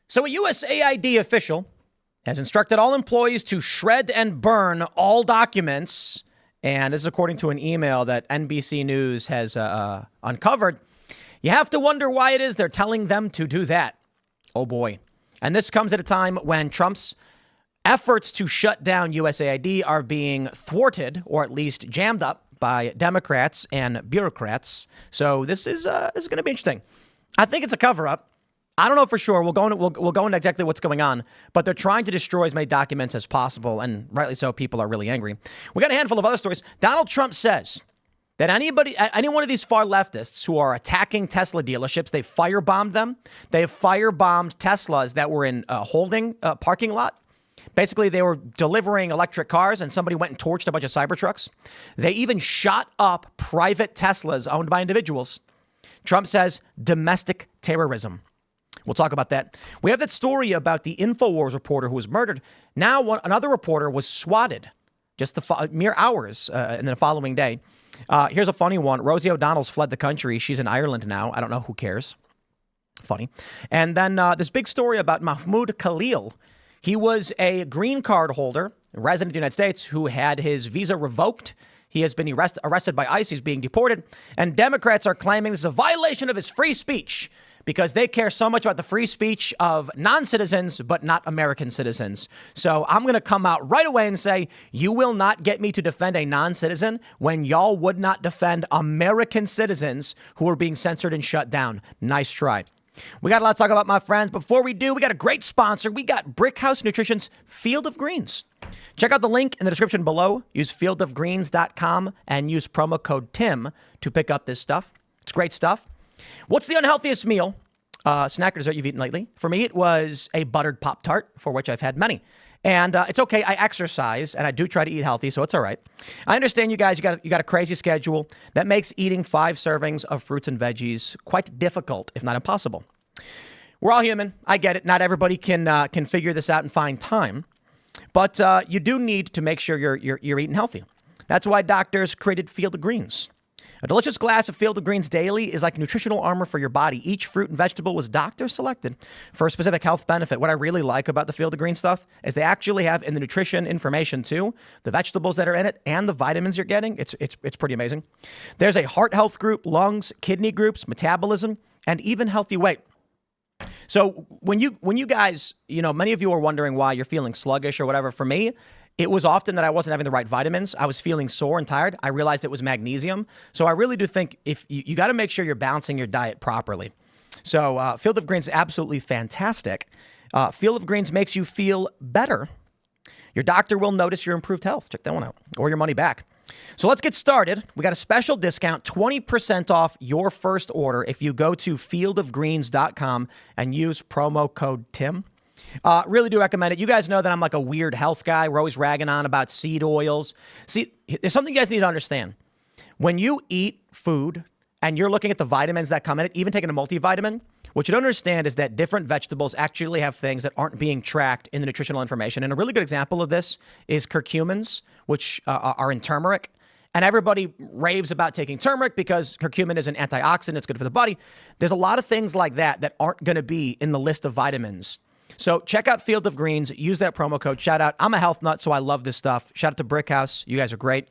So a USAID official has instructed all employees to shred and burn all documents. And this is according to an email that NBC News has uncovered. You have to wonder why it is they're telling them to do that. Oh, boy. And this comes at a time when Trump's efforts to shut down USAID are being thwarted, or at least jammed up, by Democrats and bureaucrats. So this is going to be interesting. I think it's a cover-up. I don't know for sure. We'll go into exactly what's going on, but they're trying to destroy as many documents as possible, and rightly so. People are really angry. We got a handful of other stories. Donald Trump says that any one of these far leftists who are attacking Tesla dealerships, they firebombed them. They have firebombed Teslas that were in a holding parking lot. Basically, they were delivering electric cars, and somebody went and torched a bunch of Cybertrucks. They even shot up private Teslas owned by individuals. Trump says domestic terrorism. We'll talk about that. We have that story about the InfoWars reporter who was murdered. Now, another reporter was swatted just the mere hours in the following day. Here's a funny one. Rosie O'Donnell's fled the country. She's in Ireland now. I don't know. Who cares? Funny. And then this big story about Mahmoud Khalil. He was a green card holder, a resident of the United States, who had his visa revoked. He has been arrested by ICE. He's being deported. And Democrats are claiming this is a violation of his free speech because they care so much about the free speech of non-citizens, but not American citizens. So I'm going to come out right away and say, you will not get me to defend a non-citizen when y'all would not defend American citizens who are being censored and shut down. Nice try. We got a lot to talk about, my friends. Before we do, we got a great sponsor. We got Brickhouse Nutrition's Field of Greens. Check out the link in the description below. Use fieldofgreens.com and use promo code TIM to pick up this stuff. It's great stuff. What's the unhealthiest meal, snack or dessert you've eaten lately? For me, it was a buttered Pop-Tart, for which I've had many. And it's okay. I exercise and I do try to eat healthy, so it's all right. I understand you guys, you got a crazy schedule that makes eating 5 servings of fruits and veggies quite difficult, if not impossible. We're all human. I get it. Not everybody can figure this out and find time, but you do need to make sure you're eating healthy. That's why doctors created Field of Greens. A delicious glass of Field of Greens daily is like nutritional armor for your body. Each fruit and vegetable was doctor selected for a specific health benefit. What I really like about the Field of Greens stuff is they actually have in the nutrition information too, the vegetables that are in it and the vitamins you're getting. It's pretty amazing. There's a heart health group, lungs, kidney groups, metabolism, and even healthy weight. So when you guys, many of you are wondering why you're feeling sluggish or whatever. For me, it was often that I wasn't having the right vitamins. I was feeling sore and tired. I realized it was magnesium. So I really do think if you got to make sure you're balancing your diet properly. So Field of Greens is absolutely fantastic. Field of Greens makes you feel better. Your doctor will notice your improved health. Check that one out. Or your money back. So let's get started. We got a special discount, 20% off your first order if you go to fieldofgreens.com and use promo code TIM. Really do recommend it. You guys know that I'm like a weird health guy. We're always ragging on about seed oils. See, there's something you guys need to understand. When you eat food and you're looking at the vitamins that come in it, even taking a multivitamin, what you don't understand is that different vegetables actually have things that aren't being tracked in the nutritional information. And a really good example of this is curcumins, which are in turmeric. And everybody raves about taking turmeric because curcumin is an antioxidant. It's good for the body. There's a lot of things like that aren't going to be in the list of vitamins. So check out Field of Greens. Use that promo code. Shout out. I'm a health nut, so I love this stuff. Shout out to Brickhouse. You guys are great.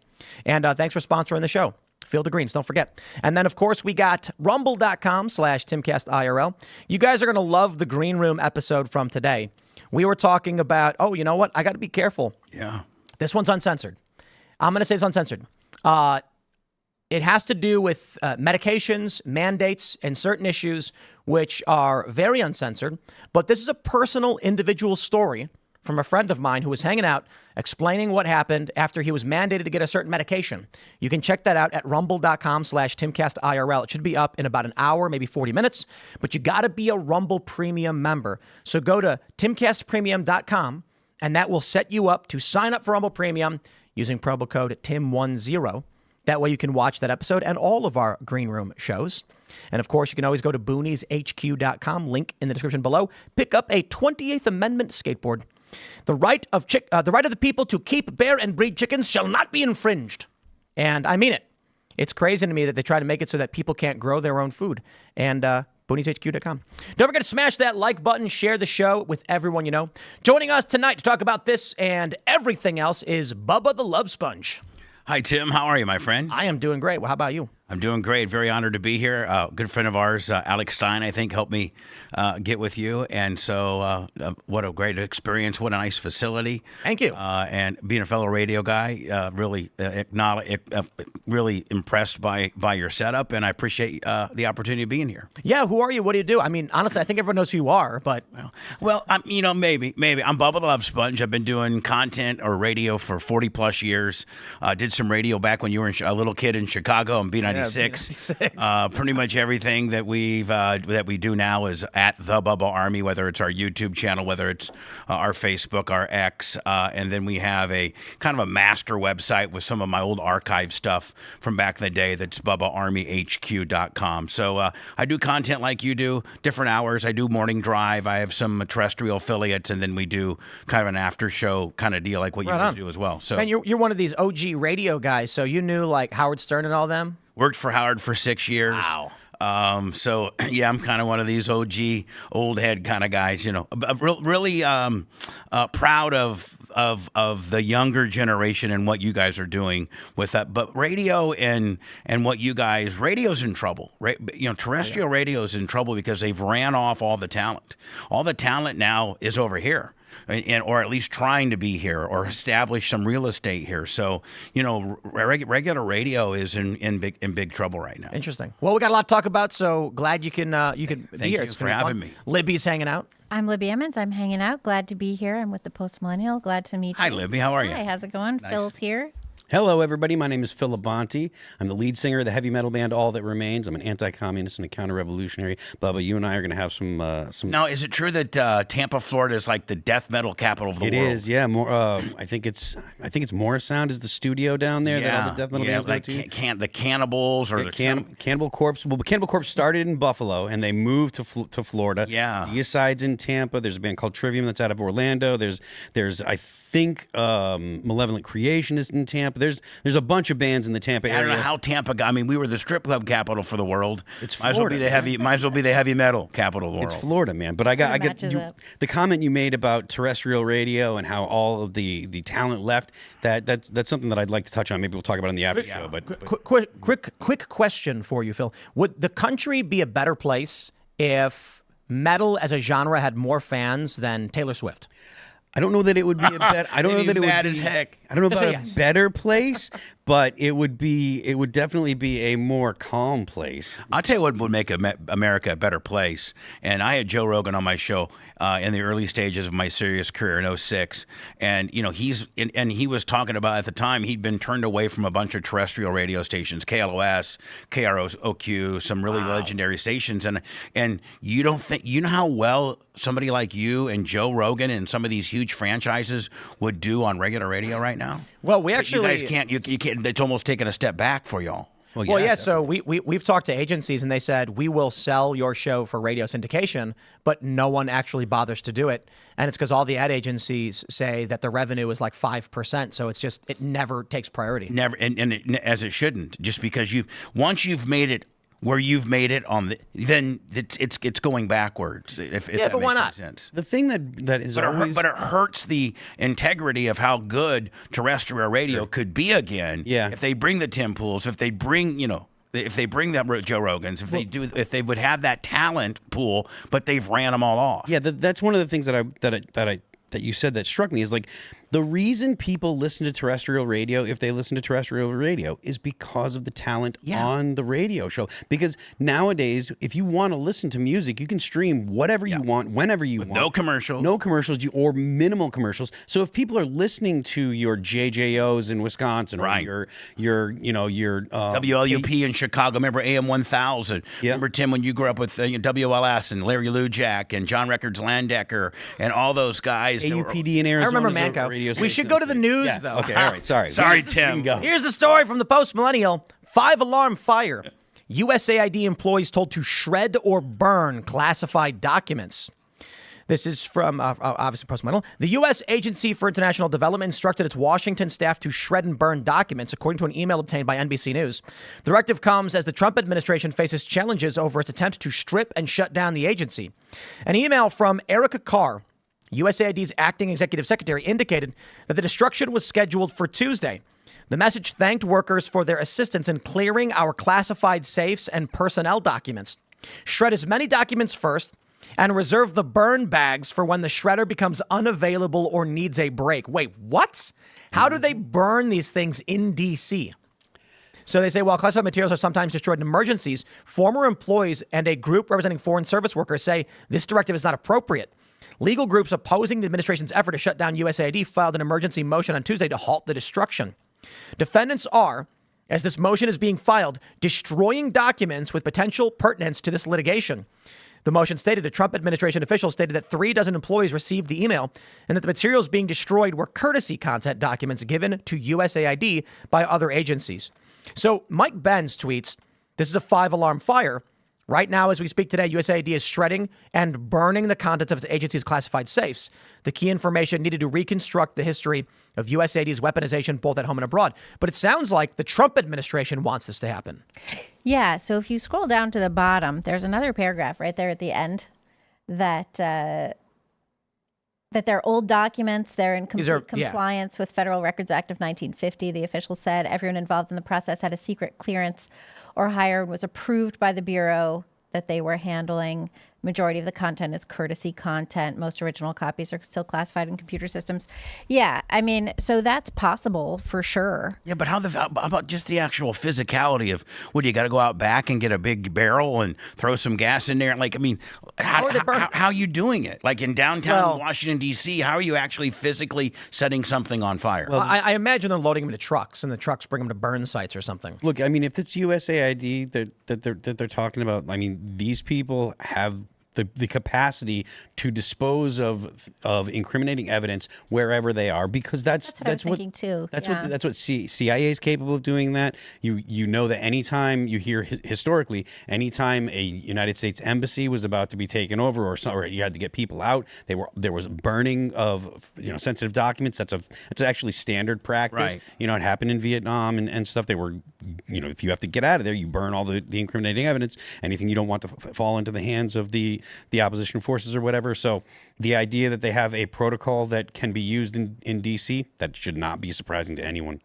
And thanks for sponsoring the show. Field of Greens, don't forget. And then, of course, we got rumble.com/Timcast IRL. You guys are going to love the Green Room episode from today. We were talking about, you know what? I got to be careful. Yeah. This one's uncensored. I'm going to say it's uncensored. It has to do with medications, mandates, and certain issues which are very uncensored. But this is a personal, individual story from a friend of mine who was hanging out, explaining what happened after he was mandated to get a certain medication. You can check that out at rumble.com/Timcast IRL. It should be up in about an hour, maybe 40 minutes. But you got to be a Rumble Premium member. So go to timcastpremium.com, and that will set you up to sign up for Rumble Premium using promo code TIM10. That way you can watch that episode and all of our Green Room shows. And of course, you can always go to boonieshq.com, link in the description below. Pick up a 28th Amendment skateboard. The right of the people to keep, bear, and breed chickens shall not be infringed. And I mean it. It's crazy to me that they try to make it so that people can't grow their own food. And BooniesHQ.com. Don't forget to smash that like button, share the show with everyone you know. Joining us tonight to talk about this and everything else is Bubba the Love Sponge. Hi, Tim. How are you, my friend? I am doing great. Well, how about you? I'm doing great. Very honored to be here. A good friend of ours, Alex Stein, I think, helped me get with you. And so what a great experience. What a nice facility. Thank you. And being a fellow radio guy, really impressed by your setup. And I appreciate the opportunity of being here. Yeah, who are you? What do you do? I mean, honestly, I think everyone knows who you are, but... Well, maybe. I'm Bubba the Love Sponge. I've been doing content or radio for 40-plus years. Did some radio back when you were a little kid in Chicago on B96. Pretty much everything that we do now is at the Bubba Army, whether it's our YouTube channel, whether it's our Facebook, our X, and then we have a kind of a master website with some of my old archive stuff from back in the day. That's BubbaArmyHQ.com. So I do content like you do, different hours. I do morning drive. I have some terrestrial affiliates, and then we do kind of an after show kind of deal like what you guys do as well. So, man, you're one of these OG radio guys. So you knew like Howard Stern and all them. Worked for Howard for 6 years. Wow. So yeah, I'm kind of one of these OG old head kind of guys, you know. Really proud of the younger generation and what you guys are doing with that. But radio and what you guys, radio's in trouble. Terrestrial radio's in trouble because they've ran off all the talent. All the talent now is over here. Or at least trying to be here or establish some real estate here. So, regular radio is in big trouble right now. Interesting. Well, we got a lot to talk about, so glad you can be here. Thank you for having me. Libby's hanging out. I'm Libby Emmons. I'm hanging out. Glad to be here. I'm with the Post Millennial. Glad to meet you. Hi, Libby. How are you? Hi, how's it going? Nice. Phil's here. Hello, everybody. My name is Phil Labonte. I'm the lead singer of the heavy metal band All That Remains. I'm an anti-communist and a counter-revolutionary. Bubba, you and I are going to have some. Now, is it true that Tampa, Florida, is like the death metal capital of the world? It is, yeah. More, I think it's Morris Sound is the studio down there that all the death metal bands like go to. The Cannibals or Cannibal Corpse. Well, Cannibal Corpse started in Buffalo and they moved to Florida. Yeah. USAID's in Tampa. There's a band called Trivium that's out of Orlando. There's I think Malevolent Creation is in Tampa. There's a bunch of bands in the Tampa area. I don't know how Tampa got. I mean, we were the strip club capital for the world. It's Florida. Might as well be the heavy metal capital of the world. It's Florida, man. But I get the comment you made about terrestrial radio and how all of the talent left. That's something that I'd like to touch on. Maybe we'll talk about in the after show. But quick question for you, Phil. Would the country be a better place if metal as a genre had more fans than Taylor Swift? I don't know that it would be a better. I don't know that it would bad be as heck. I don't know about a better place, but it would definitely be a more calm place. I'll tell you what would make America a better place. And I had Joe Rogan on my show in the early stages of my serious career in 06. And, he was talking about at the time he'd been turned away from a bunch of terrestrial radio stations, KLOS, KROQ, some really legendary stations. And you don't think, you know how well somebody like you and Joe Rogan and some of these huge franchises would do on regular radio right now? Well, we actually... You guys can't, you can't, it's almost taking a step back for y'all. Well, yeah. So we've talked to agencies and they said, we will sell your show for radio syndication, but no one actually bothers to do it. And it's because all the ad agencies say that the revenue is like 5%. So it's just, it never takes priority. Never. As it shouldn't, just because once you've made it where you've made it then it's going backwards. If that but why makes not? Sense. The thing that is but it hurts the integrity of how good terrestrial radio could be again. Yeah. If they bring the Tim Pools, if they bring if they bring that Joe Rogans, if they would have that talent pool, but they've ran them all off. Yeah, that's one of the things that you said that struck me is like the reason people listen to terrestrial radio, if they listen to terrestrial radio, is because of the talent on the radio show. Because nowadays, if you want to listen to music, you can stream whatever you want, whenever you want. No commercials. No commercials or minimal commercials. So if people are listening to your JJOs in Wisconsin or your WLUP in Chicago, remember AM 1000. Yeah. Remember, Tim, when you grew up with WLS and Larry Lujak and John Records Landecker and all those guys. AUPD in Arizona. I remember Manco. We should go to the news, though. Okay, all right. Sorry. Sorry, Tim. Here's the story from the Post Millennial. 5-alarm fire. USAID employees told to shred or burn classified documents. This is from, obviously, Postmodel. The U.S. Agency for International Development instructed its Washington staff to shred and burn documents, according to an email obtained by NBC News. The directive comes as the Trump administration faces challenges over its attempt to strip and shut down the agency. An email from Erica Carr, USAID's acting executive secretary, indicated that the destruction was scheduled for Tuesday. The message thanked workers for their assistance in clearing our classified safes and personnel documents. Shred as many documents first and reserve the burn bags for when the shredder becomes unavailable or needs a break. Wait, what? How do they burn these things in D.C.? So they say, while classified materials are sometimes destroyed in emergencies, former employees and a group representing foreign service workers say this directive is not appropriate. Legal groups opposing the administration's effort to shut down USAID filed an emergency motion on Tuesday to halt the destruction. Defendants are, as this motion is being filed, destroying documents with potential pertinence to this litigation. The motion stated a Trump administration official stated that 36 employees received the email and that the materials being destroyed were courtesy content documents given to USAID by other agencies. So Mike Benz tweets, this is a 5-alarm fire. Right now, as we speak today, USAID is shredding and burning the contents of its agency's classified safes. The key information needed to reconstruct the history of USAID's weaponization both at home and abroad. But it sounds like the Trump administration wants this to happen. Yeah. So if you scroll down to the bottom, there's another paragraph right there at the end that they're old documents. They're in complete compliance with Federal Records Act of 1950. The official said everyone involved in the process had a secret clearance or hire and was approved by the Bureau that they were handling. Majority of the content is courtesy content. Most original copies are still classified in computer systems. Yeah, I mean, so that's possible for sure. Yeah, but how about just the actual physicality of, what, you got to go out back and get a big barrel and throw some gas in there? Like, I mean, how are you doing it? Like in downtown Washington, D.C., how are you actually physically setting something on fire? Well, I imagine they're loading them into trucks, and the trucks bring them to burn sites or something. Look, I mean, if it's USAID that they're talking about, I mean, these people have the capacity to dispose of incriminating evidence wherever they are, because that's what I'm thinking too. That's what CIA is capable of doing. That you know that anytime you hear historically, anytime a United States embassy was about to be taken over, or you had to get people out, there was burning of sensitive documents. That's actually standard practice. Right. It happened in Vietnam and stuff. They were if you have to get out of there, you burn all the incriminating evidence. Anything you don't want to fall into the hands of the opposition forces or whatever. So the idea that they have a protocol that can be used in D.C., that should not be surprising to anyone.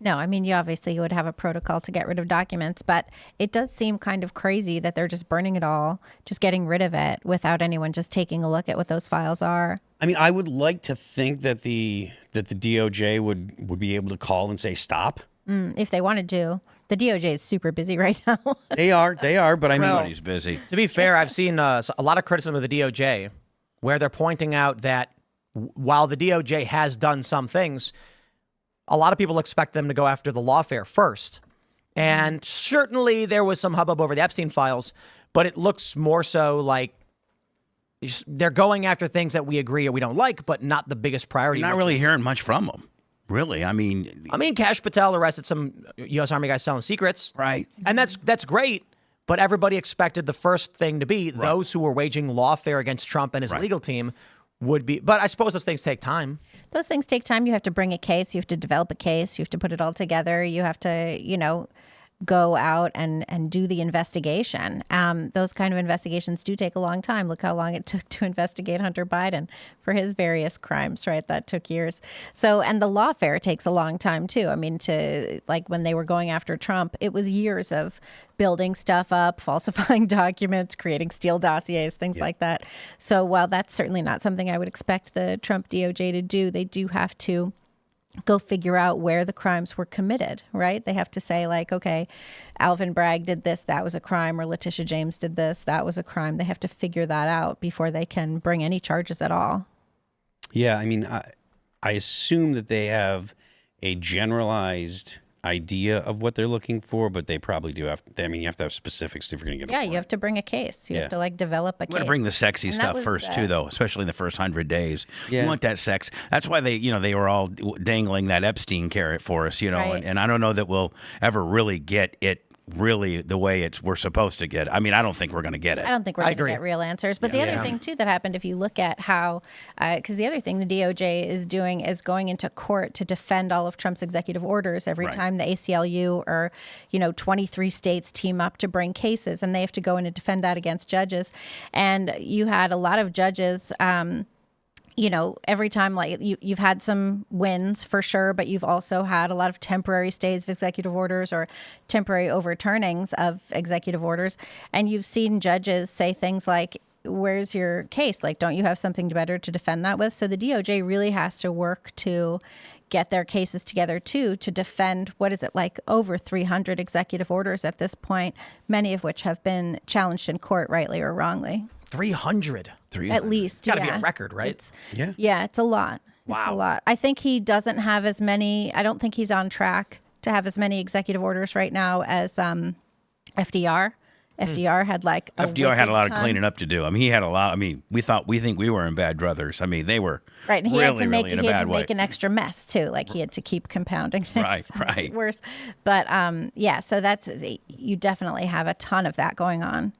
No, I mean, you would have a protocol to get rid of documents, but it does seem kind of crazy that they're just burning it all, just getting rid of it without anyone just taking a look at what those files are. I mean, I would like to think that the DOJ would be able to call and say stop. If they wanted to. The DOJ is super busy right now. They are, but I mean, everybody's busy. To be fair, I've seen a lot of criticism of the DOJ where they're pointing out that while the DOJ has done some things, a lot of people expect them to go after the lawfare first. And certainly there was some hubbub over the Epstein files, but it looks more so like they're going after things that we agree or we don't like, but not the biggest priority. You're not really hearing much from them. Really, I mean, Kash Patel arrested some U.S. Army guys selling secrets, right? And that's great. But everybody expected the first thing to be those who were waging lawfare against Trump and his legal team would be. But I suppose those things take time. Those things take time. You have to bring a case. You have to develop a case. You have to put it all together. You have to, go out and do the investigation. Those kind of investigations do take a long time. Look how long it took to investigate Hunter Biden for his various crimes, right? That took years. So, and the lawfare takes a long time too. I mean, when they were going after Trump, it was years of building stuff up, falsifying documents, creating Steele dossiers, things like that. So while that's certainly not something I would expect the Trump DOJ to do, they do have to go figure out where the crimes were committed, right? They have to say okay, Alvin Bragg did this, that was a crime, or Letitia James did this, that was a crime. They have to figure that out before they can bring any charges at all. Yeah, I mean, I assume that they have a generalized idea of what they're looking for, but they probably do have. You have to have specifics if you're going to get. Yeah, you have to bring a case. You have to develop a case. You got to bring the sexy stuff first too, though, especially in the first 100 days. Yeah. You want that sex. That's why they were all dangling that Epstein carrot for us, Right. and I don't know that we'll ever really get it really the way we're supposed to get it. I mean, I don't think we're going to get it. I don't think we're going to agree. get real answers. But the other thing, too, that happened, if you look at how, because the other thing the DOJ is doing is going into court to defend all of Trump's executive orders every time the ACLU or, 23 states team up to bring cases, and they have to go in and defend that against judges. And you had a lot of judges, every time, like you've had some wins for sure, but you've also had a lot of temporary stays of executive orders or temporary overturnings of executive orders. And you've seen judges say things like, where's your case? Like, don't you have something better to defend that with? So the DOJ really has to work to get their cases together, too, to defend, what is it, like over 300 executive orders at this point, many of which have been challenged in court, rightly or wrongly. 300. At least, It's got to be a record, right? It's a lot. Wow. It's a lot. I think he doesn't have as many. I don't think he's on track to have as many executive orders right now as FDR. FDR had like FDR had a lot of cleaning up to do. I mean, he had a lot. I mean, we think we were in bad brothers. I mean, they were right. And he really, had to make really in a bad way. make an extra mess too. Like he had to keep compounding things. Right. Worse. But so that's, you definitely have a ton of that going on.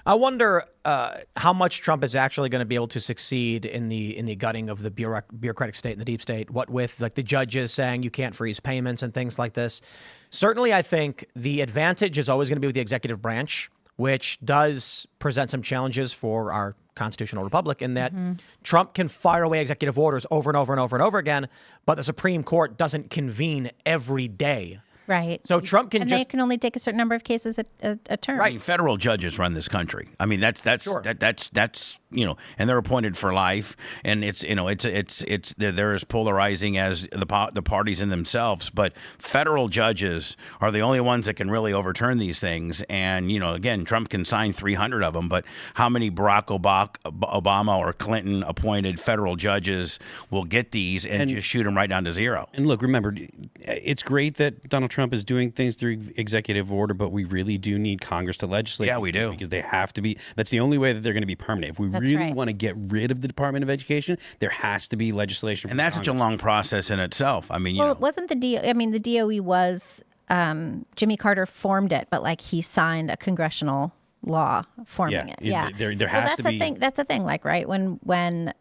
I wonder how much Trump is actually going to be able to succeed in the gutting of the bureaucratic state and the deep state. What with like the judges saying you can't freeze payments and things like this. Certainly, I think the advantage is always going to be with the executive branch, which does present some challenges for our constitutional republic in that Trump can fire away executive orders over and over and over and over again, but the Supreme Court doesn't convene every day. Right. So Trump can they can only take a certain number of cases a term. Right. Federal judges run this country. I mean, that's and they're appointed for life, and they're as polarizing as the parties in themselves. But federal judges are the only ones that can really overturn these things. And again, Trump can sign 300 of them, but how many Barack Obama or Clinton appointed federal judges will get these and just shoot them right down to zero? And look, remember, it's great that Donald Trump is doing things through executive order, but we really do need Congress to legislate. Yeah, we do. Because they have to be. That's the only way that they're going to be permanent. If we really want to get rid of the Department of Education, there has to be legislation. And that's such a long process in itself. I mean, it wasn't the DOE was Jimmy Carter formed it, but like he signed a congressional law forming it. Yeah, there has to be. That's a thing. Like when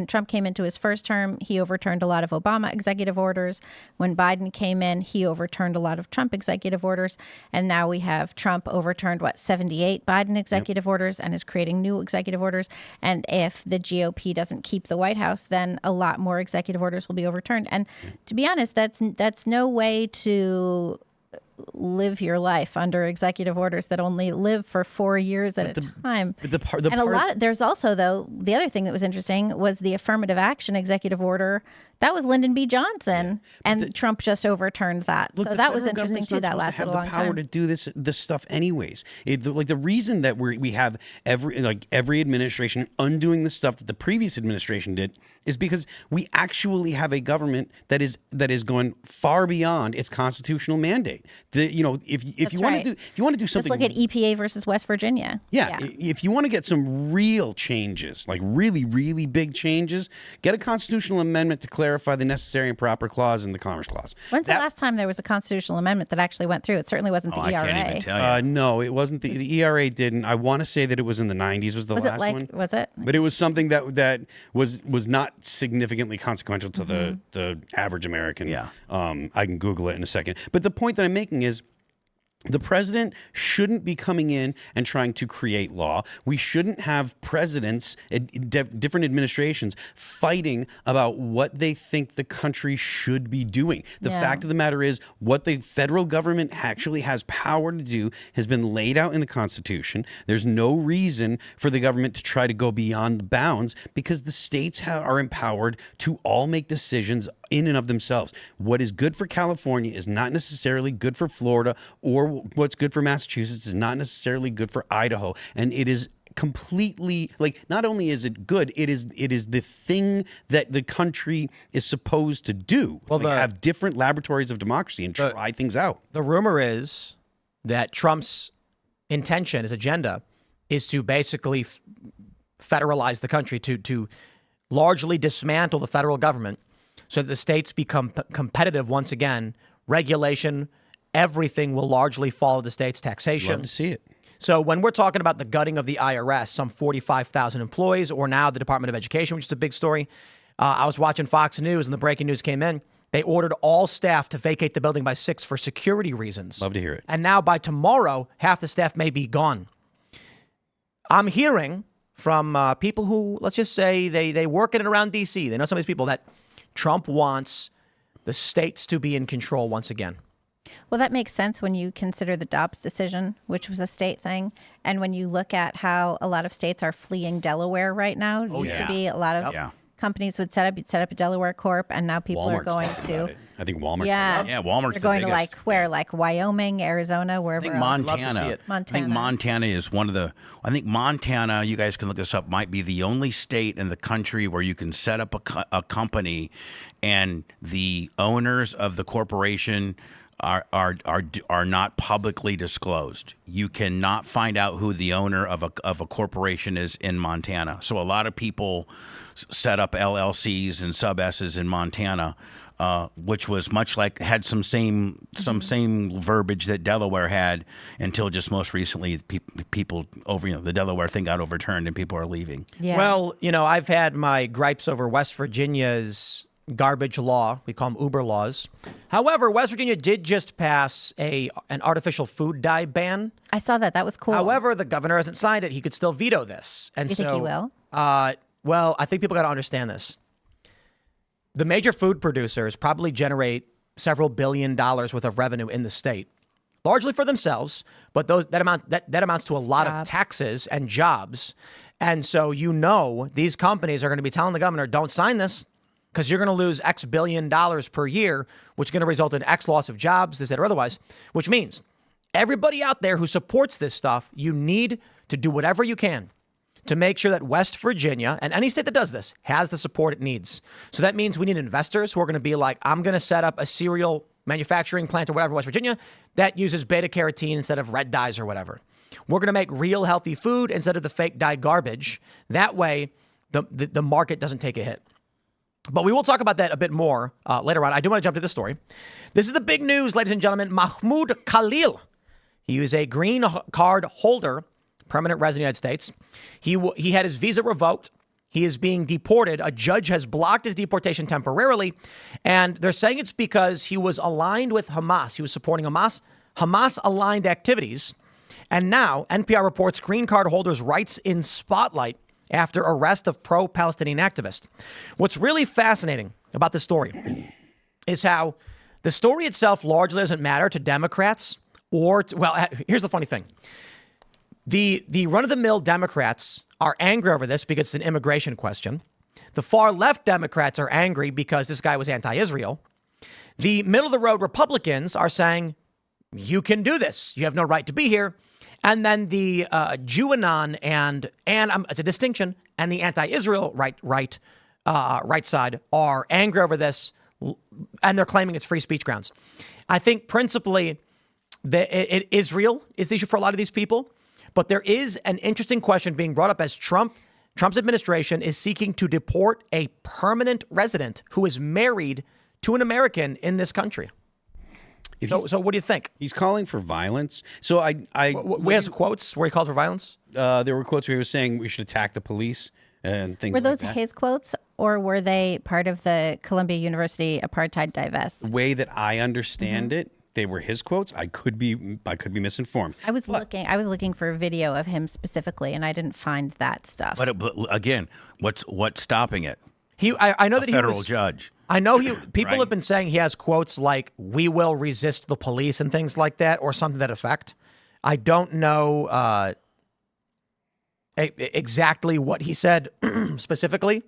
Trump came into his first term, he overturned a lot of Obama executive orders. When Biden came in, he overturned a lot of Trump executive orders. And now we have Trump overturned 78 Biden executive orders and is creating new executive orders. And if the GOP doesn't keep the White House, then a lot more executive orders will be overturned. And to be honest, that's no way to live your life under executive orders that only live for 4 years at a time. There's also, though, the other thing that was interesting was the affirmative action executive order. That was Lyndon B. Johnson, and Trump just overturned that. So that was interesting too. That lasted a long time. Have the power to do this stuff anyways. The reason that we have every administration undoing the stuff that the previous administration did is because we actually have a government that is going far beyond its constitutional mandate. If you want to do something, just look at EPA versus West Virginia. Yeah, if you want to get some real changes, like really, really big changes, get a constitutional amendment to clarify the necessary and proper clause in the Commerce Clause. When's the last time there was a constitutional amendment that actually went through? It certainly wasn't the ERA. I can't even tell you. No, it wasn't. The ERA didn't. I want to say that it was in the 90s was the last one. Was it? But it was something that was not significantly consequential to the average American. Yeah. I can Google it in a second. But the point that I'm making is, the president shouldn't be coming in and trying to create law. We shouldn't have presidents, different administrations, fighting about what they think the country should be doing. The fact of the matter is, what the federal government actually has power to do has been laid out in the Constitution. There's no reason for the government to try to go beyond the bounds, because the states are empowered to all make decisions in and of themselves. What is good for California is not necessarily good for Florida, or what's good for Massachusetts is not necessarily good for Idaho. And it is completely, not only is it good, it is the thing that the country is supposed to do. Well, have different laboratories of democracy and try things out. The rumor is that Trump's intention, his agenda, is to basically federalize the country, to largely dismantle the federal government, so that the states become competitive once again, regulation everything will largely follow the state's taxation. Love to see it. So when we're talking about the gutting of the IRS, some 45,000 employees, or now the Department of Education, which is a big story. I was watching Fox News and the breaking news came in. They ordered all staff to vacate the building by 6 for security reasons. Love to hear it. And now by tomorrow, half the staff may be gone. I'm hearing from people who, let's just say, they work in and around D.C. They know some of these people that Trump wants the states to be in control once again. Well, that makes sense when you consider the Dobbs decision, which was a state thing. And when you look at how a lot of states are fleeing Delaware right now, it used to be a lot of companies would set up a Delaware Corp, and now people are going to. I think Walmart's Walmart's They're going the to biggest. like Wyoming, Arizona, wherever. I think else. Montana. I think Montana is one of the. I think Montana. You guys can look this up. Might be the only state in the country where you can set up a company, and the owners of the corporation are not publicly disclosed. You cannot find out who the owner of a corporation is in Montana. So a lot of people set up LLCs and sub S's in Montana, which was much like had some same verbiage that Delaware had until just most recently people over the Delaware thing got overturned and people are leaving. Yeah. Well, I've had my gripes over West Virginia's garbage law. We call them Uber laws. However, West Virginia did just pass an artificial food dye ban. I saw that. That was cool. However, the governor hasn't signed it. He could still veto this. And you think he will? Well, I think people got to understand this. The major food producers probably generate several $1 billion worth of revenue in the state, largely for themselves, but that amounts to a lot of taxes and jobs. And so these companies are going to be telling the governor, don't sign this, because you're going to lose X billion dollars per year, which is going to result in X loss of jobs, this, that, or otherwise, which means everybody out there who supports this stuff, you need to do whatever you can to make sure that West Virginia, and any state that does this, has the support it needs. So that means we need investors who are going to be like, I'm going to set up a cereal manufacturing plant or whatever in West Virginia that uses beta carotene instead of red dyes or whatever. We're going to make real healthy food instead of the fake dye garbage. That way, the market doesn't take a hit. But we will talk about that a bit more later on. I do want to jump to this story. This is the big news, ladies and gentlemen. Mahmoud Khalil. He is a green card holder, permanent resident of the United States. He had his visa revoked. He is being deported. A judge has blocked his deportation temporarily. And they're saying it's because he was aligned with Hamas. He was supporting Hamas-aligned activities. And now, NPR reports green card holders' rights in spotlight after arrest of pro-Palestinian activist. What's really fascinating about this story is how the story itself largely doesn't matter to Democrats here's the funny thing. The run-of-the-mill Democrats are angry over this because it's an immigration question. The far-left Democrats are angry because this guy was anti-Israel. The middle-of-the-road Republicans are saying, you can do this. You have no right to be here. And then the Jewanon and it's a distinction, and the anti-Israel right side are angry over this, and they're claiming it's free speech grounds. I think principally Israel is the issue for a lot of these people, but there is an interesting question being brought up as Trump's administration is seeking to deport a permanent resident who is married to an American in this country. So what do you think? He's calling for violence. So we have quotes where he called for violence. There were quotes where he was saying we should attack the police and things like that. Were those his quotes, or were they part of the Columbia University apartheid divest? The way that I understand it, they were his quotes. I could be misinformed. I was looking for a video of him specifically, and I didn't find that stuff. But again, what's stopping it? I know that federal judge. I know people have been saying he has quotes like "We will resist the police" and things like that, or something to that effect. I don't know exactly what he said specifically.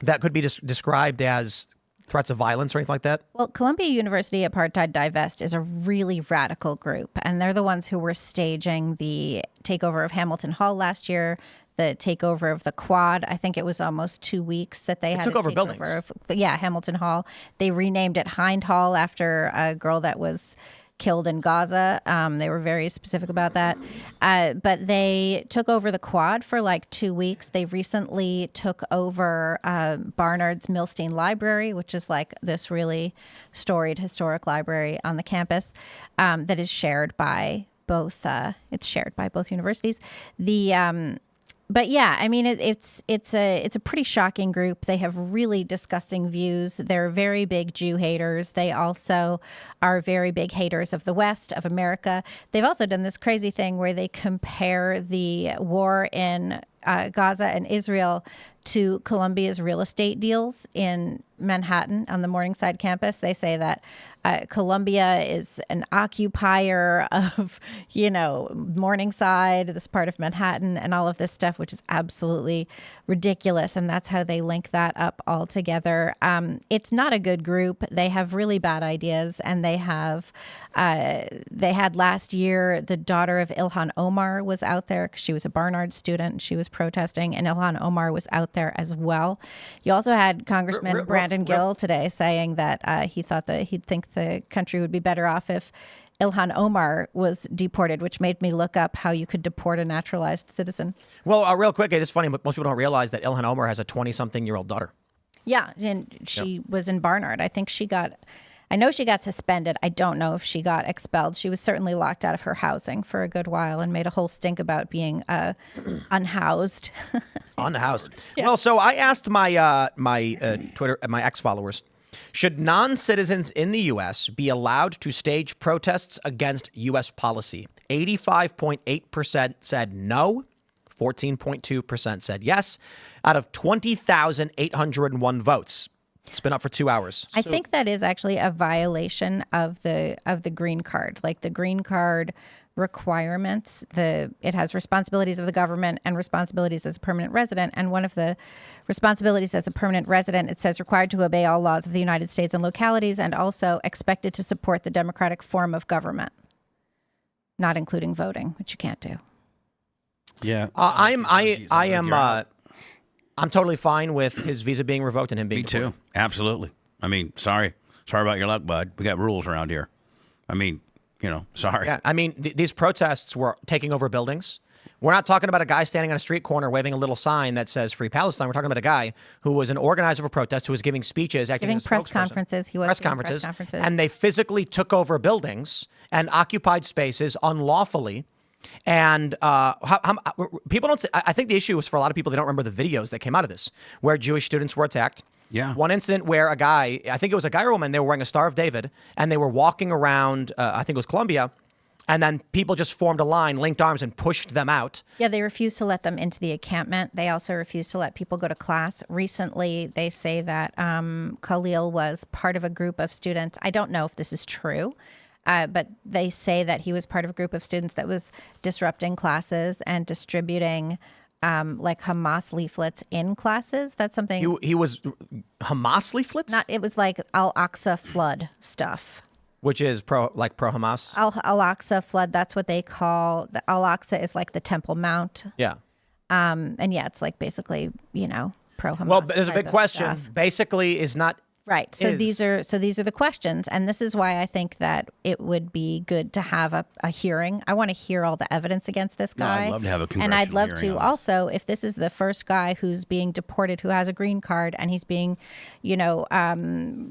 That could be described as threats of violence or anything like that. Well, Columbia University Apartheid Divest is a really radical group, and they're the ones who were staging the takeover of Hamilton Hall last year. The takeover of the Quad. I think it was almost 2 weeks that they had took over buildings. Hamilton Hall. They renamed it Hind Hall after a girl that was killed in Gaza. They were very specific about that. But they took over the Quad for like 2 weeks. They recently took over Barnard's Milstein Library, which is like this really storied historic library on the campus that is shared by both. It's shared by both universities. But yeah, I mean, it's a pretty shocking group. They have really disgusting views. They're very big Jew haters. They also are very big haters of the West, of America. They've also done this crazy thing where they compare the war in Gaza and Israel to Columbia's real estate deals in Manhattan on the Morningside campus. They say that Columbia is an occupier of, Morningside, this part of Manhattan, and all of this stuff, which is absolutely ridiculous. And that's how they link that up all together. It's not a good group. They have really bad ideas, and they had last year, the daughter of Ilhan Omar was out there because she was a Barnard student. She was protesting, and Ilhan Omar was out there as well. You also had Congressman Brandon Gill today saying that he'd think the country would be better off if Ilhan Omar was deported, which made me look up how you could deport a naturalized citizen. Well, real quick, it is funny, but most people don't realize that Ilhan Omar has a 20-something-year-old daughter. Yeah, and she was in Barnard. I know she got suspended. I don't know if she got expelled. She was certainly locked out of her housing for a good while and made a whole stink about being unhoused. Unhoused. Yeah. Well, so I asked my Twitter, my ex-followers, should non-citizens in the U.S. be allowed to stage protests against U.S. policy? 85.8% said no. 14.2% said yes. Out of 20,801 votes. It's been up for 2 hours. I think that is actually a violation of the green card. Like the green card requirements, it has responsibilities of the government and responsibilities as a permanent resident. And one of the responsibilities as a permanent resident, it says required to obey all laws of the United States and localities, and also expected to support the democratic form of government, not including voting, which you can't do. Yeah. I'm totally fine with his visa being revoked and him being deported. Me too. Absolutely. I mean, sorry about your luck, bud. We got rules around here. I mean, sorry. Yeah, I mean, these protests were taking over buildings. We're not talking about a guy standing on a street corner waving a little sign that says Free Palestine. We're talking about a guy who was an organizer of a protest, who was giving speeches, acting as a press spokesperson. conferences. He was press conferences. And they physically took over buildings and occupied spaces unlawfully. And people don't say, I think the issue is for a lot of people, they don't remember the videos that came out of this, where Jewish students were attacked. Yeah. One incident where a guy, I think it was a guy or a woman, they were wearing a Star of David, and they were walking around, I think it was Columbia, and then people just formed a line, linked arms, and pushed them out. Yeah, they refused to let them into the encampment. They also refused to let people go to class. Recently, they say that Khalil was part of a group of students. I don't know if this is true. But they say that he was part of a group of students that was disrupting classes and distributing like Hamas leaflets in classes. That's something. He was Hamas leaflets? It was like Al-Aqsa flood stuff. Which is pro Hamas? Al-Aqsa flood, that's what they call. Al-Aqsa is like the Temple Mount. Yeah. And yeah, it's like basically, pro Hamas. Well, there's a big question. Stuff. Basically is not. Right. So these are the questions. And this is why I think that it would be good to have a hearing. I want to hear all the evidence against this guy. I'd love to have a congressional And I'd love hearing to on also, if this is the first guy who's being deported, who has a green card, and he's being,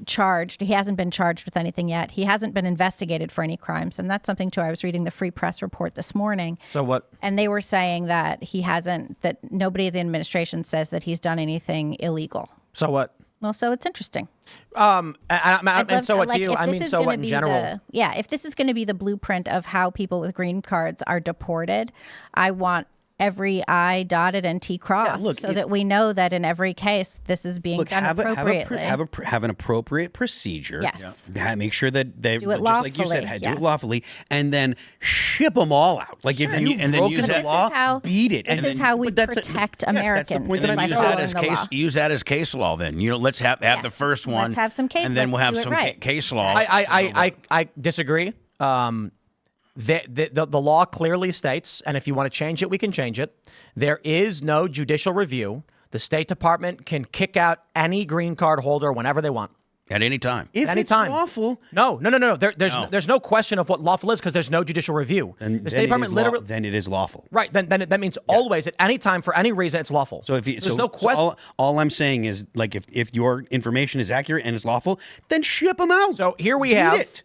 charged. He hasn't been charged with anything yet. He hasn't been investigated for any crimes. And that's something, too. I was reading the Free Press report this morning. So what? And they were saying that that nobody at the administration says that he's done anything illegal. So what? Well, so it's interesting. And so what to you? I mean, so what in general? If this is going to be the blueprint of how people with green cards are deported, I want every I dotted and T crossed that we know that in every case this is being done appropriately. Have an appropriate procedure. Yes. Make sure that they do it just lawfully. like you said, do it lawfully, and then ship them all out. Like if you've broken the law, beat it. This is how we protect Americans. That's the point that I'm use that as case law. Then let's have the first one. Let's have some case, and then we'll have some case law. I disagree. The law clearly states, and if you want to change it, we can change it. There is no judicial review. The State Department can kick out any green card holder whenever they want. At any time. If it's Anytime. lawful, No. There's no question of what lawful is because there's no judicial review. then, The State Department literally. then it is lawful. Right. Then that means always, at any time, for any reason, it's lawful. So if you, there's no question. all I'm saying is, like, if your information is accurate and it's lawful, then ship them out. So here we Eat have. it.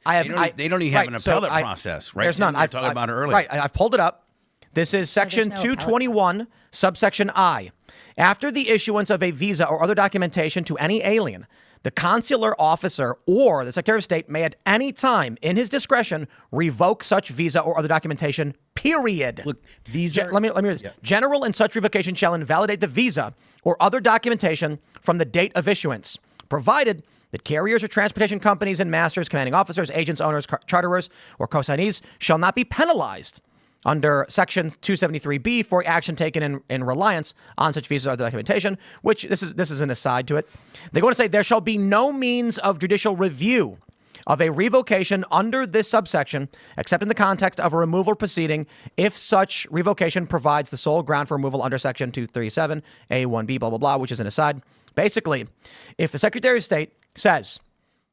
They don't even have an appellate process, right? There's none. We were talking about it earlier. Right. I've pulled it up. This is section no appellate 221, subsection I. After the issuance of a visa or other documentation to any alien, the consular officer or the Secretary of State may at any time, in his discretion, revoke such visa or other documentation, period. Look, these are... Let me read this. Yeah. General and such revocation shall invalidate the visa or other documentation from the date of issuance, provided that carriers or transportation companies and masters, commanding officers, agents, owners, charterers, or consignees shall not be penalized under Section 273B for action taken in reliance on such visas or other documentation, which this is an aside to it. They go on to say there shall be no means of judicial review of a revocation under this subsection, except in the context of a removal proceeding, if such revocation provides the sole ground for removal under Section 237, A1B, blah, blah, blah, which is an aside. Basically, if the Secretary of State says,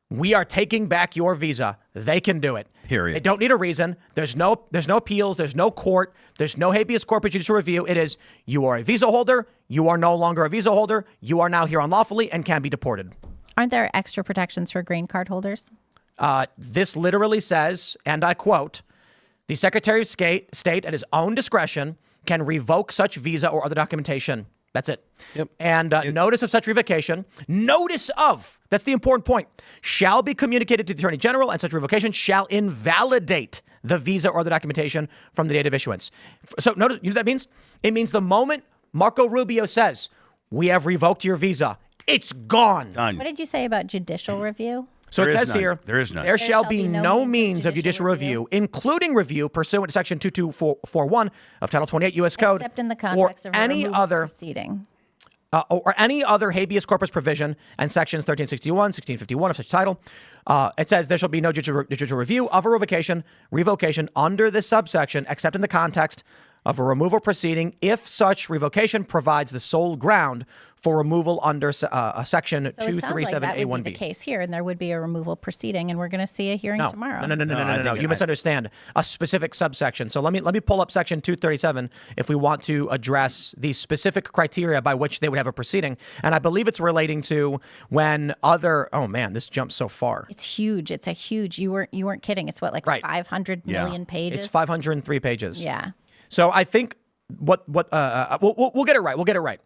we are taking back your visa, they can do it. Period. They don't need a reason. There's no appeals. There's no court. There's no habeas corpus judicial review. It is, you are a visa holder. You are no longer a visa holder. You are now here unlawfully and can be deported. Aren't there extra protections for green card holders? This literally says, and I quote, the Secretary of State at his own discretion can revoke such visa or other documentation. That's it. Yep. And notice of such revocation, that's the important point, shall be communicated to the Attorney General, and such revocation shall invalidate the visa or the documentation from the date of issuance. So notice, you know what that means? It means the moment Marco Rubio says, we have revoked your visa, it's gone. Done. What did you say about judicial review? So There it is says none. here, There is none. There shall be no means of judicial review, including review pursuant to Section 2241 of Title 28 U.S. Code, Except in the or context of a any removal other proceeding. or any other habeas corpus provision and sections 1361, 1651 of such title. It says there shall be no judicial review of a revocation under this subsection, except in the context of a removal proceeding, if such revocation provides the sole ground for removal under Section So it sounds like 237 that would A1B. be the case here, and there would be a removal proceeding, and we're going to see a hearing tomorrow. No. You misunderstand a specific subsection. So let me pull up Section 237 if we want to address the specific criteria by which they would have a proceeding. And I believe it's relating to when other. Oh man, this jumps so far. It's huge. It's a huge. You weren't kidding. It's what, like Right. 500 million pages. It's 503 pages. Yeah. So I think we'll get it right. We'll get it right.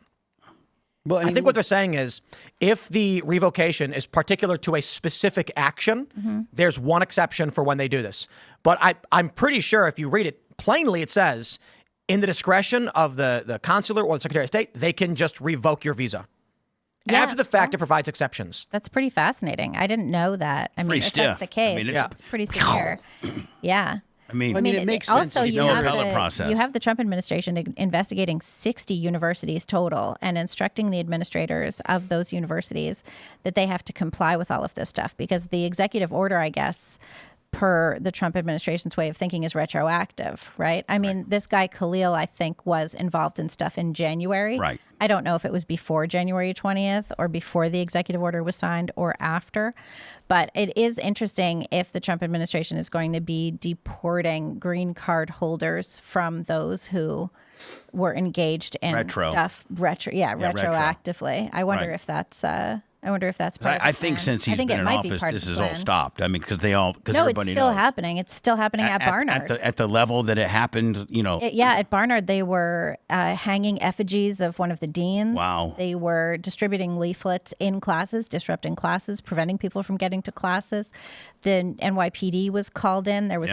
Well, I think what they're saying is if the revocation is particular to a specific action, there's one exception for when they do this. But I'm pretty sure if you read it plainly, it says in the discretion of the consular or the Secretary of State, they can just revoke your visa. Yeah, After the fact, it provides exceptions. That's pretty fascinating. I didn't know that. I mean, Pretty if stiff. that's the case, I mean, it's pretty severe. Yeah. I mean, it makes sense. Also, if you no have, appellate process. you have the Trump administration investigating 60 universities total and instructing the administrators of those universities that they have to comply with all of this stuff because the executive order, I guess, per the Trump administration's way of thinking is retroactive, right? I mean, this guy Khalil, I think, was involved in stuff in January. Right. I don't know if it was before January 20th or before the executive order was signed or after. But it is interesting if the Trump administration is going to be deporting green card holders from those who were engaged in stuff retroactively. I wonder if that's part of the I think plan. since he's been in office, this is all stopped. I mean, because No, everybody it's still knows. happening. It's still happening at Barnard. At the level that it happened, At Barnard, they were hanging effigies of one of the deans. Wow. They were distributing leaflets in classes, disrupting classes, preventing people from getting to classes. The NYPD was called in. There was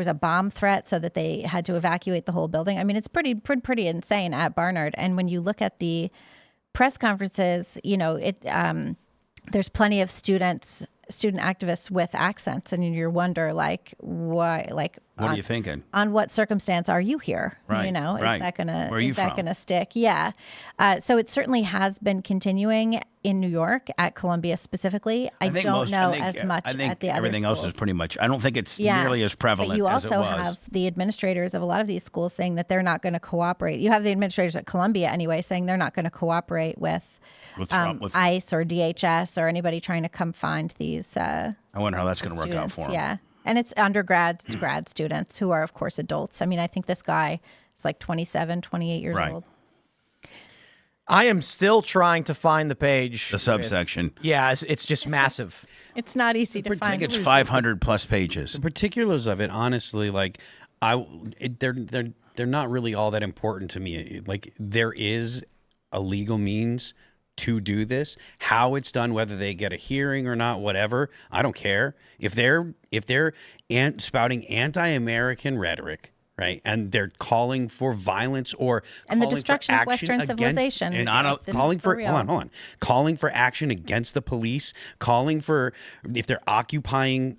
a bomb threat so that they had to evacuate the whole building. I mean, it's pretty insane at Barnard. And when you look at the press conferences, there's plenty of student activists with accents, and you wonder why, What are you thinking? On what circumstance are you here? Right, You know, right. is that gonna Where are you from? gonna stick? Yeah. So it certainly has been continuing in New York at Columbia specifically. I don't know as much I think at the other everything else is pretty much. I don't think it's nearly as prevalent But you as it also was. have the administrators of a lot of these schools saying that they're not going to cooperate. You have the administrators at Columbia anyway saying they're not going to cooperate with ICE or DHS or anybody trying to come find these. I wonder how that's going to work out for them. Yeah. And it's undergrads, it's grad students who are, of course, adults. I mean, I think this guy is like 27, 28 years Right. old. I am still trying to find the page. The subsection. Yeah, it's just massive. It's not easy to I find. think it's 500 plus pages. The particulars of it, honestly, like they're not really all that important to me. Like there is a legal means to do this. How it's done, whether they get a hearing or not, whatever, I don't care. If they're spouting anti-American rhetoric, right, and they're calling for violence or And the calling destruction for of action Western against- civilization. and This calling is for for real. hold on, calling for action against the police, calling for if they're occupying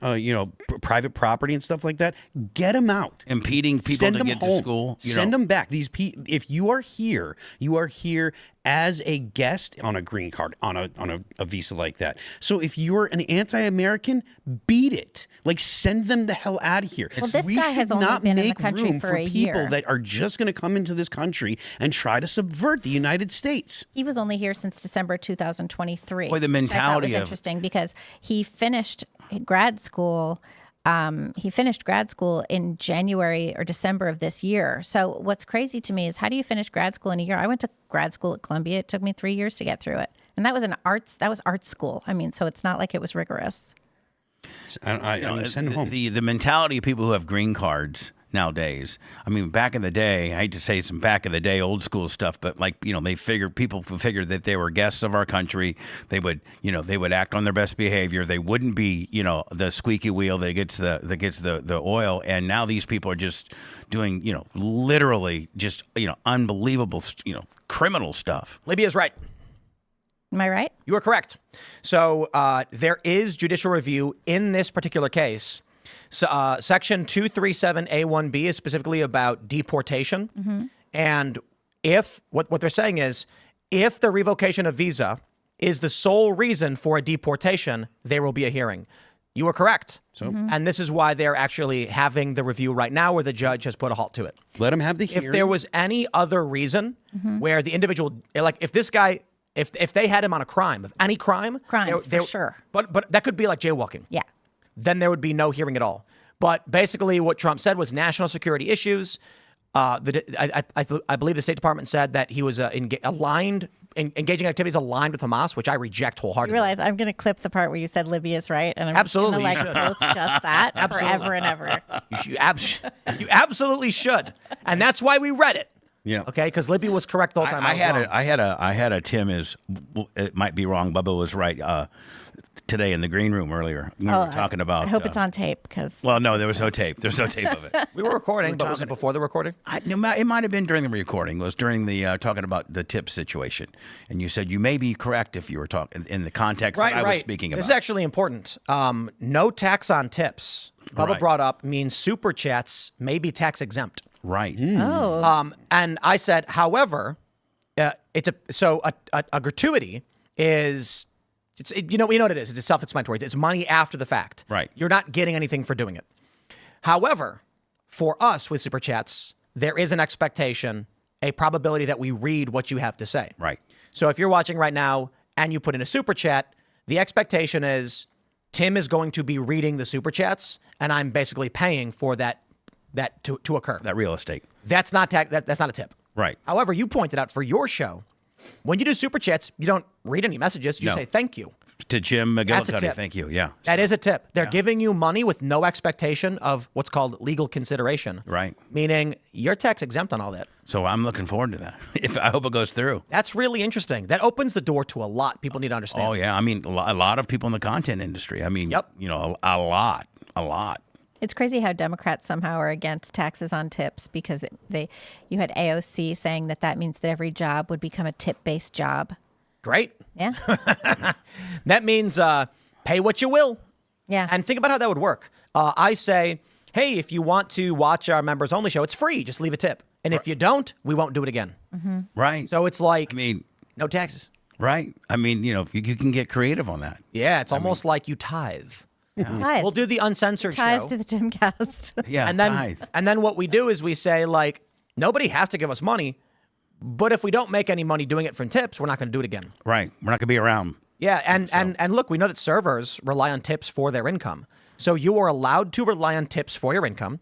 private property and stuff like that, get them out. Impeding people Send to them get home. to school. Send them back. If you are here as a guest on a green card, on a visa like that. So if you're an anti-American, beat it. Like send them the hell out of here. Well, this we guy should has only not been in the make country room for for a people year. that are just going to come into this country and try to subvert the United States. He was only here since December 2023. Boy, the which I thought mentality was of- interesting because he finished grad school. He finished grad school in January or December of this year. So what's crazy to me is how do you finish grad school in a year? I went to grad school at Columbia. It took me 3 years to get through it, and that was art school. I mean, so it's not like it was rigorous. I send them home. The mentality of people who have green cards nowadays. I mean, back in the day, I hate to say some back in the day old school stuff, but people figured that they were guests of our country. They would act on their best behavior. They wouldn't be, the squeaky wheel that gets the oil. And now these people are just doing, literally just, unbelievable, criminal stuff. Libby is right. Am I right? You are correct. So there is judicial review in this particular case. So, Section 237A1B is specifically about deportation. Mm-hmm. And if what they're saying is if the revocation of visa is the sole reason for a deportation, there will be a hearing. You are correct. So, And this is why they're actually having the review right now where the judge has put a halt to it. let them have the hearing. If there was any other reason where the individual, like if this guy, if they had him on a crime, of any crime. Crimes, for sure. But that could be like jaywalking. Yeah. Then there would be no hearing at all. But basically what Trump said was national security issues. I believe the State Department said that he was engaging in activities aligned with Hamas, which I reject You wholeheartedly. realize I'm going to clip the part where you said Libby is right, and I'm Absolutely, just you going to should. post just that forever and ever. You absolutely should. And that's why we read it. Yeah. Okay, because Libby was correct the whole time. I was wrong. had a Tim is, it might be wrong. Bubba was right. Today in the green room earlier, we were talking about. I hope it's on tape because. Well, no, there was no tape. There's no tape of it. We were recording, but was it before the recording? It might have been during the recording. It was during the talking about the tip situation, and you said you may be correct if you were talking in the context that I was speaking about. This is actually important. No tax on tips. Bubba Right. brought up means super chats may be tax exempt. Right. Oh. And I said, however, it's a gratuity is. You know what it is. It's self-explanatory. It's money after the fact. Right. You're not getting anything for doing it. However, for us with Super Chats, there is an expectation, a probability that we read what you have to say. Right. So if you're watching right now and you put in a Super Chat, the expectation is Tim is going to be reading the Super Chats, and I'm basically paying for that to occur. That real estate. That's not that's not a tip. Right. However, you pointed out for your show, when you do Super Chats, you don't read any messages. You No. say thank you. To Jim That's a McGillicuddy, tip. thank you. Yeah. That is a tip. They're giving you money with no expectation of what's called legal consideration. Right. Meaning you're tax exempt on all that. So I'm looking forward to that. I hope it goes through. That's really interesting. That opens the door to a lot. People need to understand. Oh yeah. I mean, a lot of people in the content industry. I mean, Yep. A lot. It's crazy how Democrats somehow are against taxes on tips because you had AOC saying that means that every job would become a tip-based job. Great. Yeah. That means pay what you will. Yeah. And think about how that would work. I say, hey, if you want to watch our members only show, it's free. Just leave a tip. And if you don't, we won't do it again. Right. So it's like, I mean, no taxes. right. I mean, you can get creative on that. Yeah, it's almost like you tithe. Tithe. We'll do the uncensored Tithe show. to the Timcast. Yeah. And then what we do is we say, like, nobody has to give us money, but if we don't make any money doing it from tips, we're not going to do it again. Right. We're not going to be around. Yeah, and look, we know that servers rely on tips for their income. So you are allowed to rely on tips for your income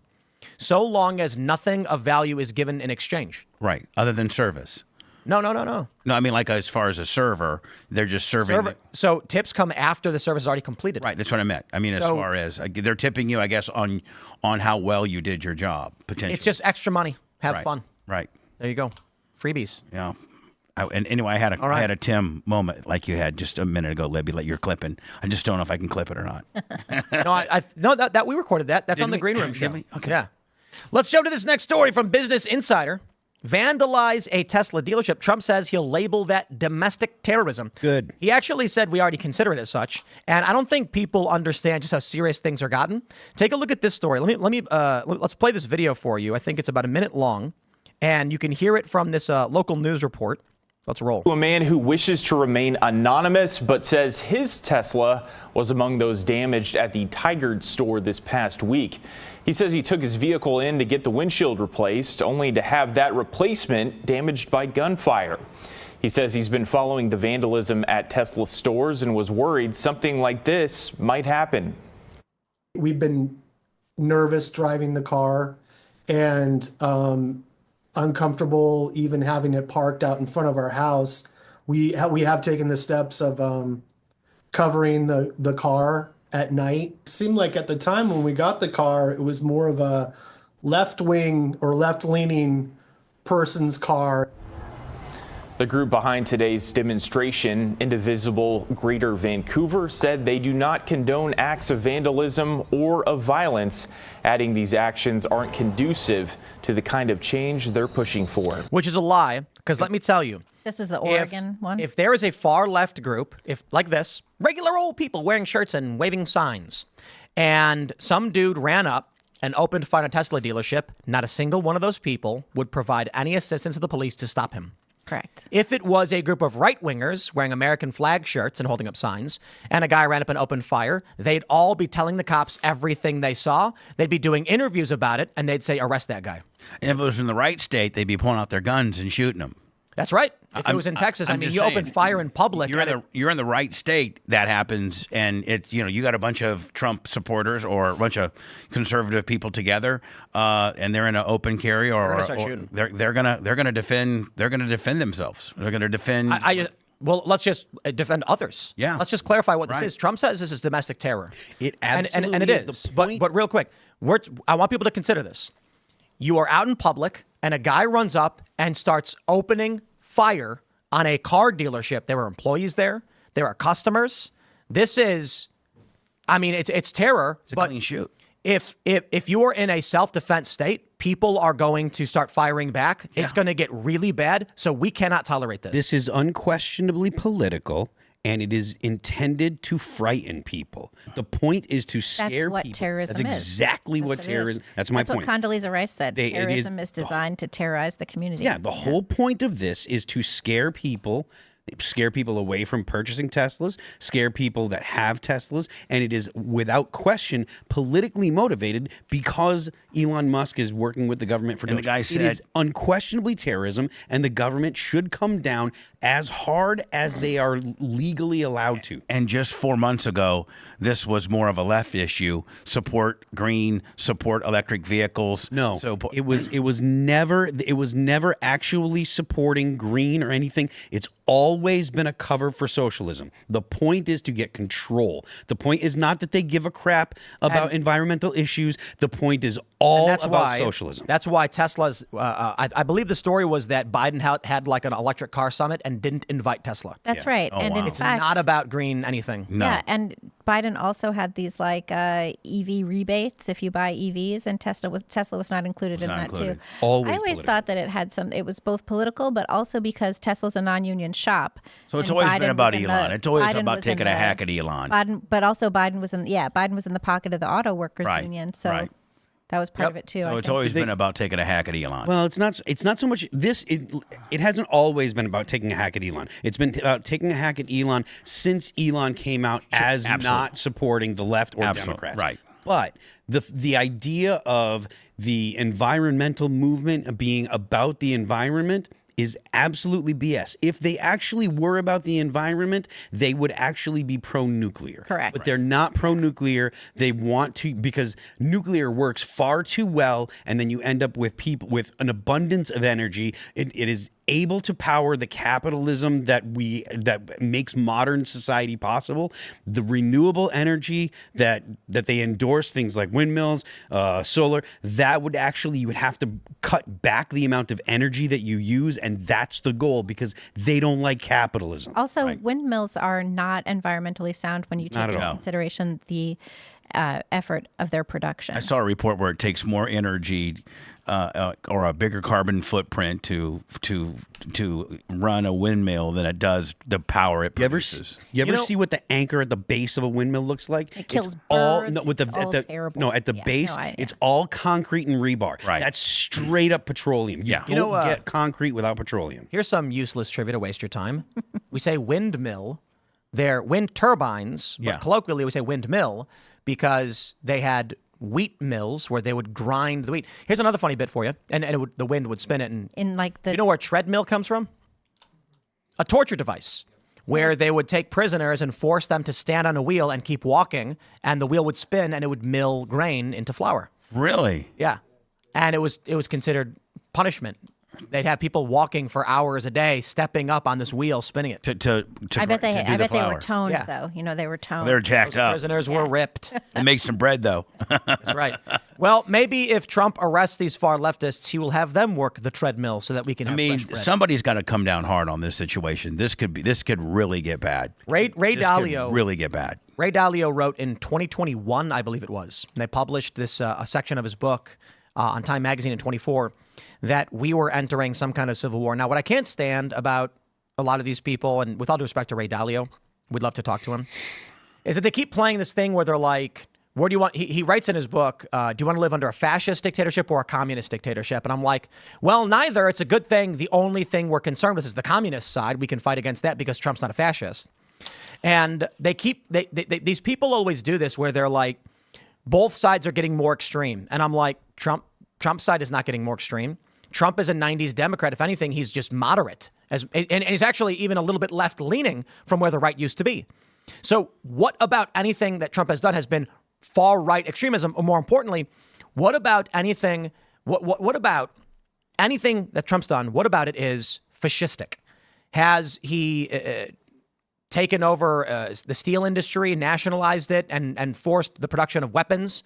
so long as nothing of value is given in exchange. Right. Other than service. No. No, I mean, like as far as a server, they're just serving. So tips come after the service is already completed. Right. That's what I meant. I mean, as far as they're tipping you, I guess, on how well you did your job, potentially. It's just extra money. Have fun. Right. There you go. Freebies. Yeah. And anyway, I had a Tim moment like you had just a minute ago, Libby. Like you're clipping. I just don't know if I can clip it or not. No, that we recorded that. That's on the Green Room show. Okay. Yeah. Let's jump to this next story from Business Insider. Vandalize a Tesla dealership. Trump says he'll label that domestic terrorism. Good. He actually said we already consider it as such, and I don't think people understand just how serious things are gotten. Take a look at this story. Let's play this video for you. I think it's about a minute long, and you can hear it from this local news report. Let's roll. A man who wishes to remain anonymous but says his Tesla was among those damaged at the Tigard store this past week. He says he took his vehicle in to get the windshield replaced, only to have that replacement damaged by gunfire. He says he's been following the vandalism at Tesla stores and was worried something like this might happen. We've been nervous driving the car and uncomfortable even having it parked out in front of our house. We have taken the steps of covering the car at night. It seemed like at the time when we got the car, it was more of a left-wing or left-leaning person's car. The group behind today's demonstration, Indivisible Greater Vancouver, said they do not condone acts of vandalism or of violence, adding these actions aren't conducive to the kind of change they're pushing for. Which is a lie, because let me tell you. This was the Oregon one? If there is a far left group, like this, regular old people wearing shirts and waving signs, and some dude ran up and opened fire on a Tesla dealership, not a single one of those people would provide any assistance to the police to stop him. Correct. If it was a group of right-wingers wearing American flag shirts and holding up signs, and a guy ran up and opened fire, they'd all be telling the cops everything they saw. They'd be doing interviews about it, and they'd say, arrest that guy. And if it was in the right state, they'd be pulling out their guns and shooting them. That's right. If it was in Texas, I'm you just saying, open fire in public. You're in the right state. That happens, and it's you got a bunch of Trump supporters or a bunch of conservative people together, and they're in an open carry, or they're gonna defend themselves. They're gonna defend. Well, let's just defend others. Yeah. Let's just clarify what this is. Trump says this is domestic terror. It absolutely and it is. The point. But real quick, I want people to consider this. You are out in public, and a guy runs up and starts opening fire on a car dealership. There were employees there. There are customers. This is, it's terror. It's a clean shoot. If you are in a self-defense state, people are going to start firing back. Yeah. It's going to get really bad. So we cannot tolerate this. This is unquestionably political, and it is intended to frighten people. The point is to scare people. That's what terrorism is. That's exactly what terrorism is. That's my point. That's what Condoleezza Rice said. Terrorism is designed to terrorize the community. Yeah, the whole point of this is to scare people away from purchasing Teslas, scare people that have Teslas, and it is without question politically motivated because Elon Musk is working with the government for doing the guy said, it is unquestionably terrorism, and the government should come down as hard as they are legally allowed to. And just 4 months ago, this was more of a left issue. Support green, support electric vehicles. No, it was never actually supporting green or anything. It's always been a cover for socialism. The point is to get control. The point is not that they give a crap about environmental issues. The point is all about socialism. That's why Tesla's, I believe the story was that Biden had like an electric car summit and didn't invite Tesla. That's right. Oh, and wow. in It's fact, not about green anything. No. Yeah, and Biden also had these like EV rebates if you buy EVs, and Tesla was not included in that too. Always I always political. thought that it was both political, but also because Tesla's a non-union shop. So it's and always Biden been about was in Elon. It's always Biden about was taking in a hack at Elon. Biden was in the pocket of the auto workers union. So. Right. That was part of it too. So I it's think. always been about taking a hack at Elon. Well, it's not. It's not so much this. It hasn't always been about taking a hack at Elon. It's been about taking a hack at Elon since Elon came out as not supporting the left or Democrats. Right. But the idea of the environmental movement being about the environment is absolutely BS. If they actually were about the environment, they would actually be pro-nuclear. Correct. But they're not pro-nuclear. They want to, because nuclear works far too well, and then you end up with people with an abundance of energy. It is able to power the capitalism that makes modern society possible. The renewable energy that they endorse, things like windmills, solar, that would actually, you would have to cut back the amount of energy that you use, and that's the goal, because they don't like capitalism. Also, windmills are not environmentally sound when you take into consideration the effort of their production. I saw a report where it takes more energy or a bigger carbon footprint to run a windmill than it does the power it produces. You ever see what the anchor at the base of a windmill looks like? It kills it's all, birds. No, with It's all terrible. No, at the base, it's all concrete and rebar. Right. That's straight up petroleum. You don't get concrete without petroleum. Here's some useless trivia to waste your time. We say windmill. They're wind turbines, but colloquially we say windmill because they had wheat mills where they would grind the wheat. Here's another funny bit for you, and the wind would spin it. And you know where treadmill comes from? A torture device where they would take prisoners and force them to stand on a wheel and keep walking, and the wheel would spin and it would mill grain into flour. Really? Yeah, and it was considered punishment. They'd have people walking for hours a day, stepping up on this wheel, spinning it. I bet they were toned, Yeah. though. You know, they were toned. They're jacked up. Prisoners were ripped. It makes some bread, though. That's right. Well, maybe if Trump arrests these far leftists, he will have them work the treadmill so that we can have fresh bread. Somebody's got to come down hard on this situation. This could really get bad. Ray Dalio could really get bad. Ray Dalio wrote in 2021, I believe it was, and they published this a section of his book on Time Magazine in 24, that we were entering some kind of civil war. Now, what I can't stand about a lot of these people, and with all due respect to Ray Dalio, we'd love to talk to him, is that they keep playing this thing where they're like, where do you want, he writes in his book, do you want to live under a fascist dictatorship or a communist dictatorship? And I'm like, well, neither. It's a good thing. The only thing we're concerned with is the communist side. We can fight against that because Trump's not a fascist. And these people always do this where they're like, both sides are getting more extreme. And I'm like, Trump's side is not getting more extreme. Trump is a 90s Democrat. If anything, he's just moderate. And he's actually even a little bit left-leaning from where the right used to be. So what about anything that Trump has done has been far-right extremism? Or more importantly, what about anything that Trump's done, what about it is fascistic? Has he taken over the steel industry, nationalized it, and forced the production of weapons?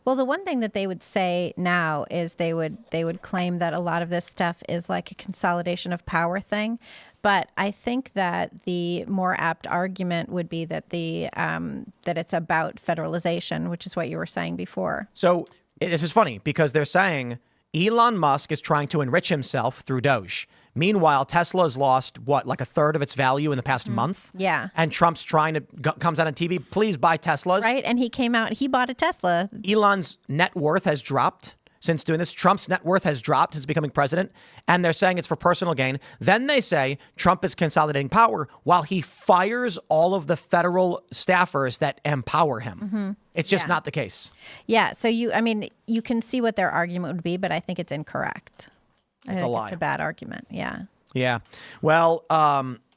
Well, the one thing that they would say now is they would claim that a lot of this stuff is like a consolidation of power thing. But I think that the more apt argument would be that that it's about federalization, which is what you were saying before. So this is funny because they're saying Elon Musk is trying to enrich himself through Doge. Meanwhile, Tesla's lost, like a third of its value in the past month? Yeah. And Trump's comes out on TV, please buy Teslas. Right, and he came out, he bought a Tesla. Elon's net worth has dropped since doing this. Trump's net worth has dropped since becoming president, and they're saying it's for personal gain. Then they say Trump is consolidating power while he fires all of the federal staffers that empower him. Mm-hmm. It's just not the case. Yeah, so you can see what their argument would be, but I think it's incorrect. It's a lie. It's a bad argument. Yeah. Yeah. Well,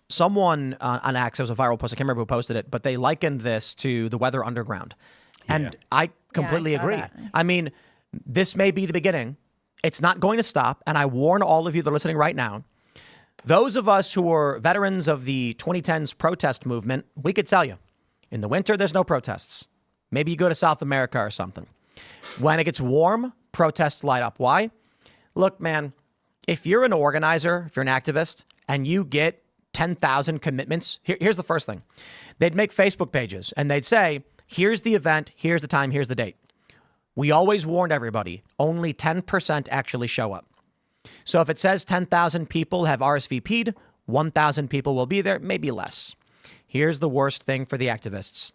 someone on X, it was a viral post. I can't remember who posted it, but they likened this to the Weather Underground. And I completely agree. That. I mean, this may be the beginning. It's not going to stop. And I warn all of you that are listening right now, those of us who were veterans of the 2010s protest movement, we could tell you, in the winter, there's no protests. Maybe you go to South America or something. When it gets warm, protests light up. Why? Look, man, if you're an organizer, if you're an activist, and you get 10,000 commitments, here's the first thing. They'd make Facebook pages, and they'd say, here's the event, here's the time, here's the date. We always warned everybody, only 10% actually show up. So if it says 10,000 people have RSVP'd, 1,000 people will be there, maybe less. Here's the worst thing for the activists.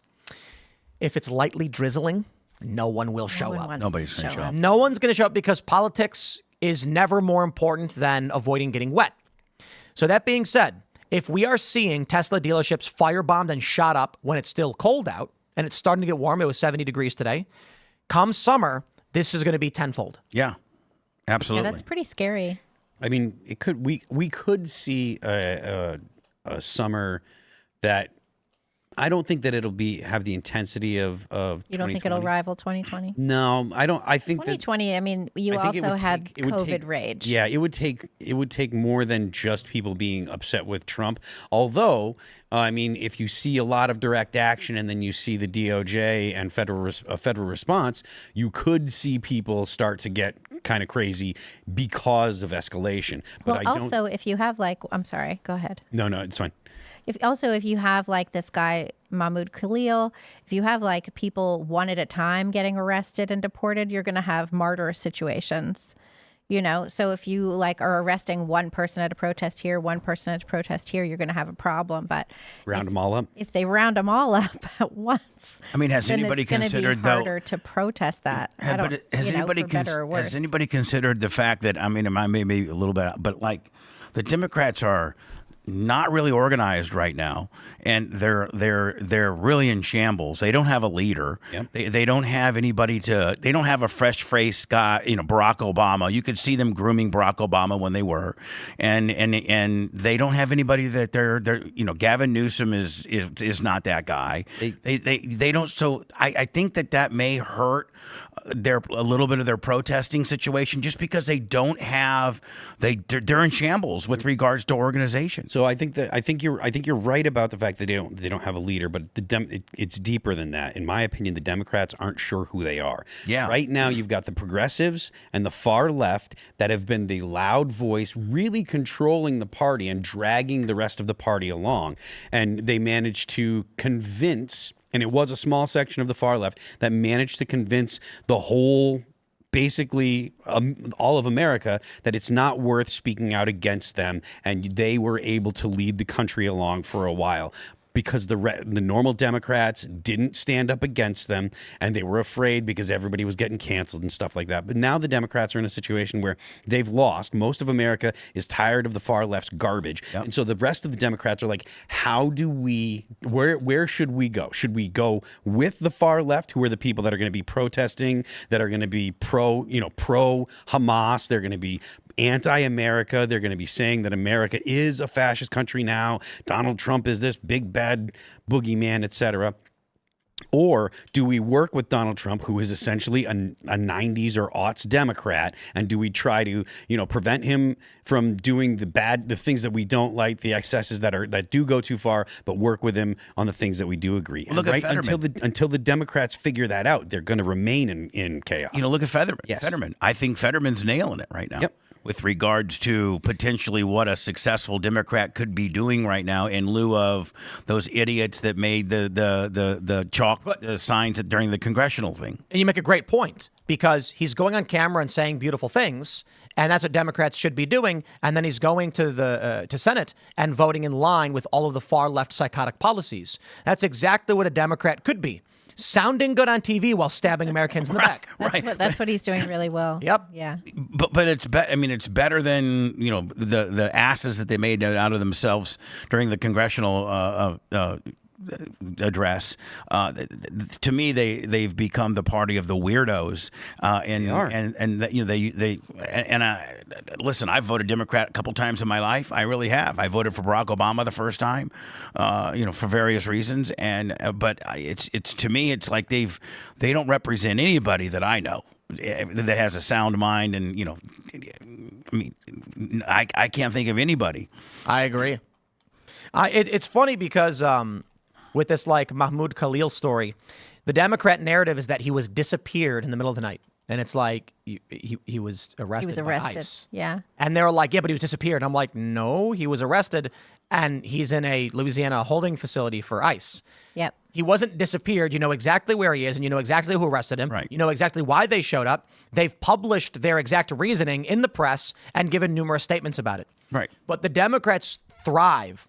If it's lightly drizzling, no one will show up. Nobody's going to show up. No one's going to show up because politics is never more important than avoiding getting wet. So that being said, if we are seeing Tesla dealerships firebombed and shot up when it's still cold out and it's starting to get warm, it was 70 degrees today, come summer, this is going to be tenfold. Yeah, absolutely. Yeah, that's pretty scary. I mean, it could we could see a summer that I don't think that it'll have the intensity of You don't think it'll rival 2020? No, I don't. I think 2020. I mean, you also had COVID rage. Yeah, it would take more than just people being upset with Trump. Although, I mean, if you see a lot of direct action and then you see the DOJ and a federal response, you could see people start to get kind of crazy because of escalation. But well, also, if you have I'm sorry, go ahead. No, it's fine. If you have like this guy, Mahmoud Khalil, if you have like people one at a time getting arrested and deported, you're going to have martyr situations, So if you are arresting one person at a protest here, one person at a protest here, you're going to have a problem. But round them all up. If they round them all up at once, I mean, has anybody considered it's harder to protest that? Has anybody considered the fact that, I mean, it might maybe a little bit, but the Democrats are not really organized right now, and they're really in shambles. They don't have a leader. Yep. They don't have anybody they don't have a fresh-faced guy, Barack Obama. You could see them grooming Barack Obama when they were, and they don't have anybody that they're Gavin Newsom is not that guy. They don't. So I think that may hurt a little bit of their protesting situation, just because they don't have they're in shambles with regards to organization. So I think you're right about the fact that they don't have a leader, but it's deeper than that. In my opinion, the Democrats aren't sure who they are. Yeah. Right now, you've got the progressives and the far left that have been the loud voice, really controlling the party and dragging the rest of the party along, and they managed to convince. And it was a small section of the far left that managed to convince the whole, basically all of America, that it's not worth speaking out against them. And they were able to lead the country along for a while, because the normal Democrats didn't stand up against them, and they were afraid because everybody was getting canceled and stuff like that. But now the Democrats are in a situation where they've lost. Most of America is tired of the far left's garbage. Yep. And so the rest of the Democrats are like, where should we go? Should we go with the far left, who are the people that are going to be protesting, that are going to be pro Hamas, they're going to be anti-America, they're going to be saying that America is a fascist country now, Donald Trump is this big bad boogeyman, etc.? Or do we work with Donald Trump, who is essentially a 90s or aughts Democrat, and do we try to, prevent him from doing the things that we don't like, the excesses that do go too far, but work with him on the things that we do agree? Well, look at Fetterman. Until the Democrats figure that out, they're going to remain in chaos. Look at Fetterman. Yes. Fetterman. I think Fetterman's nailing it right now. Yep. With regards to potentially what a successful Democrat could be doing right now, in lieu of those idiots that made the chalk signs during the congressional thing. And you make a great point, because he's going on camera and saying beautiful things, and that's what Democrats should be doing. And then he's going to the Senate and voting in line with all of the far left psychotic policies. That's exactly what a Democrat could be. Sounding good on TV while stabbing Americans in the back. That's what he's doing really well. Yep. Yeah. But it's it's better than the asses that they made out of themselves during the congressional address. To me, they've become the party of the weirdos. Listen, I've voted Democrat a couple times in my life. I really have. I voted for Barack Obama the first time, for various reasons. But it's to me, it's like they don't represent anybody that I know that has a sound mind. And I can't think of anybody. I agree. It's funny because with this Mahmoud Khalil story, the Democrat narrative is that he was disappeared in the middle of the night. And it's like he was arrested. He was arrested. By ICE. Yeah. And they were like, yeah, but he was disappeared. I'm like, no, he was arrested, and he's in a Louisiana holding facility for ICE. Yep. He wasn't disappeared. You know exactly where he is, and you know exactly who arrested him. Right. You know exactly why they showed up. They've published their exact reasoning in the press and given numerous statements about it. Right. But the Democrats thrive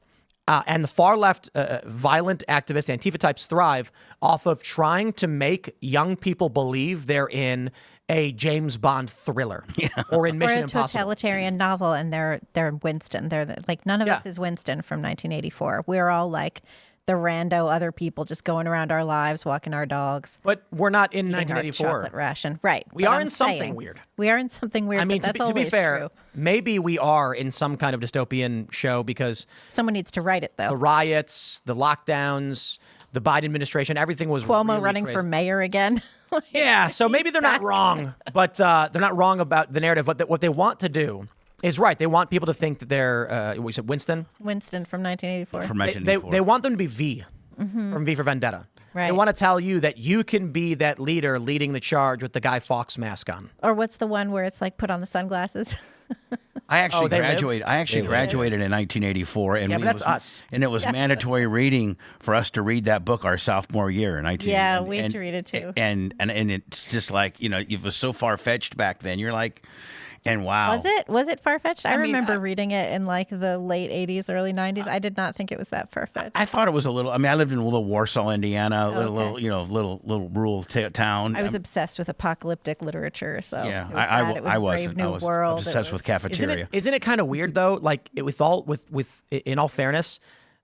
And the far left, violent activists, Antifa types thrive off of trying to make young people believe they're in a James Bond thriller or in Mission or a Impossible. totalitarian novel, and they're Winston. Like none of us is Winston from 1984. We're all like the rando other people just going around our lives, walking our dogs. But we're not in eating our 1984. chocolate ration, right? We are in something weird. We are in something weird. I mean, but that's to be always fair, true. maybe we are in some kind of dystopian show because Someone needs to write it, though. the riots, the lockdowns, the Biden administration, everything was Cuomo really running crazy. for mayor again. Yeah, so maybe they're not wrong, but they're not wrong about the narrative. But what they want to do is right. They want people to think that they're, we said Winston? Winston from 1984. From They 1984. want them to be V from V for Vendetta. They Right. want to tell you that you can be that leader leading the charge with the Guy Fawkes mask on. Or what's the one where it's like put on the sunglasses? I actually they live? graduated. I actually graduated in 1984, and Yeah, but it that's was, us. And it was mandatory reading for us to read that book our sophomore year in 19. Yeah, and- we had and- to read it too. And it's just like it was so far fetched back then. You're like, and wow, Was it far-fetched? I mean, remember reading it in like the late 80s, early 90s. I did not think it was that far-fetched. I thought it was a little. I mean, I lived in a little Warsaw, Indiana, a little, Okay. little rural town. I was obsessed with apocalyptic literature, so Yeah, it was I that. It was wasn't. Brave New I was World. It obsessed with was- cafeteria. Isn't it kind of weird though? Like in all fairness,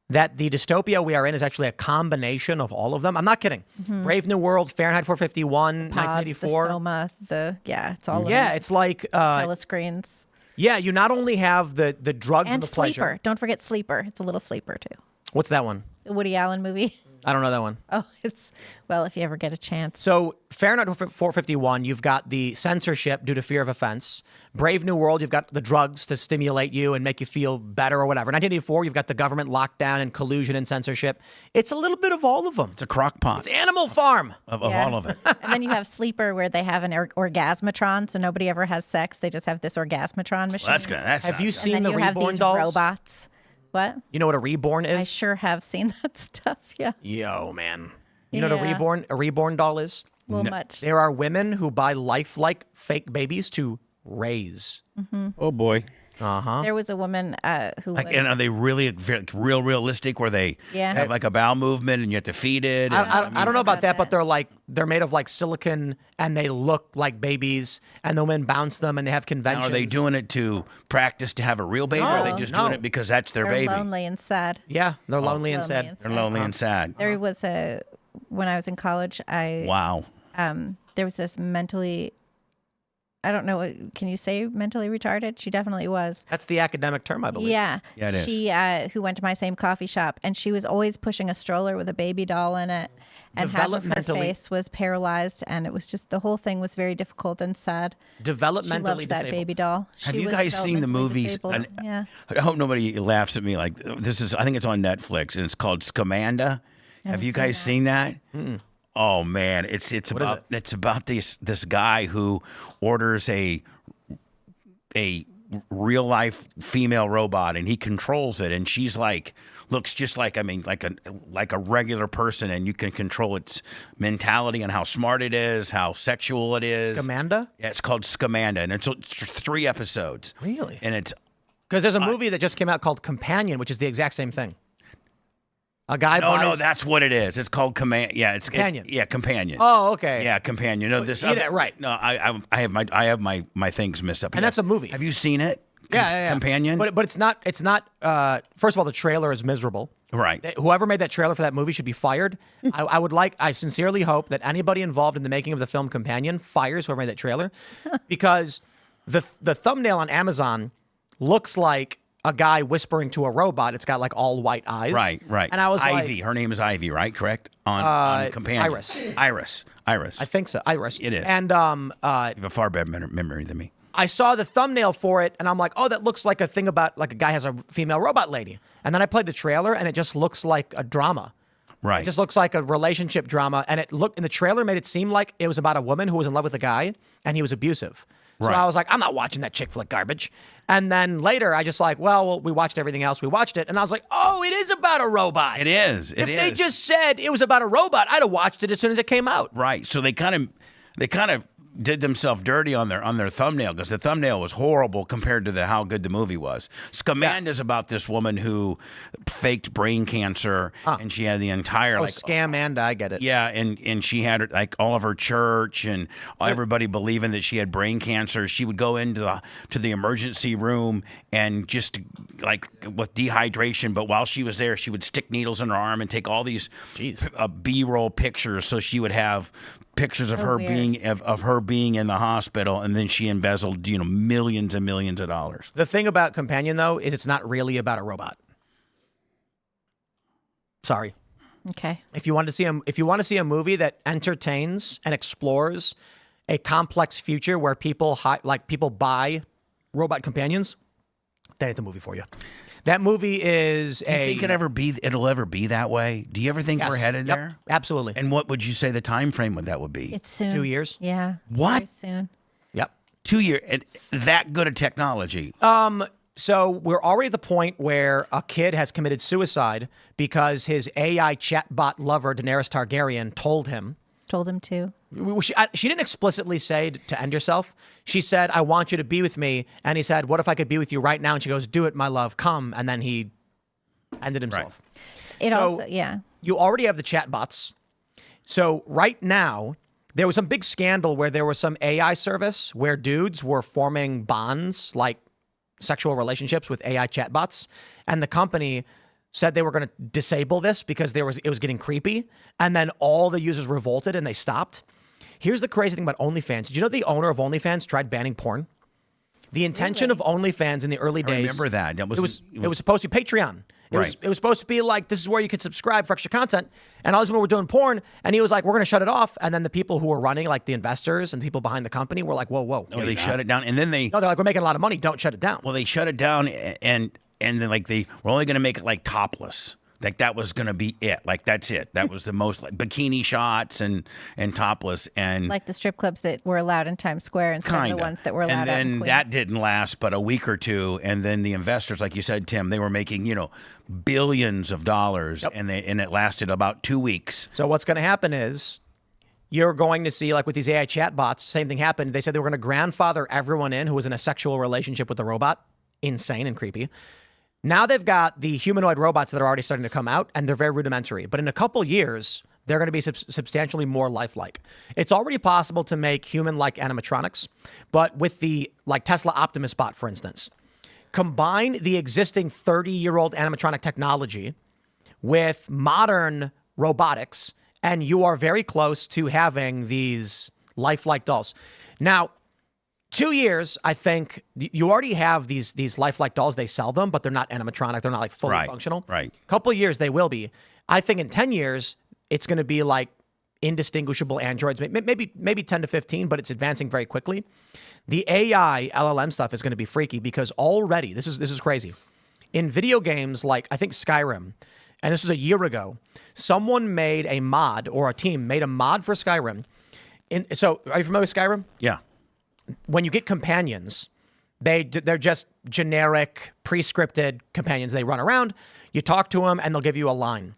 that the dystopia we are in is actually a combination of all of them. I'm not kidding. Brave New World, Fahrenheit 451, Pods, the 1984. Soma, it's all of Yeah, them. it's like Telescreens. yeah, you not only have the drugs and And the pleasure. Sleeper. Don't forget Sleeper. It's a little Sleeper too. What's that one? The Woody Allen movie. I don't know that one. Oh, if you ever get a chance. So Fahrenheit 451, you've got the censorship due to fear of offense. Brave New World, you've got the drugs to stimulate you and make you feel better or whatever. 1984, you've got the government lockdown and collusion and censorship. It's a little bit of all of them. It's a crock pot It's Animal Farm. of Yeah. all of it. And then you have Sleeper, where they have an orgasmatron, so nobody ever has sex. They just have this orgasmatron machine. That's good. That's Have you And seen then the you have Reborn these dolls? robots. What? You know what a Reborn is? I sure have seen that stuff. Yeah. Yo, man. You know what Yeah. a reborn doll is? A little much. There are women who buy lifelike fake babies to raise. Oh boy. There was a woman who Like, was, and are they really real realistic? Where they Yeah. have like a bowel movement and you have to feed it? I don't know about that, but that. they're made of like silicon and they look like babies and the women bounce them and they have Now, conventions. are they doing it to practice to have a real baby, or are they No, just no. doing it because that's their they're baby? lonely and sad. Yeah, they're lonely and sad. They're lonely and sad. There was when I was in college, Wow. there was this mentally, I don't know, can you say mentally retarded? She definitely was. That's the academic term, I believe. Yeah. Yeah, it is. She, who went to my same coffee shop, and she was always pushing a stroller with a baby doll in it. And half of her Developmentally- face was paralyzed, and it was just, the whole thing was very difficult and sad. She Developmentally loved that disabled. baby doll. Have She you was guys seen the developmentally movies? disabled. Yeah. I hope nobody laughs at me. Like this is. I think it's on Netflix and it's called Scamanda. Have you guys seen that? Oh man, it's about this guy who orders a real life female robot and he controls it, and she's like looks just like like a regular person, and you can control its mentality and how smart it is, how sexual it is. Scamanda? Yeah, it's called Scamanda, and it's 3 episodes. Really? And it's Because there's a movie that just came out called Companion, which is the exact same thing. A guy no, buys... that's what it is. It's called Command. Yeah, it's Companion. Companion. Oh, okay. Yeah, Companion. No, this. yeah, right. No, I have my things messed up. And that's a movie. Have you seen it? Yeah. Companion. But it's not. First of all, the trailer is miserable. Right. Whoever made that trailer for that movie should be fired. I sincerely hope that anybody involved in the making of the film Companion fires whoever made that trailer, because the thumbnail on Amazon looks like a guy whispering to a robot. It's got like all white eyes. Right. And I was Ivy. like, Her name is Ivy, right? Correct. On Companion. Iris. Iris. I think so. Iris. It is. And You have a far better memory than me. I saw the thumbnail for it, and I'm like, oh, that looks like a thing about like a guy has a female robot lady. And then I played the trailer, and it just looks like a drama. Right. It just looks like a relationship drama, and the trailer made it seem like it was about a woman who was in love with a guy, and he was abusive. So Right. I was like, I'm not watching that chick flick garbage. And then later, I just like, well, we watched everything else. We watched it, and I was like, oh, it is about a robot. It is. If they just said it was about a robot, I'd have watched it as soon as it came out. Right. So they kind of did themselves dirty on their thumbnail, because the thumbnail was horrible compared to how good the movie was. Scamanda is about this woman who faked brain cancer, and she had the entire Scamanda, I get it. Yeah, and she had like all of her church and everybody believing that she had brain cancer. She would go into the emergency room and just like with dehydration, but while she was there, she would stick needles in her arm and take all these B-roll pictures, so she would have pictures of her being in the hospital, and then she embezzled millions and millions of dollars. The thing about Companion, though, is it's not really about a robot. Sorry. Okay. If you want to see a movie that entertains and explores a complex future where people buy robot companions, that ain't the movie for you. That movie is Do you think it'll ever be that way? Do you ever think we're headed there? Absolutely. And what would you say the time frame that would be? It's soon. 2 years. Yeah. What? Very soon. Yep. 2 years. And that good of technology. So we're already at the point where a kid has committed suicide because his AI chatbot lover, Daenerys Targaryen, told him to. She didn't explicitly say to end yourself. She said, I want you to be with me. And he said, what if I could be with you right now? And she goes, do it, my love, come. And then he ended himself. Right. You already have the chatbots. So right now, there was some big scandal where there was some AI service where dudes were forming bonds, like sexual relationships with AI chatbots. And the company said they were going to disable this because it was getting creepy. And then all the users revolted and they stopped. Here's the crazy thing about OnlyFans. Did you know the owner of OnlyFans tried banning porn? The intention of OnlyFans in the early days. I remember that. It was supposed to be Patreon. It was supposed to be like, this is where you could subscribe for extra content. And all these people were doing porn. And he was like, we're going to shut it off. And then the people who were running, like the investors and the people behind the company, were like, whoa. No, they shut it down. And then they're like, we're making a lot of money. Don't shut it down. Well, they shut it down, and then like they were only going to make it like topless. Like that was going to be it. Like that's it. That was the most like bikini shots and topless, and like the strip clubs that were allowed in Times Square instead of the ones that were allowed. And then that didn't last but a week or two, and then the investors, like you said, Tim, they were making billions of dollars, and it lasted about 2 weeks. So what's going to happen is you're going to see, like with these AI chatbots, same thing happened. They said they were going to grandfather everyone in who was in a sexual relationship with the robot. Insane and creepy. Now they've got the humanoid robots that are already starting to come out, and they're very rudimentary. But in a couple years, they're going to be substantially more lifelike. It's already possible to make human-like animatronics, but with the Tesla Optimus bot, for instance, combine the existing 30-year-old animatronic technology with modern robotics, and you are very close to having these lifelike dolls. Now, 2 years, I think you already have these lifelike dolls. They sell them, but they're not animatronic. They're not like fully functional. Right. Couple of years, they will be. I think in 10 years, it's going to be like indistinguishable androids, maybe 10 to 15, but it's advancing very quickly. The AI LLM stuff is going to be freaky because already, this is crazy. In video games like, I think Skyrim, and this was a year ago, someone made a mod, or a team made a mod for Skyrim. So are you familiar with Skyrim? Yeah. When you get companions, they're just generic, pre-scripted companions. They run around, you talk to them, and they'll give you a line.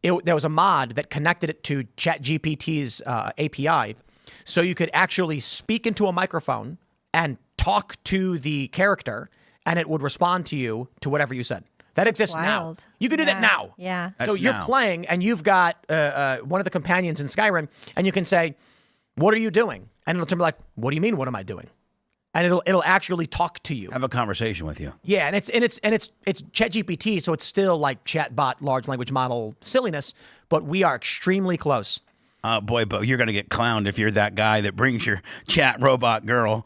There was a mod that connected it to ChatGPT's API, so you could actually speak into a microphone and talk to the character, and it would respond to you to whatever you said. That exists now. You can do that now. Yeah. So you're playing, and you've got one of the companions in Skyrim, and you can say, "What are you doing?" And it'll be like, "What do you mean? What am I doing?" And it'll actually talk to you, have a conversation with you. Yeah, and it's ChatGPT, so it's still like chatbot, large language model silliness, but we are extremely close. Boy, but you're gonna get clowned if you're that guy that brings your chat robot girl.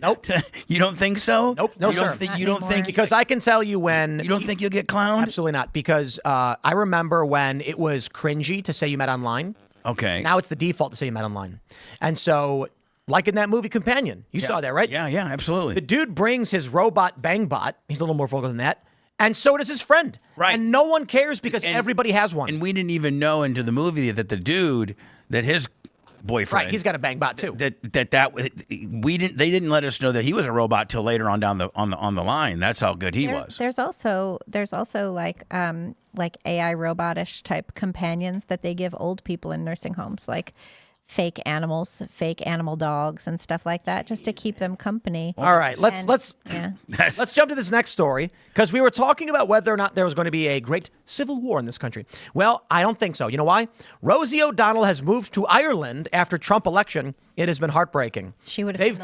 Nope. You don't think so? Nope. No, sir. You don't think because I can tell you when you don't think you'll get clowned? Absolutely not. Because I remember when it was cringy to say you met online. Okay. Now it's the default to say you met online, and so. Like in that movie Companion. You saw that, right? Yeah, absolutely. The dude brings his robot Bangbot. He's a little more vulgar than that. And so does his friend. Right. And no one cares because everybody has one. And we didn't even know into the movie that the dude, that his boyfriend. Right, he's got a Bangbot too. They didn't let us know that he was a robot till later on down on the line. That's how good he was. There's also like AI robotish type companions that they give old people in nursing homes. Like fake animals, fake animal dogs and stuff like that, just to keep them company. All right, let's jump to this next story, because we were talking about whether or not there was going to be a great civil war in this country. Well, I don't think so. You know why? Rosie O'Donnell has moved to Ireland after Trump election. It has been heartbreaking. She would have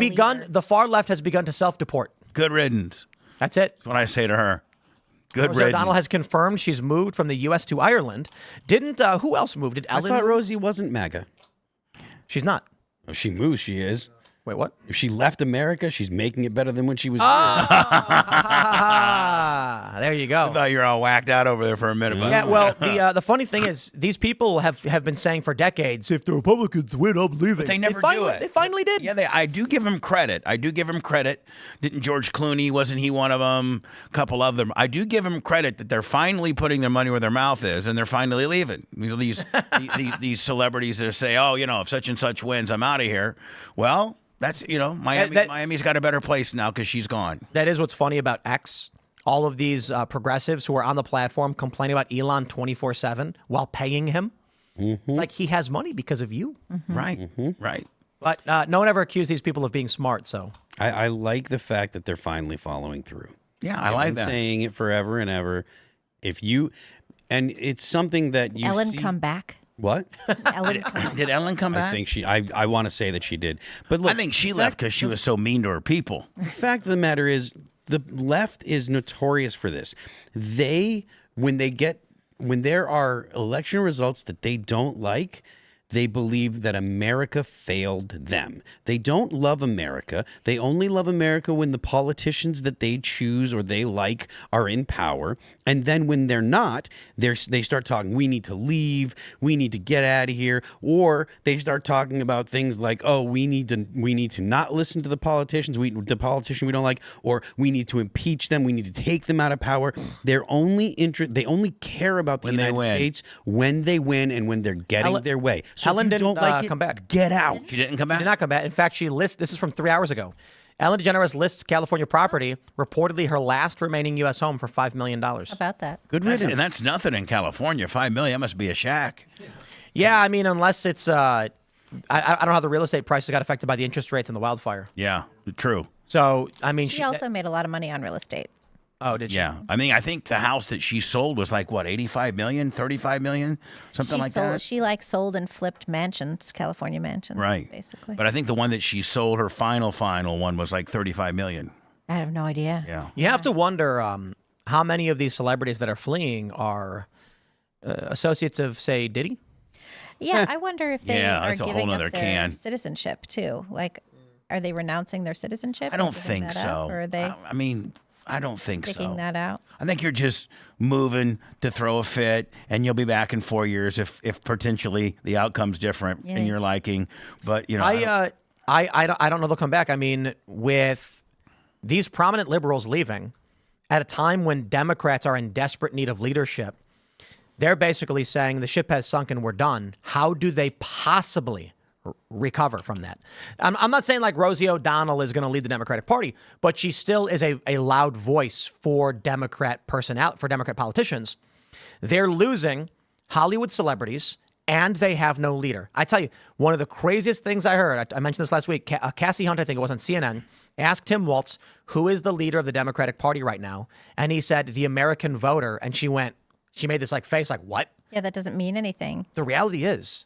the far left has begun to self-deport. Good riddance. That's it. That's what I say to her. Good Rosie riddance. O'Donnell has confirmed she's moved from the U.S. to Ireland. Who else moved? Did I Ellen? thought Rosie wasn't MAGA. She's not. If she moves, she is. Wait, what? If she left America, she's making it better than when she was here. There you go. I thought you were all whacked out over there for a minute. Yeah, well, the funny thing is, these people have been saying for decades, if the Republicans win, I'm leaving. But they never do it. They finally did. Yeah, I do give them credit. Didn't George Clooney, wasn't he one of them? A couple of them. I do give them credit that they're finally putting their money where their mouth is, and they're finally leaving. You know, these celebrities that say, oh, you know, if such and such wins, I'm out of here. Well, that's, you know, Miami's got a better place now because she's gone. That is what's funny about X. All of these progressives who are on the platform complaining about Elon 24/7 while paying him. It's like he has money because of you. Right, right. But no one ever accused these people of being smart, so. I like the fact that they're finally following through. Yeah, I like that. Saying it forever and ever. And it's something that you Ellen see. come back. What? Did Ellen come back? I think I want to say that she did. But look, I think she left because she was so mean to her people. The fact of the matter is, the left is notorious for this. When there are election results that they don't like, they believe that America failed them. They don't love America. They only love America when the politicians that they choose or they like are in power. And then when they're not, they start talking, we need to leave, we need to get out of here. Or they start talking about things like, oh, we need to not listen to the politicians, the politician we don't like, or we need to impeach them, we need to take them out of power. They only care about the United States when they win and when they're getting their way. So Ellen if you didn't don't like it, come back. Get out. She didn't come back? She did not come back. In fact, this is from 3 hours ago. Ellen DeGeneres lists California property, reportedly her last remaining U.S. home, for $5 million. About that. Good riddance. And that's nothing in California. $5 million, that must be a shack. Yeah, I mean, unless it's, I don't know how the real estate prices got affected by the interest rates and the wildfire. Yeah, true. So, I mean, She also made a lot of money on real estate. Oh, did she? Yeah. I mean, I think the house that she sold was like, what, 85 million, 35 million, something like that? She sold and flipped mansions, California mansions. Right. Basically. But I think the one that she sold, her final one, was like 35 million. I have no idea. Yeah. You have to wonder how many of these celebrities that are fleeing are associates of, say, Diddy? Yeah, I wonder if they are that's a whole giving nother up their can. citizenship too. Like, are they renouncing their citizenship? I don't and giving think that so. up, or are they I mean, I don't think sticking so. that out? I think you're just moving to throw a fit, and you'll be back in 4 years if potentially the outcome's different in your liking. But you know, I don't know they'll come back. I mean, with these prominent liberals leaving at a time when Democrats are in desperate need of leadership, they're basically saying the ship has sunk and we're done. How do they possibly recover from that? I'm not saying like Rosie O'Donnell is going to lead the Democratic Party, but she still is a loud voice for Democrat politicians. They're losing Hollywood celebrities, and they have no leader. I tell you, one of the craziest things I heard, I mentioned this last week, Cassie Hunt, I think it was on CNN, asked Tim Waltz, who is the leader of the Democratic Party right now? And he said, the American voter. And she made this like face like, what? Yeah, that doesn't mean anything. The reality is,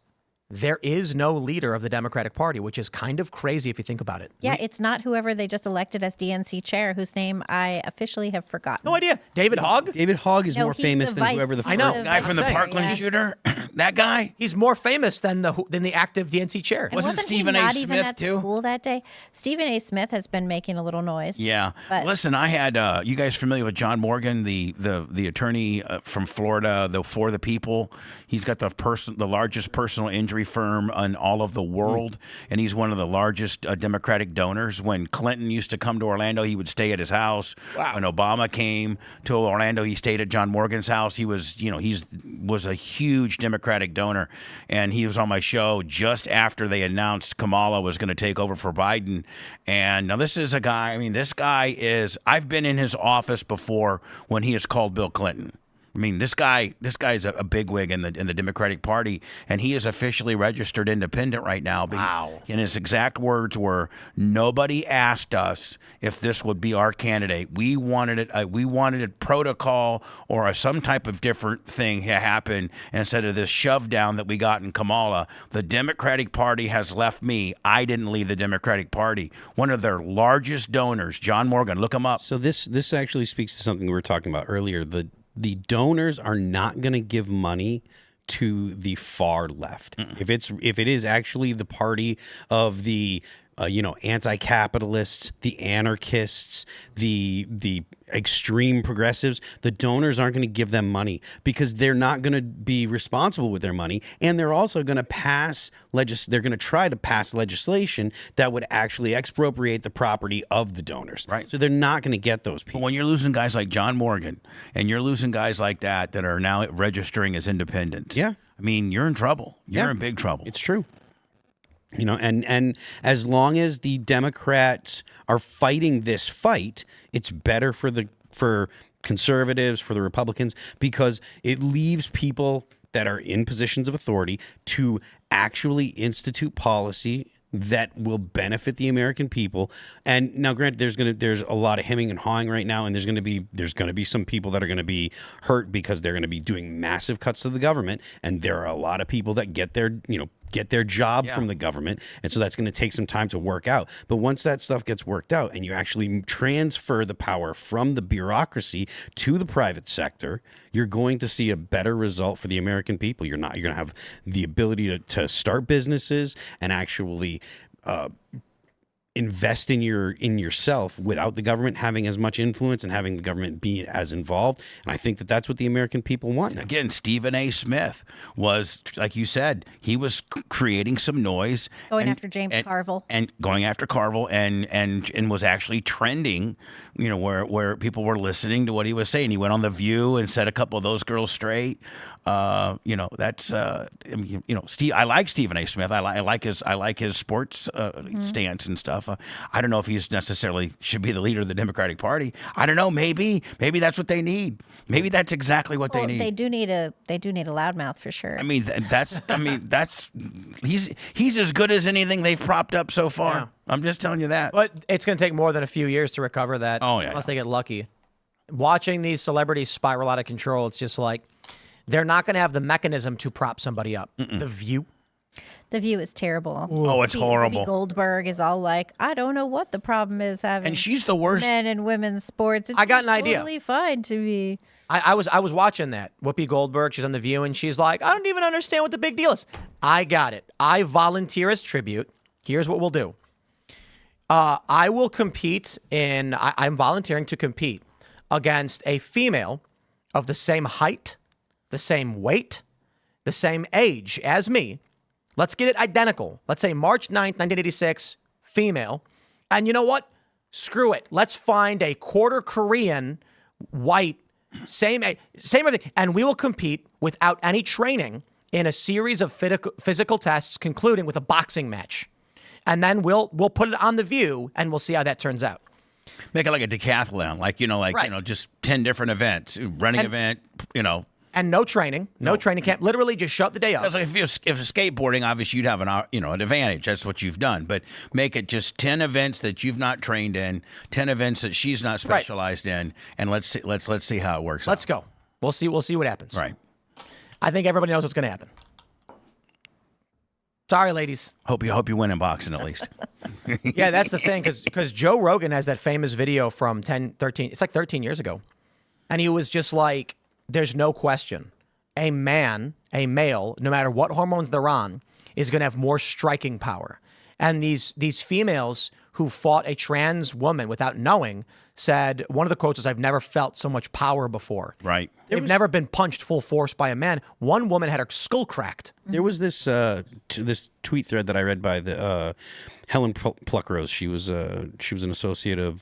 there is no leader of the Democratic Party, which is kind of crazy if you think about it. Yeah, it's not whoever they just elected as DNC chair, whose name I officially have forgotten. No idea. David Hogg? David Hogg is No, more he's famous the than whoever the vice- I know. he's guy from the vice Parkland chair, yeah. shooter, that guy. He's more famous than the active DNC chair. And Wasn't he Stephen A. not even Smith, at too? school that day? Stephen A. Smith has been making a little noise. Yeah. But- Listen, I had you guys familiar with John Morgan, the attorney from Florida, For the People. He's got the largest personal injury firm in all of the world, and he's one of the largest Democratic donors. When Clinton used to come to Orlando, he would stay at his house. Wow. When Obama came to Orlando, he stayed at John Morgan's house. He was, was a huge Democratic donor, and he was on my show just after they announced Kamala was going to take over for Biden. And now this is a guy. I mean, this guy is. I've been in his office before when he has called Bill Clinton. I mean, this guy's a bigwig in the Democratic Party, and he is officially registered independent right now. Wow. And his exact words were, "Nobody asked us if this would be our candidate. We wanted it. We wanted a protocol or some type of different thing to happen instead of this shove down that we got in Kamala. The Democratic Party has left me. I didn't leave the Democratic Party. One of their largest donors, John Morgan, look him up." So this actually speaks to something we were talking about earlier. The donors are not going to give money to the far left. If it is actually the party of the anti-capitalists, the anarchists, the extreme progressives, the donors aren't going to give them money because they're not going to be responsible with their money, and they're also going to they're going to try to pass legislation that would actually expropriate the property of the donors. Right. So they're not going to get those people. But when you're losing guys like John Morgan and you're losing guys like that are now registering as independents, Yeah. I mean, you're in trouble. You're Yeah. in big trouble. It's true. And as long as the Democrats are fighting this fight, it's better for conservatives, for the Republicans, because it leaves people that are in positions of authority to actually institute policy that will benefit the American people. And now, granted, there's a lot of hemming and hawing right now, and there's going to be some people that are going to be hurt because they're going to be doing massive cuts to the government, and there are a lot of people that get their job from the government, and so that's going to take some time to work out. But once that stuff gets worked out and you actually transfer the power from the bureaucracy to the private sector, you're going to see a better result for the American people. You're going to have the ability to start businesses and actually invest in yourself without the government having as much influence and having the government be as involved. And I think that that's what the American people want now. Again, Stephen A. Smith was, like you said, he was creating some noise, Going after James Carville. and going after Carville, and was actually trending. Where people were listening to what he was saying. He went on The View and set a couple of those girls straight. That's Steve. I like Stephen A. Smith. I like his sports stance and stuff. I don't know if he's necessarily should be the leader of the Democratic Party. I don't know. Maybe that's what they need. Maybe that's exactly what they need. They do need a loudmouth for sure. I mean, he's as good as anything they've propped up so far. Yeah. I'm just telling you that. But it's going to take more than a few years to recover that. Oh, yeah, unless they get lucky. Watching these celebrities spiral out of control, it's just like they're not going to have the mechanism to prop somebody up. The View. The View is terrible. Oh, it's horrible. Libby Goldberg is all like, I don't know what the problem is having. And she's the worst. Men and women's sports. It's I got an idea. Totally fine to me. I was watching that. Whoopi Goldberg, she's on The View, and she's like, I don't even understand what the big deal is. I got it. I volunteer as tribute. Here's what we'll do. I will compete I'm volunteering to compete against a female of the same height, the same weight, the same age as me. Let's get it identical. Let's say March 9th, 1986, female. And you know what? Screw it. Let's find a quarter Korean, white, same age, same everything. And we will compete without any training in a series of physical tests, concluding with a boxing match. And then we'll put it on The View, and we'll see how that turns out. Make it like a decathlon, Right. just 10 different events, running event, And no training camp. Literally just show up the day of. Because if skateboarding, obviously you'd have an advantage. That's what you've done. But make it just 10 events that you've not trained in, 10 events that she's not specialized in, and let's see how it works. Let's go. We'll see what happens. Right. I think everybody knows what's going to happen. Sorry, ladies. Hope you win in boxing at least. Yeah, that's the thing, because Joe Rogan has that famous video from 13 years ago. And he was just like, there's no question. A male, no matter what hormones they're on, is going to have more striking power. And these females who fought a trans woman without knowing said, one of the quotes is, I've never felt so much power before. Right. They've never been punched full force by a man. One woman had her skull cracked. There was this this tweet thread that I read by the Helen Pluckrose. She was an associate of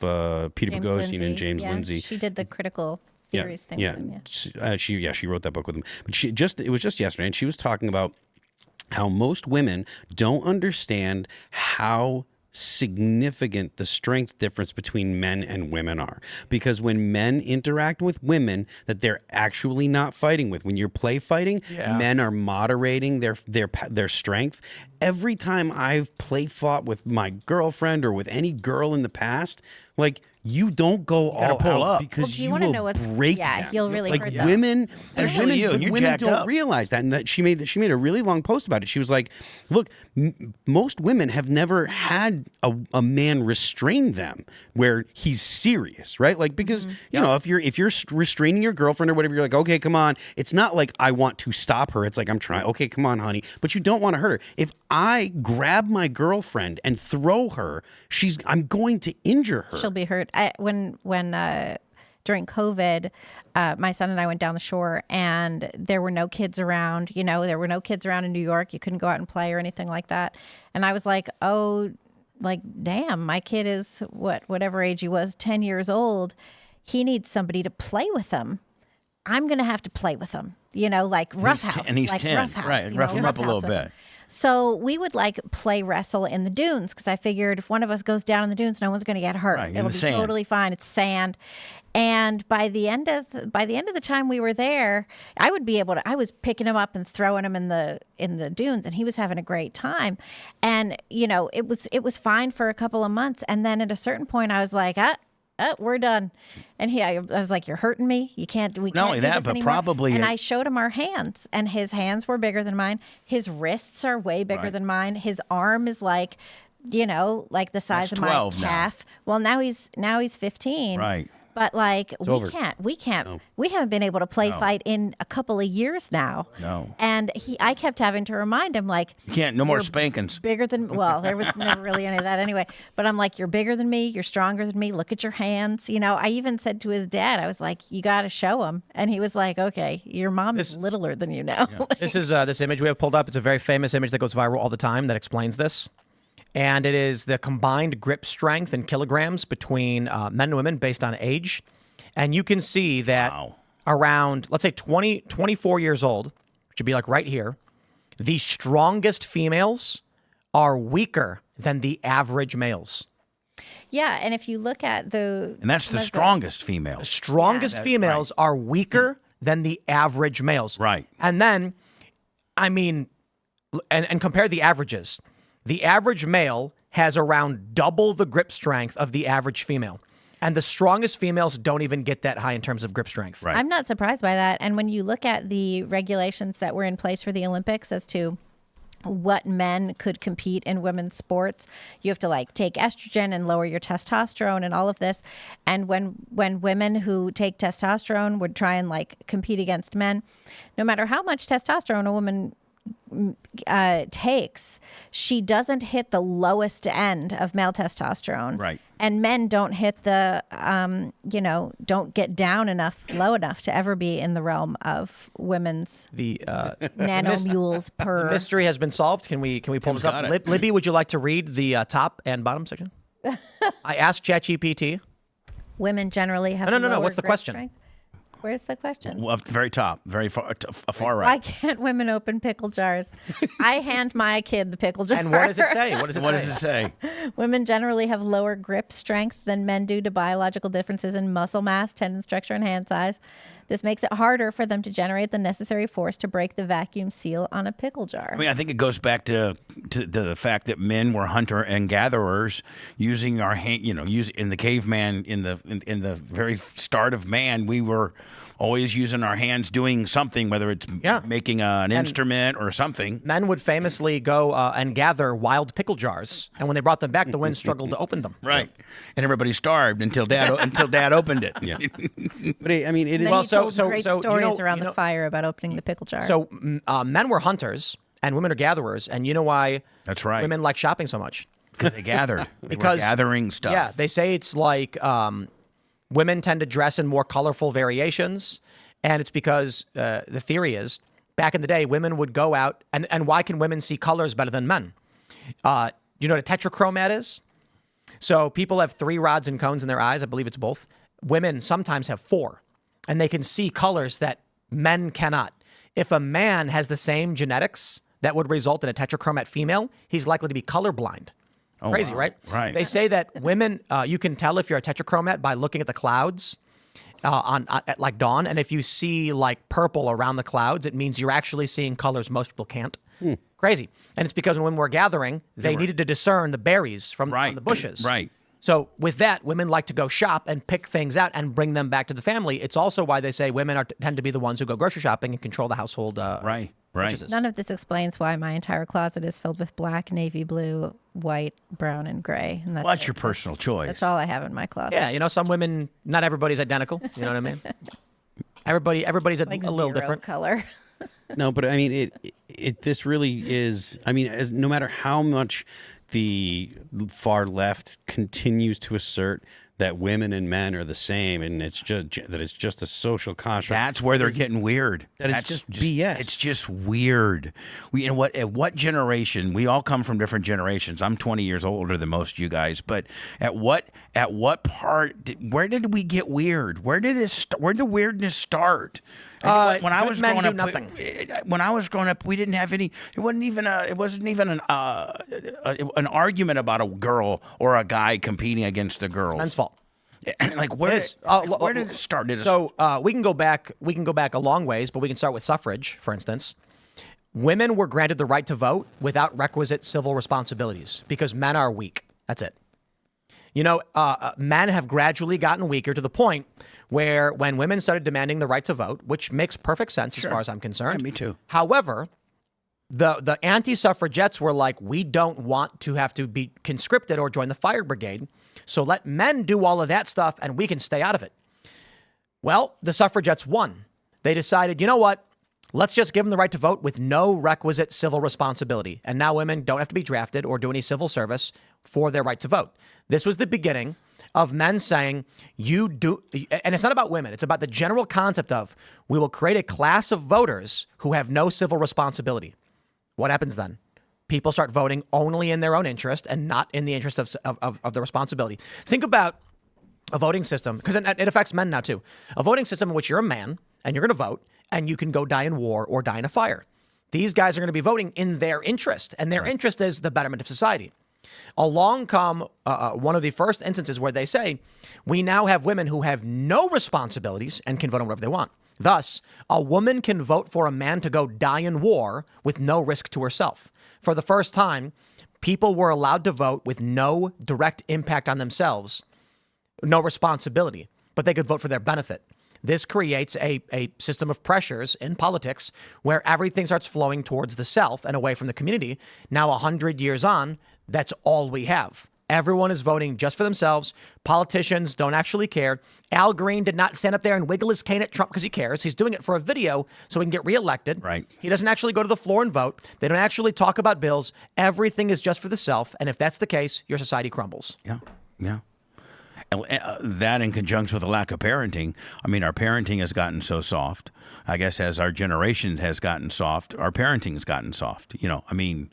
Peter James Boghossian Lindsay. and James Yeah, Lindsay. She did the critical theories thing. Yeah, with him, she wrote that book with him. But it was just yesterday, and she was talking about how most women don't understand how significant the strength difference between men and women are. Because when men interact with women that they're actually not fighting with, when you're play fighting, men are moderating their strength. Every time I've play fought with my girlfriend or with any girl in the past, like, you don't go all pull out up. because do you you wanna will know what's- break yeah, them. you'll really like hurt them. women, and Especially you, and you're women jacked don't up. realize that. And that she made a really long post about it. She was like, "Look, most women have never had a man restrain them where he's serious, right? Like, because you know, if you're restraining your girlfriend or whatever, you're like, okay, come on. It's not like I want to stop her. It's like I'm trying. Okay, come on, honey. But you don't want to hurt her. If I grab my girlfriend and throw her, I'm going to injure her. She'll be hurt. When during COVID, my son and I went down the shore, and there were no kids around. You know, there were no kids around in New York. You couldn't go out and play or anything like that. And I was like, oh, like, damn, my kid is whatever age he was, 10 years old. He needs somebody to play with him. I'm gonna have to play with him. You know, like roughhouse. And he's like 10, roughhouse, right? you Rough know, him up a roughhouse little with him. bit. So we would like play wrestle in the dunes, because I figured if one of us goes down in the dunes, no one's going to get hurt. Right, in It'll the be sand. totally fine. It's sand. And by the end of the time we were there, I was picking him up and throwing him in the dunes, and he was having a great time. And you know, it was fine for a couple of months, and then at a certain point, I was like, we're done. And I was like, you're hurting me. We can't do only that, this but anymore. probably And it- I showed him our hands, and his hands were bigger than mine. His wrists are way bigger Right. than mine. His arm is like, you know, like the size That's of my 12 now. calf. Well, now he's 15. Right. But like over. we haven't been able to play fight in a couple of years now. No. And I kept having to remind him, like, You can't. No more you're spankings. bigger than, well, there was never really any of that anyway. But I'm like, you're bigger than me. You're stronger than me. Look at your hands. You know, I even said to his dad, I was like, you got to show him. And he was like, okay, your mom is littler than you now. This is this image we have pulled up. It's a very famous image that goes viral all the time that explains this. And it is the combined grip strength in kilograms between men and women based on age. And you can see that Wow. around, let's say 24 years old, which would be like right here, the strongest females are weaker than the average males. Yeah. And if you look at And that's the strongest female. Strongest females are weaker than the average males. Right. And then, I mean, and compare the averages. The average male has around double the grip strength of the average female. And the strongest females don't even get that high in terms of grip strength. Right. I'm not surprised by that. And when you look at the regulations that were in place for the Olympics as to what men could compete in women's sports, you have to like take estrogen and lower your testosterone and all of this. And when women who take testosterone would try and like compete against men, no matter how much testosterone a woman takes, she doesn't hit the lowest end of male testosterone. Right. And men don't hit the, don't get down low enough to ever be in the realm of women's The nanomoles per. mystery has been solved. Can we pull this got up? it. Libby, would you like to read the top and bottom section? I asked ChatGPT. Women generally have. No. lower What's the grip question? strength. Where's the question? Well, up the very top, very far right. Why can't women open pickle jars? I hand my kid the pickle jar. And what does it say? What does it What say? does it say? Women generally have lower grip strength than men due to biological differences in muscle mass, tendon structure, and hand size. This makes it harder for them to generate the necessary force to break the vacuum seal on a pickle jar. I mean, I think it goes back to the fact that men were hunter and gatherers, using our hand. You know, in the caveman, in the very start of man, we were always using our hands doing something, whether it's making an instrument or something. Men would famously go and gather wild pickle jars, and when they brought them back, the women struggled to open them. Right. And everybody starved until dad opened it. Yeah. But I mean, it is. Then Well, he so- told so- great so, you stories know- around you know- the fire about opening the pickle jar. So men were hunters and women are gatherers, and you know why That's right. women like shopping so much? Because they gathered. They were Because gathering stuff. Yeah, they say it's like women tend to dress in more colorful variations, and it's because the theory is back in the day, women would go out, and why can women see colors better than men? Do you know what a tetrachromat is? So people have 3 rods and cones in their eyes. I believe it's both. Women sometimes have 4, and they can see colors that men cannot. If a man has the same genetics that would result in a tetrachromat female, he's likely to be colorblind. Crazy, wow. right? Right. They say that women, you can tell if you're a tetrachromat by looking at the clouds at like dawn, and if you see like purple around the clouds, it means you're actually seeing colors most people can't. Crazy, and it's because when women were gathering, they needed to discern the berries from the bushes. Right. So with that, women like to go shop and pick things out and bring them back to the family. It's also why they say women tend to be the ones who go grocery shopping and control the household. Right. purchases. None of this explains why my entire closet is filled with black, navy blue, white, brown, and gray. And Well, that's your personal choice. That's all I have in my closet. Yeah, you know, some women, not everybody's identical. You know what I mean? Everybody's Like a little zero different. color. No, but I mean, this really is. I mean, as no matter how much the far left continues to assert that women and men are the same, and it's just a social construct. That's where they're getting weird. That's just BS. It's just weird. You know what? At what generation? We all come from different generations. I'm 20 years older than most of you guys, but at what part? Where did we get weird? Where did the weirdness start? When I was growing up, nothing. When I was growing up, we didn't have any. It wasn't even an argument about a girl or a guy competing against the girls. Men's fault. Like where did it start? We can go back a long ways, but we can start with suffrage, for instance. Women were granted the right to vote without requisite civil responsibilities because men are weak. That's it. You know, men have gradually gotten weaker to the point where when women started demanding the right to vote, which makes perfect sense as far as I'm concerned. Yeah, me too. However, the anti-suffragettes were like, we don't want to have to be conscripted or join the fire brigade, so let men do all of that stuff and we can stay out of it. Well, the suffragettes won. They decided, you know what? Let's just give them the right to vote with no requisite civil responsibility. And now women don't have to be drafted or do any civil service for their right to vote. This was the beginning of men saying, you do, and it's not about women. It's about the general concept of we will create a class of voters who have no civil responsibility. What happens then? People start voting only in their own interest and not in the interest of the responsibility. Think about a voting system, because it affects men now too. A voting system in which you're a man and you're going to vote and you can go die in war or die in a fire. These guys are going to be voting in their interest, and their interest is the betterment of society. Along come one of the first instances where they say, we now have women who have no responsibilities and can vote on whatever they want. Thus, a woman can vote for a man to go die in war with no risk to herself. For the first time, people were allowed to vote with no direct impact on themselves, no responsibility, but they could vote for their benefit. This creates a system of pressures in politics where everything starts flowing towards the self and away from the community. Now, 100 years on, that's all we have. Everyone is voting just for themselves. Politicians don't actually care. Al Green did not stand up there and wiggle his cane at Trump because he cares. He's doing it for a video so he can get reelected. Right. He doesn't actually go to the floor and vote. They don't actually talk about bills. Everything is just for the self. And if that's the case, your society crumbles. Yeah. That in conjunction with a lack of parenting. I mean, our parenting has gotten so soft. I guess as our generation has gotten soft, our parenting has gotten soft. You know, I mean,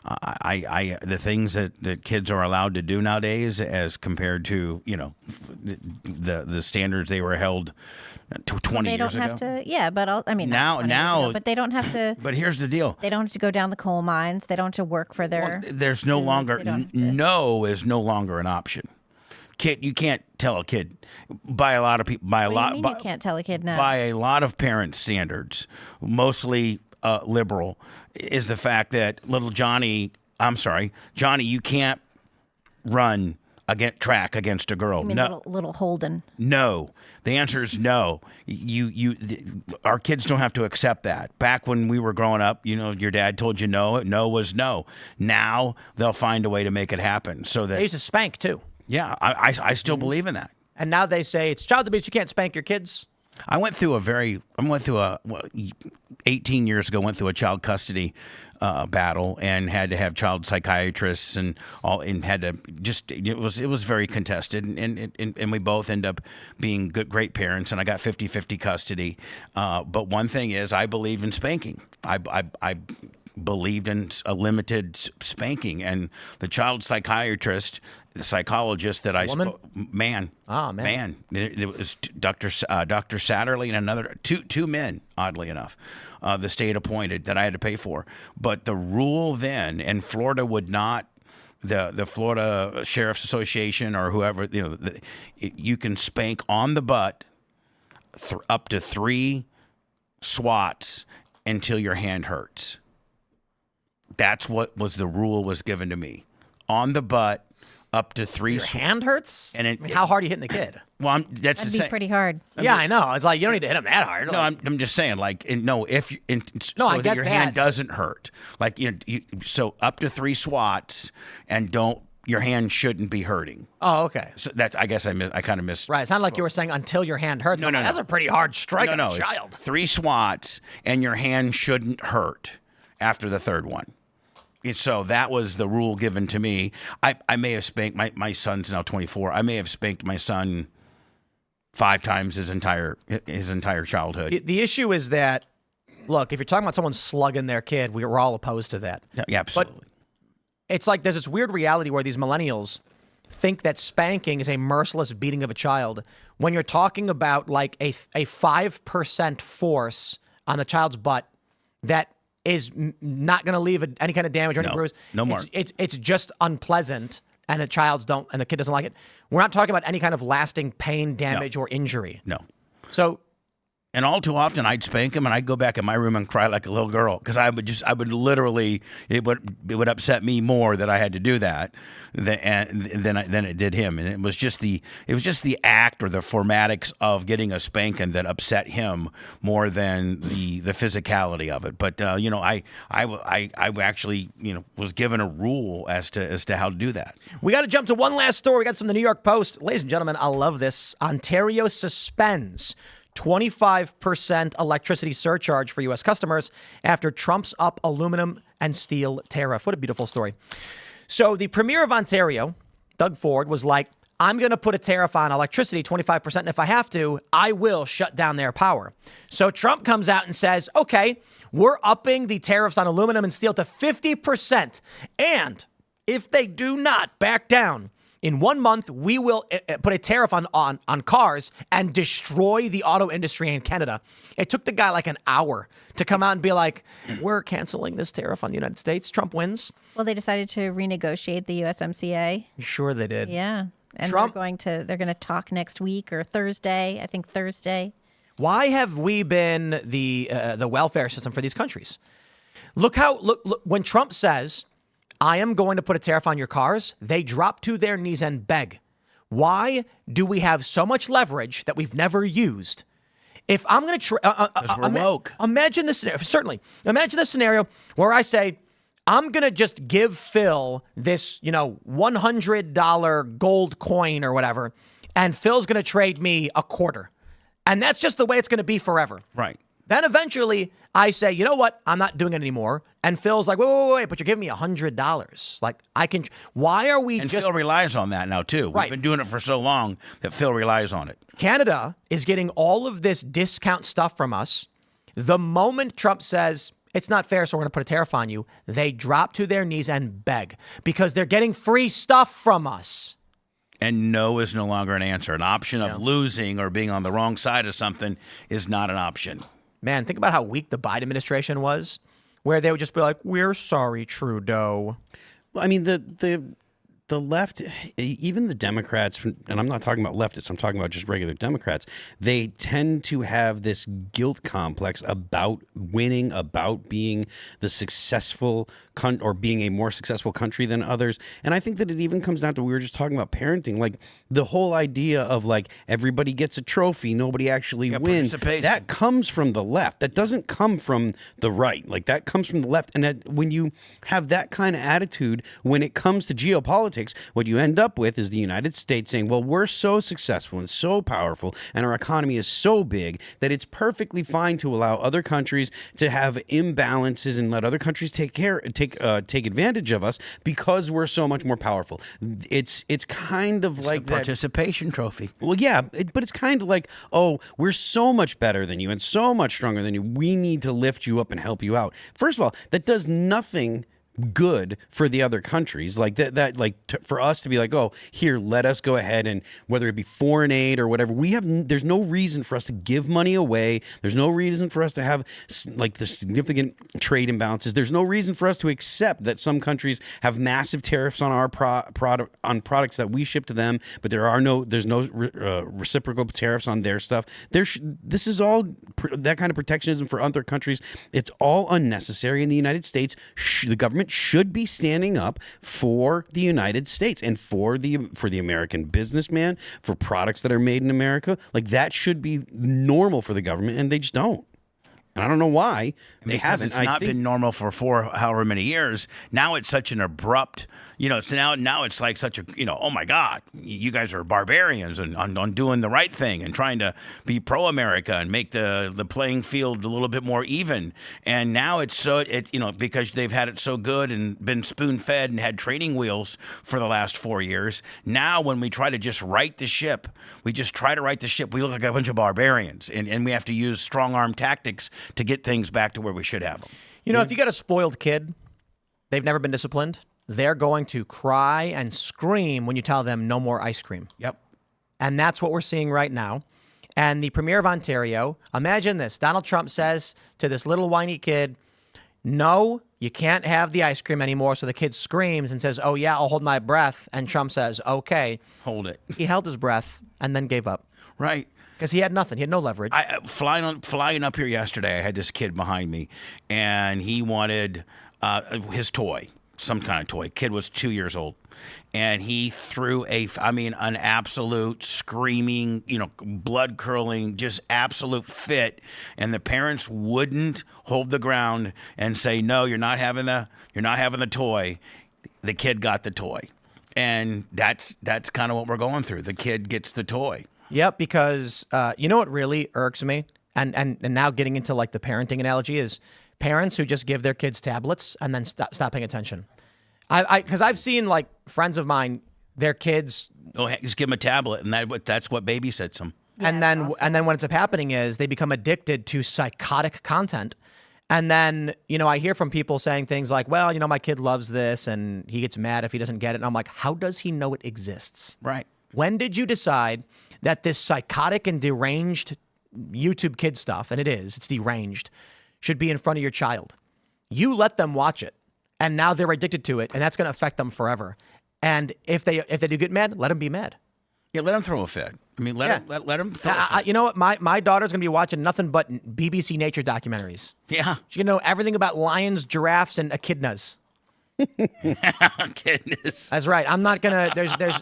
the things that kids are allowed to do nowadays as compared to, you know, the standards they were held 20 They years don't ago. have to, yeah, but I mean, Now- not 20 years now- ago, but they don't have to. But here's the deal. They don't have to go down the coal mines. They don't have to work for their. There's no longer, they don't have to- no is no longer an option. Kid, you can't tell a kid by a lot of people, by a What lot, do you mean by, you can't tell a kid no? by a lot of parents' standards, mostly liberal, is the fact that Johnny, you can't run track against a girl. I mean, No, little Holden. no. The answer is no. Our kids don't have to accept that. Back when we were growing up, you know, your dad told you no. No was no. Now they'll find a way to make it happen. So They that, used to spank too. yeah, I still believe in that. And now they say it's child abuse. You can't spank your kids. I went through 18 years ago, went through a child custody battle and had to have child psychiatrists and all, and had to just, it was very contested, and we both end up being great parents, and I got 50-50 custody. But one thing is, I believe in spanking. I believed in a limited spanking, and the child psychiatrist, the psychologist that I Woman? man. It was Dr. Satterley and another two men, oddly enough, the state appointed that I had to pay for. But the rule then, and Florida would not the Florida Sheriff's Association or whoever, you can spank on the butt up to 3 swats until your hand hurts. That's what was the rule was given to me. On the butt, up to 3 Your hand hurts? And I mean, how hard are you hitting the kid? Well, that's That'd the be same. pretty hard. Yeah, I know. It's like you don't need to hit him that hard. No, I'm just saying, like, so I that get your that. hand doesn't hurt. Like, so up to 3 swats, and your hand shouldn't be hurting. Oh, okay. So that's, I guess I kind of missed. Right. It sounded like you were saying until your hand hurts. No. That's a pretty hard strike on a it's child. 3 swats, and your hand shouldn't hurt after the 3rd one. So that was the rule given to me. I may have spanked my son's now 24. I may have spanked my son 5 times his entire childhood. The issue is that, look, if you're talking about someone slugging their kid, we're all opposed to that. Yeah, absolutely. But it's like there's this weird reality where these millennials think that spanking is a merciless beating of a child when you're talking about like a 5% force on the child's butt that is not going to leave any kind of damage or any bruise. No more. It's just unpleasant, and the kid doesn't like it. We're not talking about any kind of lasting pain, damage, or injury. No. So, and all too often, I'd spank him, and I'd go back in my room and cry like a little girl because I would literally, it would upset me more that I had to do that than it did him, and it was just the act or the formatics of getting a spanking that upset him more than the physicality of it. But I actually was given a rule as to how to do that. we got to jump to one last story. We got some from the New York Post. Ladies and gentlemen, I love this. Ontario suspends 25% electricity surcharge for U.S. customers after Trump's up aluminum and steel tariff. What a beautiful story. So the Premier of Ontario, Doug Ford, was like, I'm going to put a tariff on electricity, 25%, and if I have to, I will shut down their power. So Trump comes out and says, okay, we're upping the tariffs on aluminum and steel to 50%. And if they do not back down, in 1 month, we will put a tariff on cars and destroy the auto industry in Canada. It took the guy like an hour to come out and be like, we're canceling this tariff on the United States. Trump wins. Well, they decided to renegotiate the USMCA. Sure they did. Yeah. And Trump- they're going to talk next week or Thursday. I think Thursday. Why have we been the welfare system for these countries? Look when Trump says, I am going to put a tariff on your cars, they drop to their knees and beg. Why do we have so much leverage that we've never used? If I'm going to we're woke. Imagine this scenario. Certainly. Imagine this scenario where I say, I'm going to just give Phil this, $100 gold coin or whatever, and Phil's going to trade me a quarter. And that's just the way it's going to be forever. Right. Then eventually I say, you know what? I'm not doing it anymore. And Phil's like, wait, but you're giving me $100. Like, why are we And just... Phil relies on that now, too. Right. We've been doing it for so long that Phil relies on it. Canada is getting all of this discount stuff from us. The moment Trump says, it's not fair, so we're going to put a tariff on you, they drop to their knees and beg because they're getting free stuff from us. And no is no longer an answer. An option of losing or being on the wrong side of something is not an option. Man, think about how weak the Biden administration was, where they would just be like, we're sorry, Trudeau. Well, I mean, the left, even the Democrats, and I'm not talking about leftists, I'm talking about just regular Democrats, they tend to have this guilt complex about winning, about being the successful or being a more successful country than others. And I think that it even comes down to, we were just talking about parenting, like the whole idea of like everybody gets a trophy, nobody actually wins. That comes from the left. That doesn't come from the right. Like that comes from the left. And when you have that kind of attitude, when it comes to geopolitics, what you end up with is the United States saying, well, we're so successful and so powerful and our economy is so big that it's perfectly fine to allow other countries to have imbalances and let other countries take advantage of us because we're so much more powerful. It's kind of like a participation trophy. Well, yeah, but it's kind of like, oh, we're so much better than you and so much stronger than you. We need to lift you up and help you out. First of all, that does nothing good for the other countries, like that for us to be like, oh, here, let us go ahead, and whether it be foreign aid or whatever, there's no reason for us to give money away. There's no reason for us to have like the significant trade imbalances. There's no reason for us to accept that some countries have massive tariffs on our products that we ship to them, but there's no reciprocal tariffs on their stuff. This is all that kind of protectionism for other countries. It's all unnecessary. In the United States, the government should be standing up for the United States and for the American businessman, for products that are made in America. Like, that should be normal for the government, and they just don't. And I don't know why they haven't. It's not been normal for however many years. Now it's such an abrupt, so now it's like such a, oh my God, you guys are barbarians and on doing the right thing and trying to be pro-America and make the playing field a little bit more even. And now it's because they've had it so good and been spoon-fed and had training wheels for the last 4 years. Now when we try to just right the ship, we look like a bunch of barbarians, and we have to use strong-arm tactics to get things back to where we should have them. If you got a spoiled kid, they've never been disciplined, they're going to cry and scream when you tell them no more ice cream. Yep. And that's what we're seeing right now. And the Premier of Ontario, imagine this. Donald Trump says to this little whiny kid, no, you can't have the ice cream anymore. So the kid screams and says, oh, yeah, I'll hold my breath. And Trump says, okay. Hold it. He held his breath and then gave up. Right. Because he had nothing. He had no leverage. Flying up here yesterday, I had this kid behind me, and he wanted his toy, some kind of toy. Kid was 2 years old, and he threw an absolute screaming, blood curling, just absolute fit. And the parents wouldn't hold the ground and say, no, you're not having the toy. The kid got the toy, and that's kind of what we're going through. The kid gets the toy. Yep, because you know what really irks me, and now getting into like the parenting analogy, is parents who just give their kids tablets and then stop paying attention. Because I've seen like friends of mine, their kids just give them a tablet, and that's what babysits them. Yeah, and then what ends up happening is they become addicted to psychotic content. And then, I hear from people saying things like, well, my kid loves this and he gets mad if he doesn't get it. And I'm like, how does he know it exists? Right. When did you decide that this psychotic and deranged YouTube kid stuff, and it's deranged, should be in front of your child? You let them watch it, and now they're addicted to it, and that's going to affect them forever. And if they do get mad, let them be mad. Yeah, let them throw a fit. I mean, let them throw a fit. You know what? My daughter's going to be watching nothing but BBC nature documentaries. Yeah. She's going to know everything about lions, giraffes, and echidnas. Goodness. That's right. I'm not going to... There's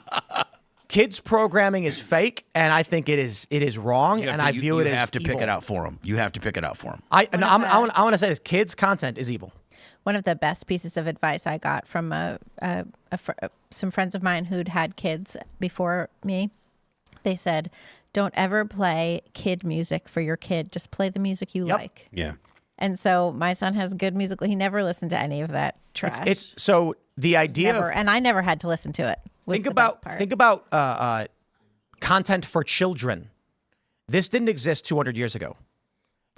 kids programming is fake, and I think it is wrong, and I view it as evil. You have to pick it out for them. You have to pick it out for them. I want to say this. Kids' content is evil. One of the best pieces of advice I got from some friends of mine who'd had kids before me, they said, don't ever play kid music for your kid. Just play the music you like. Yeah. And so my son has good musical. He never listened to any of that trash. It's so the idea and I never had to listen to it. Think about content for children. This didn't exist 200 years ago.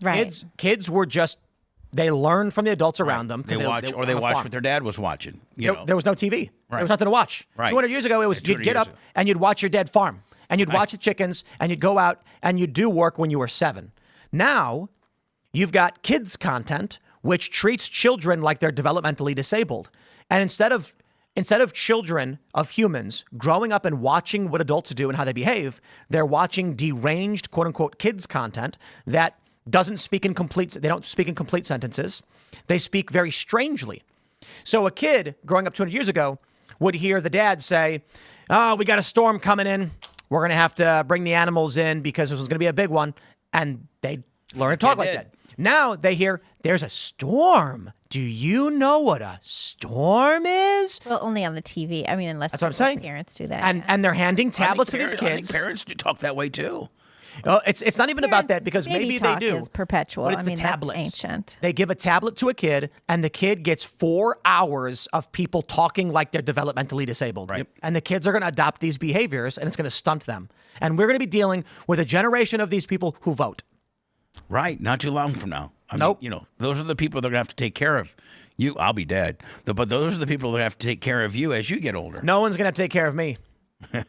Right. Kids were just, they learned from the adults around them. They watched what their dad was watching. There was no TV. Right. There was nothing to watch. Right. 200 years ago, it was you'd get up and you'd watch your dad farm, and you'd watch the chickens, and you'd go out and you'd do work when you were 7. Now, you've got kids content, which treats children like they're developmentally disabled. And instead of children, of humans, growing up and watching what adults do and how they behave, they're watching deranged, quote unquote, kids content that they don't speak in complete sentences. They speak very strangely. So a kid growing up 200 years ago would hear the dad say, oh, we got a storm coming in. We're going to have to bring the animals in because this was going to be a big one. And they learn to talk like that. Now they hear there's a storm. Do you know what a storm is? Well, only on the TV. I mean, unless that's what I'm saying. Parents do that. And they're handing tablets to these kids. I think parents do talk that way too. Oh, it's not even about that, because maybe they do. Is perpetual. But it's the tablets. That's ancient. They give a tablet to a kid, and the kid gets 4 hours of people talking like they're developmentally disabled. Right. And the kids are going to adopt these behaviors, and it's going to stunt them. And we're going to be dealing with a generation of these people who vote. Right. Not too long from now. Nope. Those are the people they're going to have to take care of. I'll be dead. But those are the people that have to take care of you as you get older. No one's gonna take care of me.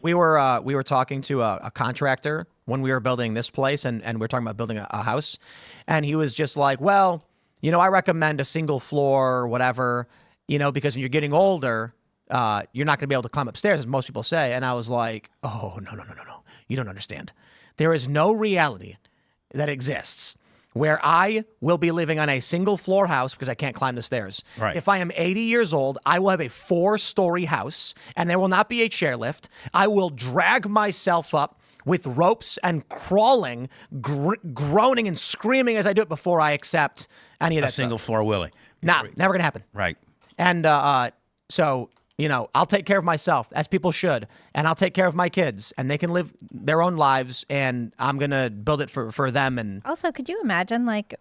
We were talking to a contractor when we were building this place, and we were talking about building a house, and he was just like, well, I recommend a single floor or whatever, because when you're getting older, you're not gonna be able to climb upstairs, as most people say. And I was like, oh, no. You don't understand. There is no reality that exists where I will be living on a single floor house because I can't climb the stairs. Right. If I am 80 years old, I will have a 4-story house, and there will not be a chairlift. I will drag myself up with ropes and crawling, groaning and screaming as I do it before I accept any of that A single stuff. floor Willie. Nah, never gonna happen. Right. And so, I'll take care of myself, as people should, and I'll take care of my kids, and they can live their own lives, and I'm going to build it for them. And Also, could you imagine, like,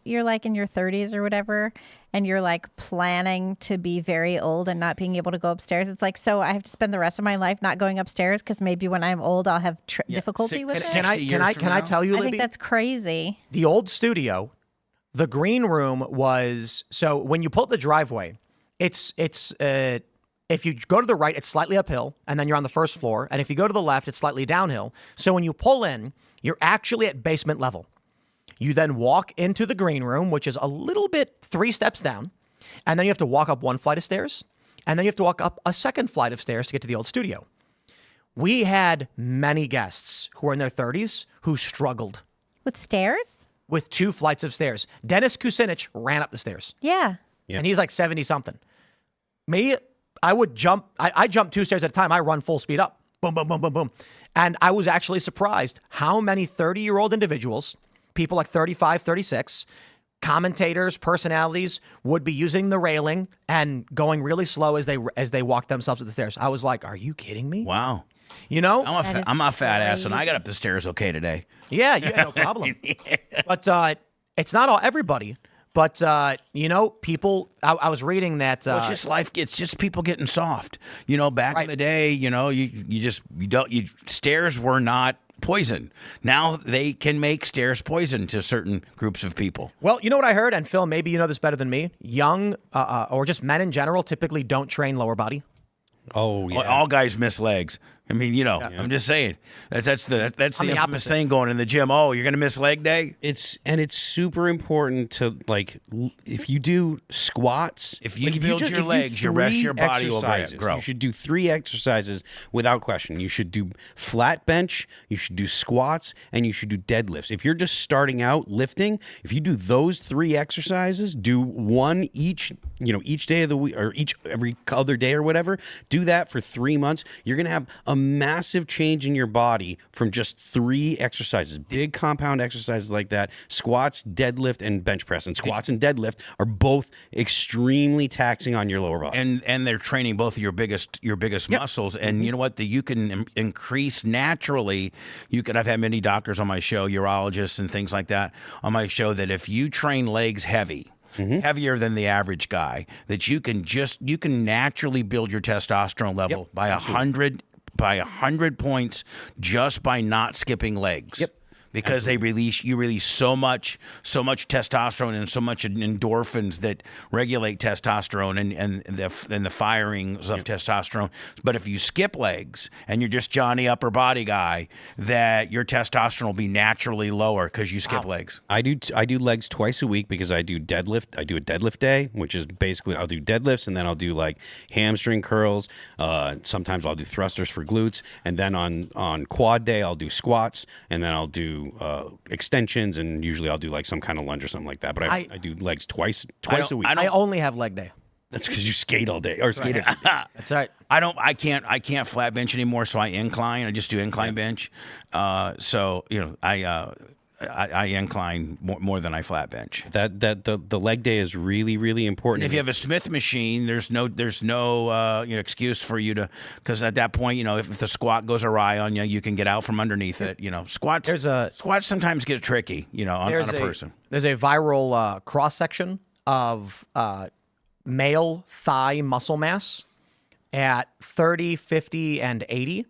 you're like in your 30s or whatever, and you're like planning to be very old and not being able to go upstairs? It's like, so I have to spend the rest of my life not going upstairs because maybe when I'm old, I'll have difficulty with it? Can I tell you, I Libby? think that's crazy. The old studio, the green room was, so when you pull up the driveway, it's if you go to the right, it's slightly uphill, and then you're on the first floor. And if you go to the left, it's slightly downhill. So when you pull in, you're actually at basement level. You then walk into the green room, which is a little bit 3 steps down. And then you have to walk up 1 flight of stairs. And then you have to walk up a 2nd flight of stairs to get to the old studio. We had many guests who were in their 30s who struggled With stairs? with 2 flights of stairs. Dennis Kucinich ran up the stairs. Yeah. And he's like 70-something. Me, I would jump. I jump 2 stairs at a time. I run full speed up. Boom, boom, boom, boom, boom. And I was actually surprised how many 30-year-old individuals, people like 35, 36, commentators, personalities, would be using the railing and going really slow as they walk themselves up the stairs. I was like, are you kidding me? Wow. I'm a fat ass, and I got up the stairs okay today. Yeah, you had no problem. But it's not all everybody. But, people, I was reading that. Well, it's just life. It's just people getting soft. Back in the day, stairs were not poison. Now they can make stairs poison to certain groups of people. Well, you know what I heard? And Phil, maybe you know this better than me. Young or just men in general typically don't train lower body. Oh, yeah. All guys miss legs. I mean, I'm just saying that's the infamous opposite. thing going in the gym. Oh, you're going to miss leg day? It's super important to, like, if you do squats, If you like, build just- your if you legs, your rest of your three body will exercises, grow. You should do 3 exercises without question. You should do flat bench, you should do squats, and you should do deadlifts. If you're just starting out lifting, if you do those 3 exercises, do one each day of the week, or every other day or whatever. Do that for 3 months. You're gonna have a massive change in your body from just 3 exercises, big compound exercises like that. Squats, deadlift, and bench press. And squats and deadlift are both extremely taxing on your lower body. And they're training both of your biggest muscles. And you know what? You can increase naturally. I've had many doctors on my show, urologists and things like that on my show, that if you train legs heavy, heavier than the average guy, that you can naturally build your testosterone level by 100 points just by not skipping legs. Yep. Because you release so much testosterone and so much endorphins that regulate testosterone and the firings of testosterone. But if you skip legs and you're just Johnny upper body guy, that your testosterone will be naturally lower because you skip legs. I do legs twice a week because I do deadlift. I do a deadlift day, which is basically I'll do deadlifts, and then I'll do like hamstring curls. Sometimes I'll do thrusters for glutes, and then on quad day I'll do squats, and then I'll do extensions, and usually I'll do like some kind of lunge or something like that. But I do legs twice a week. I only have leg day. That's because you skate all day or skate every day. That's right. I can't flat bench anymore, so I incline. I just do incline bench. I incline more than I flat bench. The leg day is really, really important. And if you have a Smith machine, there's no excuse for you to, because at that point, if the squat goes awry on you, you can get out from underneath it. Squats sometimes get tricky, on a person. There's a viral cross section of male thigh muscle mass at 30, 50, and 80.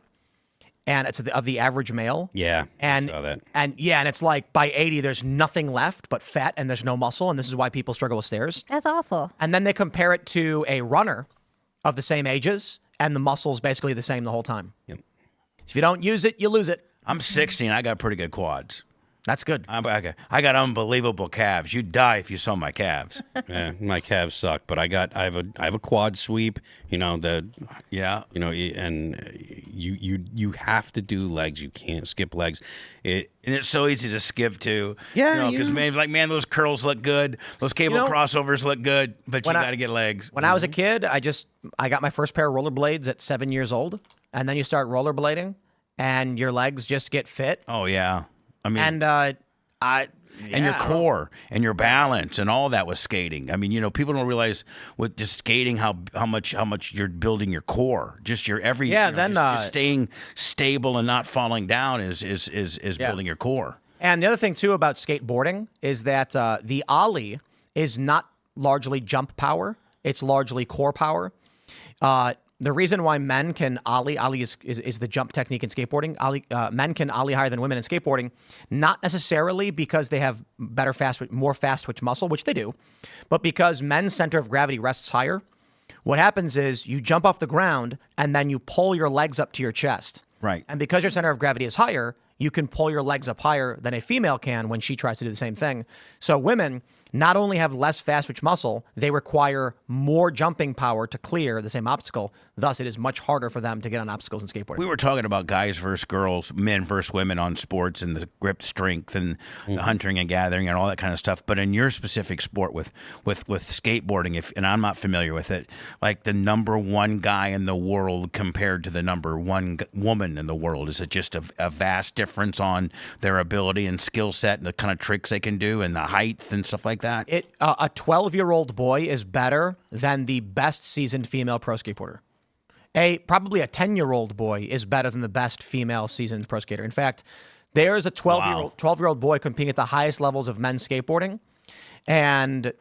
and it's of the average male. Yeah, and I saw that. and it's like by 80 there's nothing left but fat and there's no muscle, and this is why people struggle with stairs. That's awful. And then they compare it to a runner of the same ages, and the muscle's basically the same the whole time. Yep. If you don't use it, you lose it. I'm 60 and I got pretty good quads. That's good. I got unbelievable calves. You'd die if you saw my calves. Yeah, my calves suck, but I have a quad sweep. And you have to do legs. You can't skip legs. And it's so easy to skip too. Yeah, because man, those curls look good. Those cable crossovers look good, but you got to get legs. When I was a kid, I got my first pair of rollerblades at 7 years old, and then you start rollerblading, and your legs just get fit. Oh yeah. I mean, and and your core and your balance and all that with skating. I mean, people don't realize with just skating how much you're building your core. Just your just staying stable and not falling down is building your core. And the other thing too about skateboarding is that the ollie is not largely jump power; it's largely core power. The reason why men can ollie is the jump technique in skateboarding. Men can ollie higher than women in skateboarding, not necessarily because they have more fast twitch muscle, which they do, but because men's center of gravity rests higher. What happens is you jump off the ground and then you pull your legs up to your chest. Right. And because your center of gravity is higher, you can pull your legs up higher than a female can when she tries to do the same thing. So women not only have less fast twitch muscle, they require more jumping power to clear the same obstacle. Thus, it is much harder for them to get on obstacles in skateboarding. We were talking about guys versus girls, men versus women on sports and the grip strength and the hunting and gathering and all that kind of stuff. But in your specific sport with skateboarding, and I'm not familiar with it, like the number one guy in the world compared to the number one woman in the world, is it just a vast difference on their ability and skill set and the kind of tricks they can do and the height and stuff like that? A 12-year-old boy is better than the best seasoned female pro skateboarder. Probably a 10-year-old boy is better than the best female seasoned pro skater. In fact, there's a 12-year-old boy competing at the highest levels of men's skateboarding, and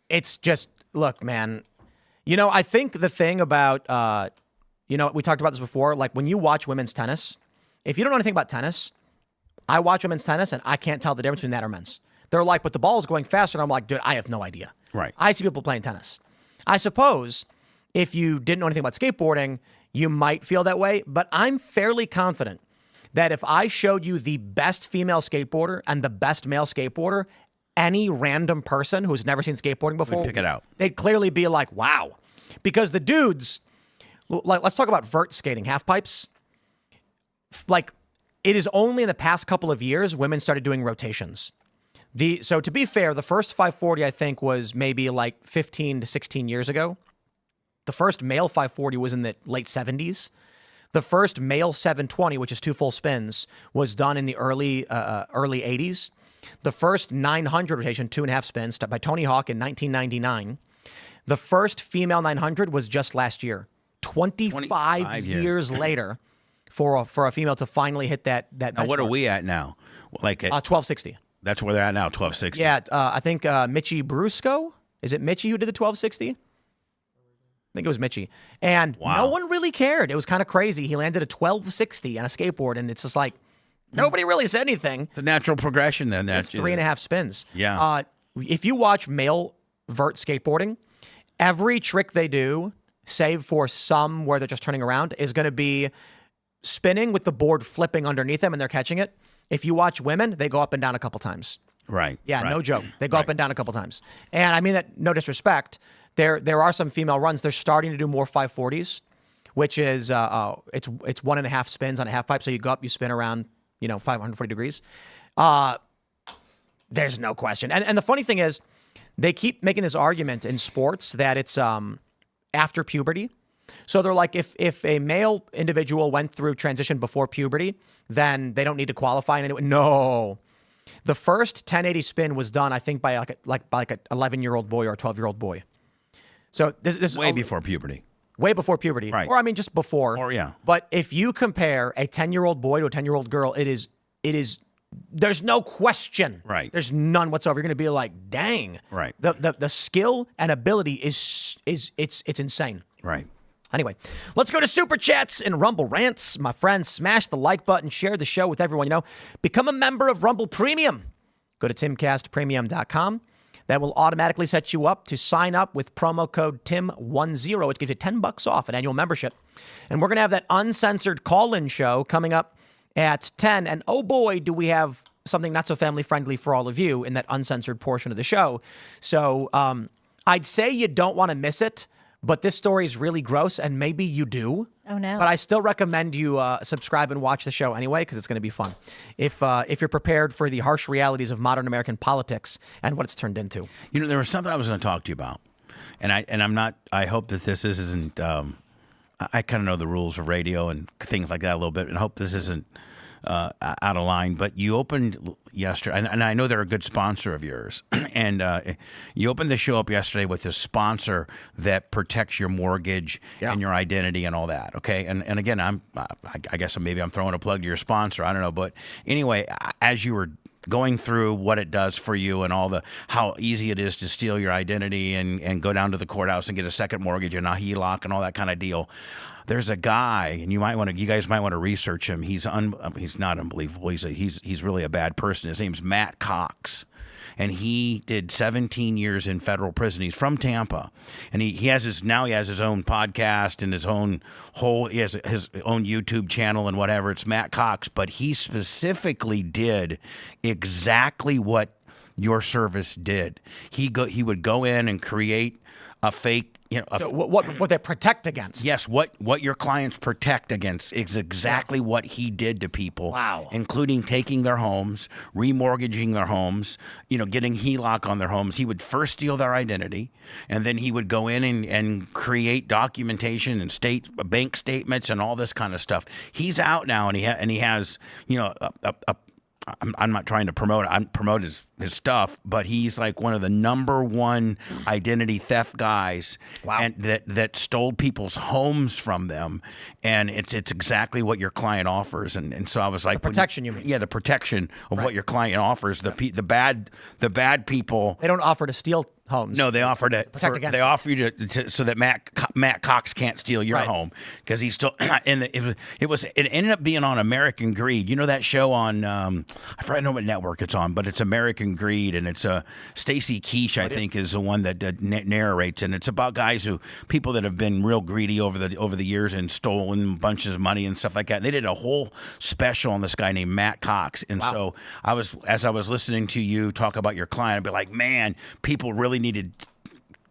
it's just, look, man. I think the thing about we talked about this before. Like when you watch women's tennis, if you don't know anything about tennis, I watch women's tennis and I can't tell the difference between that or men's. They're like, but the ball is going faster. And I'm like, dude, I have no idea. Right. I see people playing tennis. I suppose if you didn't know anything about skateboarding, you might feel that way. But I'm fairly confident that if I showed you the best female skateboarder and the best male skateboarder, any random person who's never seen skateboarding before, would pick it out. They'd clearly be like, wow. Because the dudes, like, let's talk about vert skating, half pipes. Like, it is only in the past couple of years women started doing rotations. So to be fair, the first 540, I think, was maybe like 15 to 16 years ago. The first male 540 was in the late 70s. The first male 720, which is two full spins, was done in the early 80s. The first 900 rotation, 2.5 spins, by Tony Hawk in 1999. The first female 900 was just last year. 25 years later for a female to finally hit that Now, benchmark. what are we at now? Like at 1260. That's where they're at now, 1260. Yeah, I think Mitchie Brusco. Is it Mitchie who did the 1260? I think it was Mitchie. And no one really cared. It was kind of crazy. He landed a 1260 on a skateboard, and it's just like, nobody really said anything. It's a natural progression then. It's 3.5 spins. Yeah. If you watch male vert skateboarding, every trick they do, save for some where they're just turning around, is going to be spinning with the board flipping underneath them and they're catching it. If you watch women, they go up and down a couple times. Right. Yeah, right. no joke. They go up and down a couple times. And I mean that no disrespect. There are some female runs. They're starting to do more 540s, which is it's 1.5 spins on a half pipe. So you go up, you spin around, 540 degrees. There's no question. And the funny thing is, they keep making this argument in sports that it's after puberty. So they're like, if a male individual went through transition before puberty, then they don't need to qualify. And no, the first 1080 spin was done, I think, by an 11-year-old boy or a 12-year-old boy. So this is way before puberty. Way before puberty, right? Or I mean, just before. Or yeah. But if you compare a 10-year-old boy to a 10-year-old girl, it is. There's no question. Right. There's none whatsoever. You're going to be like, dang. Right. The skill and ability is it's insane. Right. Anyway, let's go to Super Chats and Rumble Rants. My friends, smash the like button, share the show with everyone you know. Become a member of Rumble Premium. Go to timcastpremium.com. That will automatically set you up to sign up with promo code TIM10, which gives you $10 off an annual membership. And we're going to have that uncensored call-in show coming up at 10. And oh boy, do we have something not so family-friendly for all of you in that uncensored portion of the show. So I'd say you don't want to miss it. But this story is really gross, and maybe you do. Oh, no. But I still recommend you subscribe and watch the show anyway, because it's going to be fun. If you're prepared for the harsh realities of modern American politics and what it's turned into. You know, there was something I was going to talk to you about, and I'm not. I hope that this isn't. I kind of know the rules of radio and things like that a little bit, and I hope this isn't out of line. But you opened yesterday, and I know they're a good sponsor of yours, and you opened the show up yesterday with this sponsor that protects your mortgage and your identity and all that. Okay, and again, I guess maybe I'm throwing a plug to your sponsor. I don't know, but anyway, as you were going through what it does for you and how easy it is to steal your identity and go down to the courthouse and get a second mortgage and a HELOC and all that kind of deal. There's a guy, and you guys might want to research him. He's not unbelievable. He's really a bad person. His name's Matt Cox, and he did 17 years in federal prison. He's from Tampa, and he has his own podcast and his own YouTube channel and whatever. It's Matt Cox, but he specifically did exactly what your service did. He would go in and create a fake. So what they protect against. Yes, what your clients protect against is exactly what he did to people. Wow. Including taking their homes, remortgaging their homes, getting HELOC on their homes. He would first steal their identity, and then he would go in and create documentation and bank statements and all this kind of stuff. He's out now, and he has I'm not trying to promote his stuff, but he's like one of the number one identity theft guys. Wow. And that stole people's homes from them, and it's exactly what your client offers. And so I was like, the protection, you mean? Yeah, the protection of what your client offers. The bad people. They don't offer to steal homes. No, they offer to protect against they it. offer you to so that Matt Cox can't steal your home, because he's still it ended up being on American Greed. You know that show on I forget what network it's on, but it's American Greed, and it's Stacy Keach, I think, is the one that narrates, and it's about people that have been real greedy over the years and stolen bunches of money and stuff like that. And they did a whole special on this guy named Matt Cox, and so as I was listening to you talk about your client, I'd be like, man, people really need to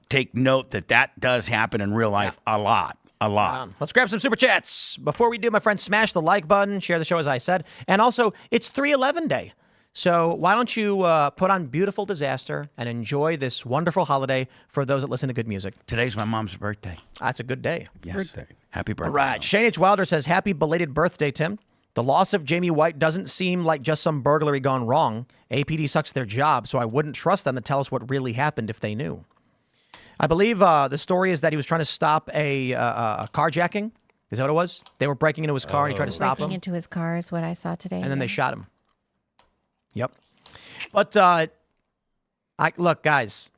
take note that does happen in real life a lot. Let's grab some Super Chats. Before we do, my friends, smash the like button, share the show as I said. And also, it's 3/11 day. So why don't you put on Beautiful Disaster and enjoy this wonderful holiday for those that listen to good music. Today's my mom's birthday. That's a good day. Yes. Birthday. Happy birthday. All right. Shane H. Wilder says, happy belated birthday, Tim. The loss of Jamie White doesn't seem like just some burglary gone wrong. APD sucks their job, so I wouldn't trust them to tell us what really happened if they knew. I believe the story is that he was trying to stop a carjacking. Is that what it was? They were breaking into his car and he tried to stop Breaking him. into his car is what I saw today. And then they shot him. Yep. But look, guys,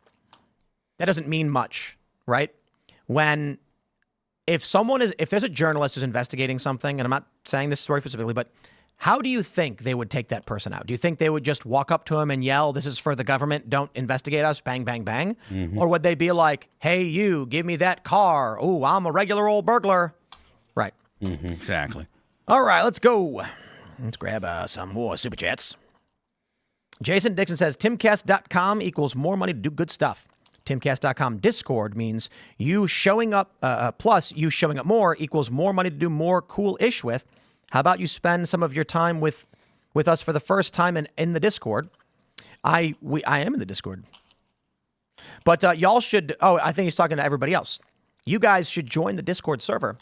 that doesn't mean much, right? If there's a journalist who's investigating something, and I'm not saying this story specifically, but how do you think they would take that person out? Do you think they would just walk up to him and yell, "This is for the government, don't investigate us, bang, bang, bang"? Mm-hmm. Or would they be like, "Hey, you, give me that car. Oh, I'm a regular old burglar." Right. Mm-hmm. Exactly. All right, let's go. Let's grab some more Super Chats. Jason Dixon says, Timcast.com equals more money to do good stuff. Timcast.com Discord means you showing up, plus you showing up more equals more money to do more cool-ish with. How about you spend some of your time with us for the first time in the Discord? I am in the Discord. But y'all should, I think he's talking to everybody else. You guys should join the Discord server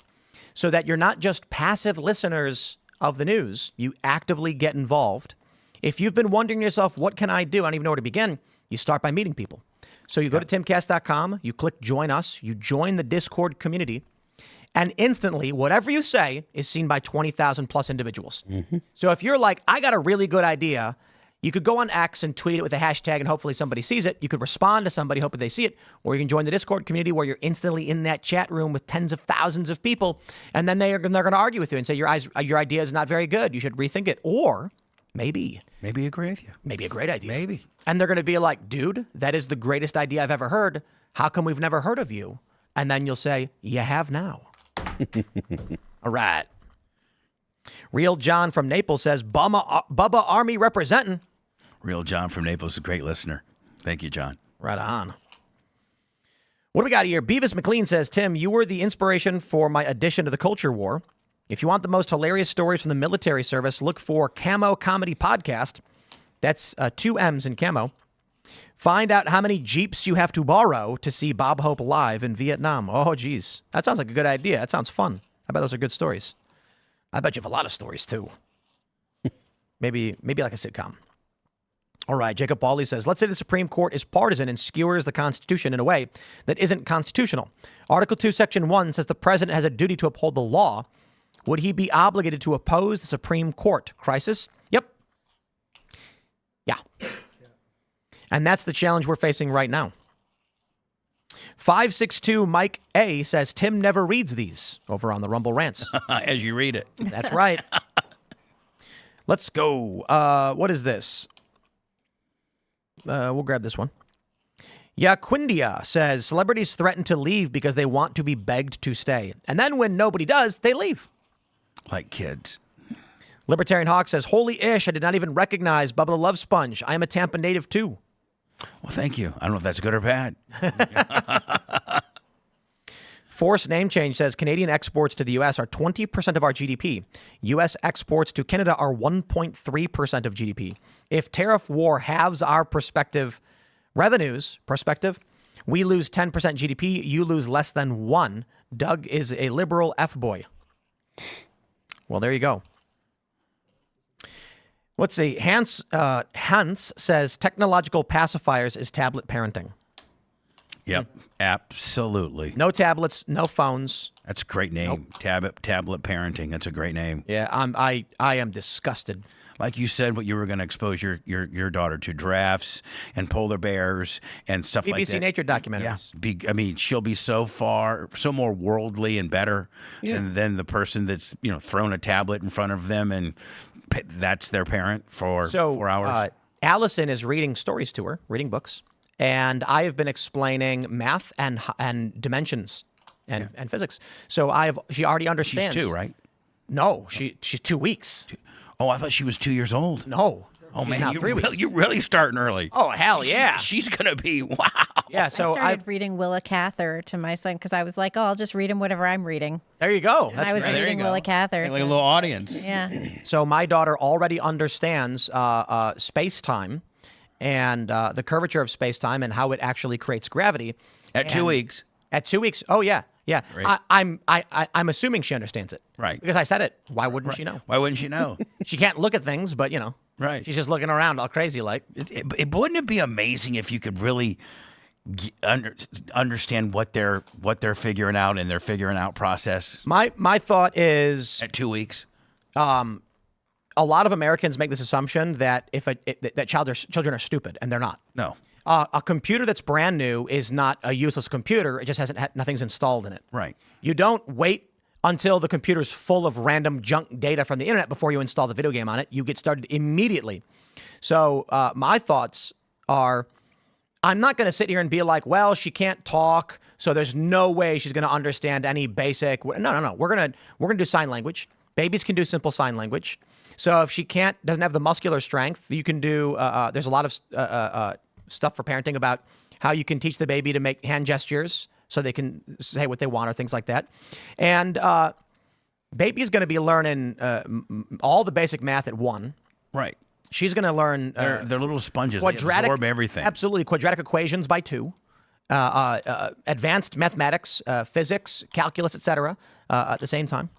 so that you're not just passive listeners of the news. You actively get involved. If you've been wondering to yourself, what can I do? I don't even know where to begin. You start by meeting people. So you go to timcast.com, you click join us, you join the Discord community, and instantly, whatever you say is seen by 20,000 plus individuals. Mm-hmm. So if you're like, I got a really good idea, You could go on X and tweet it with a hashtag, and hopefully somebody sees it. You could respond to somebody, hoping they see it, or you can join the Discord community where you're instantly in that chat room with tens of thousands of people, and then they're going to argue with you and say your idea is not very good. You should rethink it, or maybe agree with you. Maybe a great idea. Maybe. And they're going to be like, dude, that is the greatest idea I've ever heard. How come we've never heard of you? And then you'll say, you have now. All right. Real John from Naples says, Bubba Army representing. Real John from Naples is a great listener. Thank you, John. Right on. What do we got here? Beavis McLean says, Tim, you were the inspiration for my addition to the culture war. If you want the most hilarious stories from the military service, look for Camo Comedy Podcast. That's 2 M's in camo. Find out how many Jeeps you have to borrow to see Bob Hope live in Vietnam. Oh, geez. That sounds like a good idea. That sounds fun. I bet those are good stories. I bet you have a lot of stories, too. maybe like a sitcom. All right, Jacob Bawley says, let's say the Supreme Court is partisan and skewers the Constitution in a way that isn't constitutional. Article 2, Section 1 says the president has a duty to uphold the law. Would he be obligated to oppose the Supreme Court? Crisis? Yep. Yeah. And that's the challenge we're facing right now. 562 Mike A says, Tim never reads these over on the Rumble Rants. As you read it. That's right. Let's go. What is this? We'll grab this one. Yaquindia says, celebrities threaten to leave because they want to be begged to stay. And then when nobody does, they leave. Like kids. Libertarian Hawk says, holy ish, I did not even recognize Bubba the Love Sponge. I am a Tampa native too. Well, thank you. I don't know if that's good or bad. Forced name change says Canadian exports to the U.S. are 20% of our GDP. U.S. exports to Canada are 1.3% of GDP. If tariff war halves our revenues, we lose 10% GDP. You lose less than 1. Doug is a liberal F-boy. Well, there you go. Let's see. Hans says technological pacifiers is tablet parenting. Yep, absolutely. No tablets, no phones. That's a great name. Nope. Tablet parenting. That's a great name. Yeah, I am disgusted. Like you said, what you were going to expose your daughter to giraffes and polar bears and stuff like that. BBC Nature documentaries. Yeah. She'll be so more worldly and better than the person that's thrown a tablet in front of them and that's their parent for 4 hours. Allison is reading stories to her, reading books, and I have been explaining math and dimensions and physics. So she already understands. She's 2, right? No, she's 2 weeks. Oh, I thought she was 2 years old. No. Oh, she's man, now 3 weeks. You're really starting early. Oh, hell yeah. She's going to be, wow. Yeah, so I started reading Willa Cather to my son because I was like, oh, I'll just read him whatever I'm reading. There you go. And I was reading Willa Cather. Like a little audience. Yeah. So my daughter already understands space-time and the curvature of space-time and how it actually creates gravity. At 2 weeks. At 2 weeks. Oh, yeah. Yeah. Right. I'm assuming she understands it. Right. Because I said it. Why wouldn't she know? Why wouldn't she know? She can't look at things, but, Right. She's just looking around all crazy like. Wouldn't it be amazing if you could really understand what they're figuring out in their figuring out process? My thought is at 2 weeks. A lot of Americans make this assumption that that children are stupid, and they're not. No. A computer that's brand new is not a useless computer. It just nothing's installed in it. Right. You don't wait until the computer's full of random junk data from the internet before you install the video game on it. You get started immediately. So my thoughts are, I'm not going to sit here and be like, well, she can't talk, so there's no way she's going to understand any basic. No. We're gonna do sign language. Babies can do simple sign language. So if she doesn't have the muscular strength, you can do. There's a lot of stuff for parenting about how you can teach the baby to make hand gestures so they can say what they want or things like that. And baby's going to be learning all the basic math at 1. Right. She's going to learn... They're little sponges. They absorb everything. Absolutely. Quadratic equations by 2. Advanced mathematics, physics, calculus, etc. At the same time.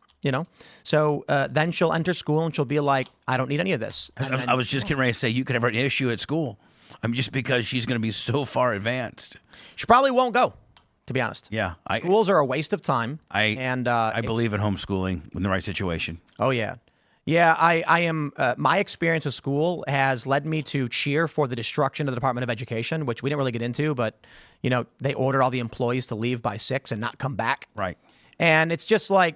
So then she'll enter school and she'll be like, I don't need any of this. I was just getting ready to say, you could have an issue at school. Just because she's going to be so far advanced. She probably won't go, to be honest. Yeah. Schools are a waste of time. I believe in homeschooling in the right situation. Oh, yeah. Yeah, I am. My experience with school has led me to cheer for the destruction of the Department of Education, which we didn't really get into, but they ordered all the employees to leave by 6 and not come back. Right. And it's just like,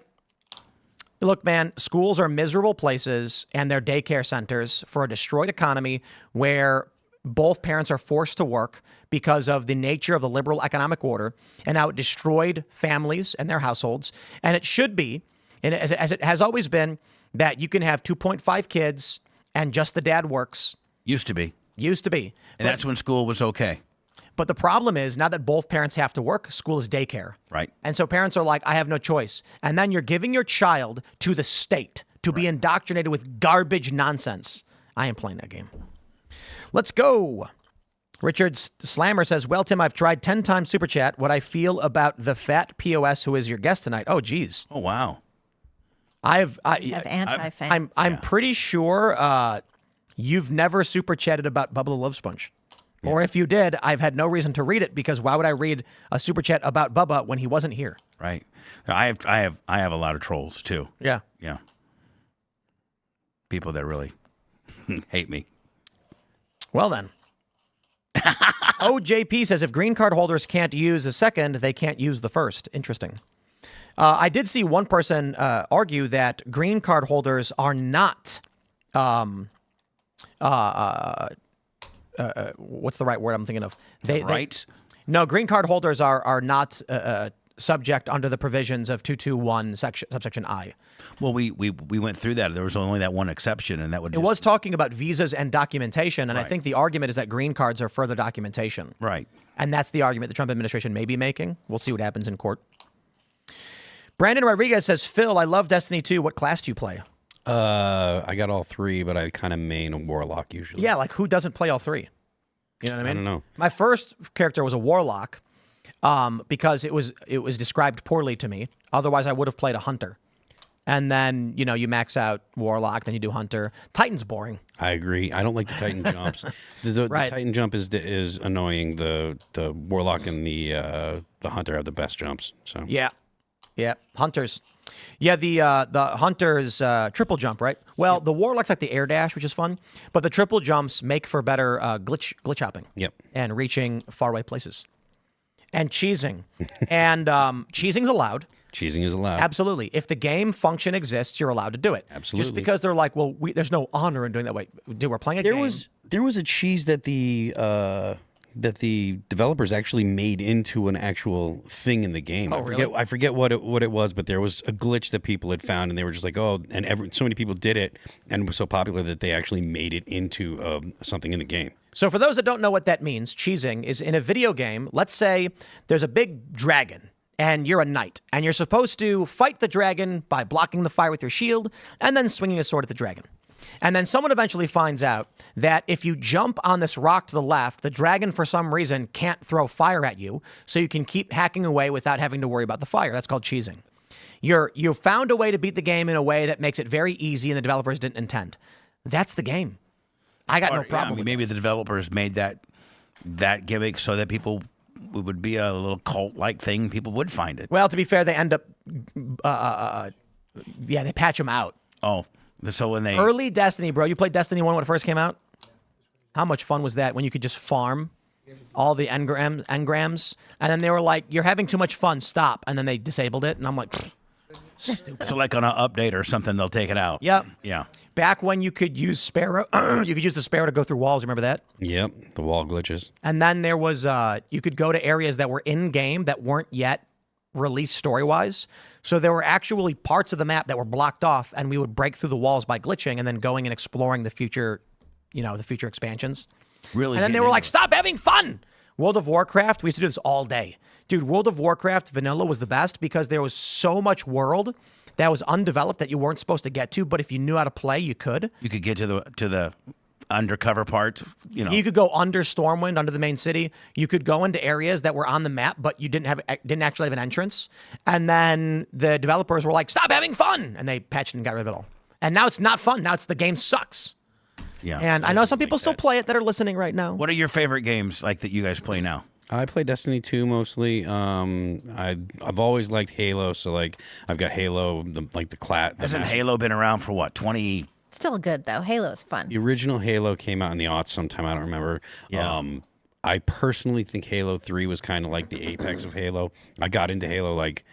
look, man, schools are miserable places and they're daycare centers for a destroyed economy where both parents are forced to work because of the nature of the liberal economic order and how it destroyed families and their households. And it should be, and as it has always been, that you can have 2.5 kids and just the dad works. Used to be. And that's when school was okay. But the problem is now that both parents have to work, school is daycare. Right. And so parents are like, I have no choice. And then you're giving your child to the state to be indoctrinated with garbage nonsense. I am playing that game. Let's go. Richard Slammer says, well, Tim, I've tried 10 times Super Chat. What I feel about the fat POS who is your guest tonight. Oh, geez. Oh, wow. I have anti-fans. I'm pretty sure you've never Super Chatted about Bubba the Love Sponge. Yeah. Or if you did, I've had no reason to read it because why would I read a Super Chat about Bubba when he wasn't here? Right. I have a lot of trolls, too. Yeah. Yeah. People that really hate me. Well, then. OJP says if green card holders can't use the second, they can't use the first. Interesting. I did see one person argue that green card holders are not, what's the right word I'm thinking of? Right? No, green card holders are not subject under the provisions of 221 subsection I. Well, we went through that. There was only that one exception, and that would. It was talking about visas and documentation, and I think the argument is that green cards are further documentation. Right. And that's the argument the Trump administration may be making. We'll see what happens in court. Brandon Rodriguez says, Phil, I love Destiny 2. What class do you play? I got all 3, but I kind of main a warlock usually. Yeah, like who doesn't play all 3? You know what I mean? I don't know. My first character was a warlock because it was described poorly to me. Otherwise, I would have played a hunter. And then, you max out warlock, then you do hunter. Titan's boring. I agree. I don't like the Titan jumps. The Titan jump is annoying. The warlock and the hunter have the best jumps. So Yeah, hunters. Yeah, the hunter's triple jump, right? Well, the warlock's like the air dash, which is fun, but the triple jumps make for better glitch hopping. Yep. And reaching faraway places. And cheesing. And cheesing's allowed. Cheesing is allowed. Absolutely. If the game function exists, you're allowed to do it. Absolutely. Just because they're like, well, there's no honor in doing that way. Dude, we're playing a game. There was a cheese that the developers actually made into an actual thing in the game. Oh, really? I forget what it was, but there was a glitch that people had found, and they were just like, oh, and so many people did it, and it was so popular that they actually made it into something in the game. So for those that don't know what that means, cheesing is in a video game. Let's say there's a big dragon, and you're a knight, and you're supposed to fight the dragon by blocking the fire with your shield, and then swinging a sword at the dragon. And then someone eventually finds out that if you jump on this rock to the left, the dragon, for some reason, can't throw fire at you, so you can keep hacking away without having to worry about the fire. That's called cheesing. You found a way to beat the game in a way that makes it very easy, and the developers didn't intend. That's the game. I got no problem with maybe the developers made that gimmick so that people it would be a little cult-like thing. People would find it. Well, to be fair, they end up, they patch them out. Oh. So when they early Destiny, bro, you played Destiny 1 when it first came out? How much fun was that when you could just farm all the engrams, and then they were like, you're having too much fun, stop, and then they disabled it, and I'm like, stupid. So like on an update or something, they'll take it out. Yep. Yeah. Back when you could use Sparrow, you could use the Sparrow to go through walls, remember that? Yep, the wall glitches. And then there was, you could go to areas that were in-game that weren't yet released story-wise. So there were actually parts of the map that were blocked off, and we would break through the walls by glitching and then going and exploring the future, the future expansions. Really? And then they were like, stop having fun! World of Warcraft, we used to do this all day. Dude, World of Warcraft vanilla was the best because there was so much world that was undeveloped that you weren't supposed to get to, but if you knew how to play, you could. You could get to the undercover part, You could go under Stormwind, under the main city. You could go into areas that were on the map, but you didn't actually have an entrance. And then the developers were like, stop having fun! And they patched and got rid of it all. And now it's not fun. Now it's the game sucks. Yeah. And I know some people still play it that are listening right now. What are your favorite games like that you guys play now? I play Destiny 2 mostly. I've always liked Halo, so like I've got Halo, the class. Hasn't Halo been around for what, 20? Still good though. Halo's fun. The original Halo came out in the aughts sometime. I don't remember. Yeah. I personally think Halo 3 was kind of like the apex of Halo. I got into Halo like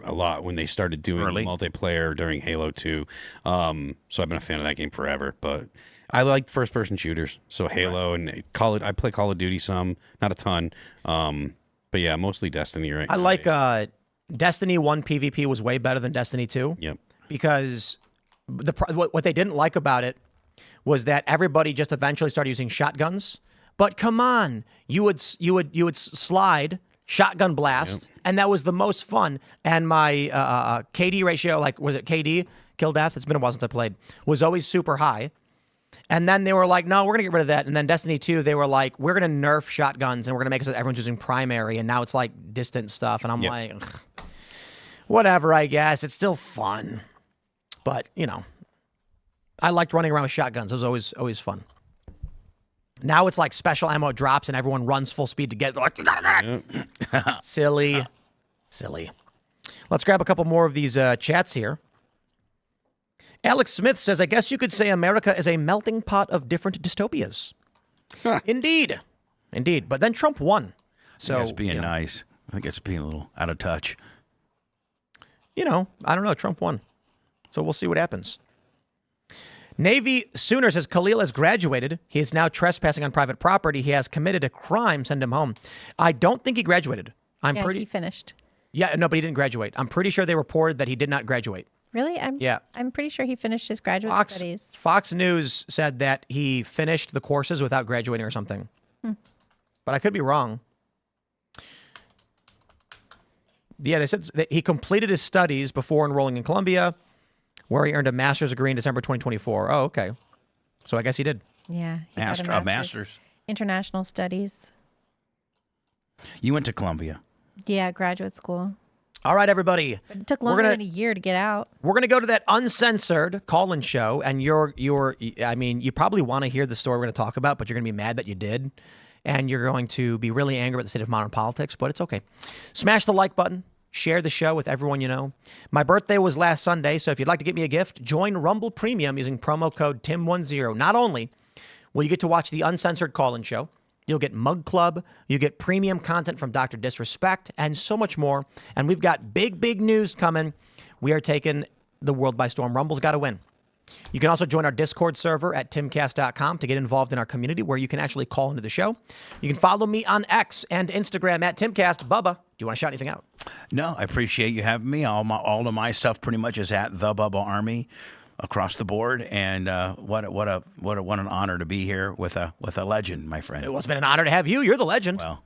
a lot when they started doing multiplayer during Halo 2. So I've been a fan of that game forever. But I like first-person shooters. So Halo and I play Call of Duty some, not a ton. But yeah, mostly Destiny right now. I like Destiny 1 PvP was way better than Destiny 2. Yep. Because what they didn't like about it was that everybody just eventually started using shotguns. But come on, you would slide shotgun blast, and that was the most fun. And my KD ratio, like was it KD kill death? It's been a while since I played. Was always super high. And then they were like, no, we're gonna get rid of that. And then Destiny 2, they were like, we're gonna nerf shotguns and we're gonna make it so that everyone's using primary. And now it's like distant stuff. And I'm like, ugh, whatever, I guess. It's still fun. But you know, I liked running around with shotguns. It was always fun. Now it's like special ammo drops and everyone runs full speed to get it. Silly. Let's grab a couple more of these chats here. Alex Smith says, I guess you could say America is a melting pot of different dystopias. Indeed. But then Trump won. So I think it's being nice. I think it's being a little out of touch. I don't know. Trump won. So we'll see what happens. Navy Sooner says Khalil has graduated. He is now trespassing on private property. He has committed a crime. Send him home. I don't think he graduated. He finished. Yeah, no, but he didn't graduate. I'm pretty sure they reported that he did not graduate. Really? I'm pretty sure he finished his graduate studies. Fox News said that he finished the courses without graduating or something. But I could be wrong. Yeah, they said that he completed his studies before enrolling in Columbia, where he earned a master's degree in December 2024. Oh, okay. So I guess he did. Yeah. He got a master's. International studies. You went to Columbia. Yeah, graduate school. All right, everybody. But it took longer than a year to get out. We're going to go to that uncensored call-in show, and you probably want to hear the story we're going to talk about, but you're going to be mad that you did, and you're going to be really angry at the state of modern politics, but it's okay. Smash the like button. Share the show with everyone you know. My birthday was last Sunday, so if you'd like to get me a gift, join Rumble Premium using promo code TIM10. Not only will you get to watch the uncensored call-in show, you'll get Mug Club, you get premium content from Dr. Disrespect, and so much more. And we've got big news coming. We are taking the world by storm. Rumble's got to win. You can also join our Discord server at timcast.com to get involved in our community where you can actually call into the show. You can follow me on X and Instagram at Timcast. Bubba, do you want to shout anything out? No, I appreciate you having me. All of my stuff pretty much is at the Bubba Army across the board, and what an honor to be here with a legend, my friend. It's been an honor to have you. You're the legend. Well,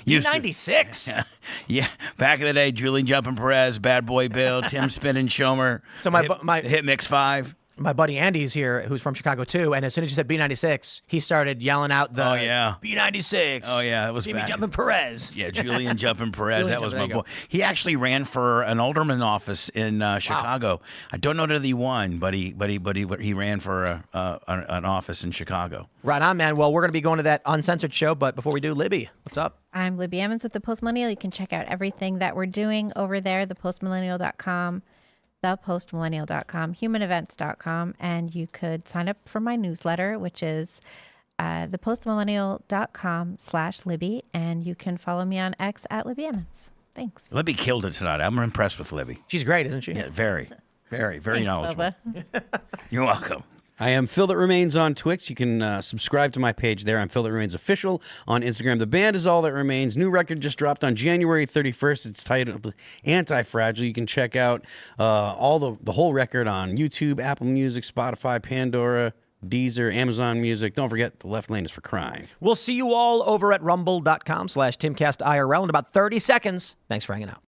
B96. Yeah, back in the day, Julian Jumpin' Perez, Bad Boy Bill, Tim Spinning Schomer. So my Hit Mix 5. My buddy Andy's here, who's from Chicago too, and as soon as you said B96, he started yelling out the B96. Oh yeah, that was Jimmy back. Jumpin' Perez. Yeah, Julian Jumpin' Perez. That was my boy. He actually ran for an alderman office in Chicago. I don't know that he won, but he ran for an office in Chicago. Right on, man. Well, we're going to be going to that uncensored show, but before we do, Libby, what's up? I'm Libby Emmons with The Post Millennial. You can check out everything that we're doing over there, thepostmillennial.com. thepostmillennial.com, humanevents.com, and you could sign up for my newsletter, which is thepostmillennial.com/Libby, and you can follow me on X at Libby Emmons. Thanks. Libby killed it tonight. I'm impressed with Libby. She's great, isn't she? Yeah, very Thanks, knowledgeable. Bubba. You're welcome. I am Phil That Remains on Twix. You can subscribe to my page there. I'm Phil That Remains Official on Instagram. The band is All That Remains. New record just dropped on January 31st. It's titled Anti-Fragile. You can check out all the whole record on YouTube, Apple Music, Spotify, Pandora, Deezer, Amazon Music. Don't forget, the left lane is for crime. We'll see you all over at rumble.com/TimcastIRL in about 30 seconds. Thanks for hanging out.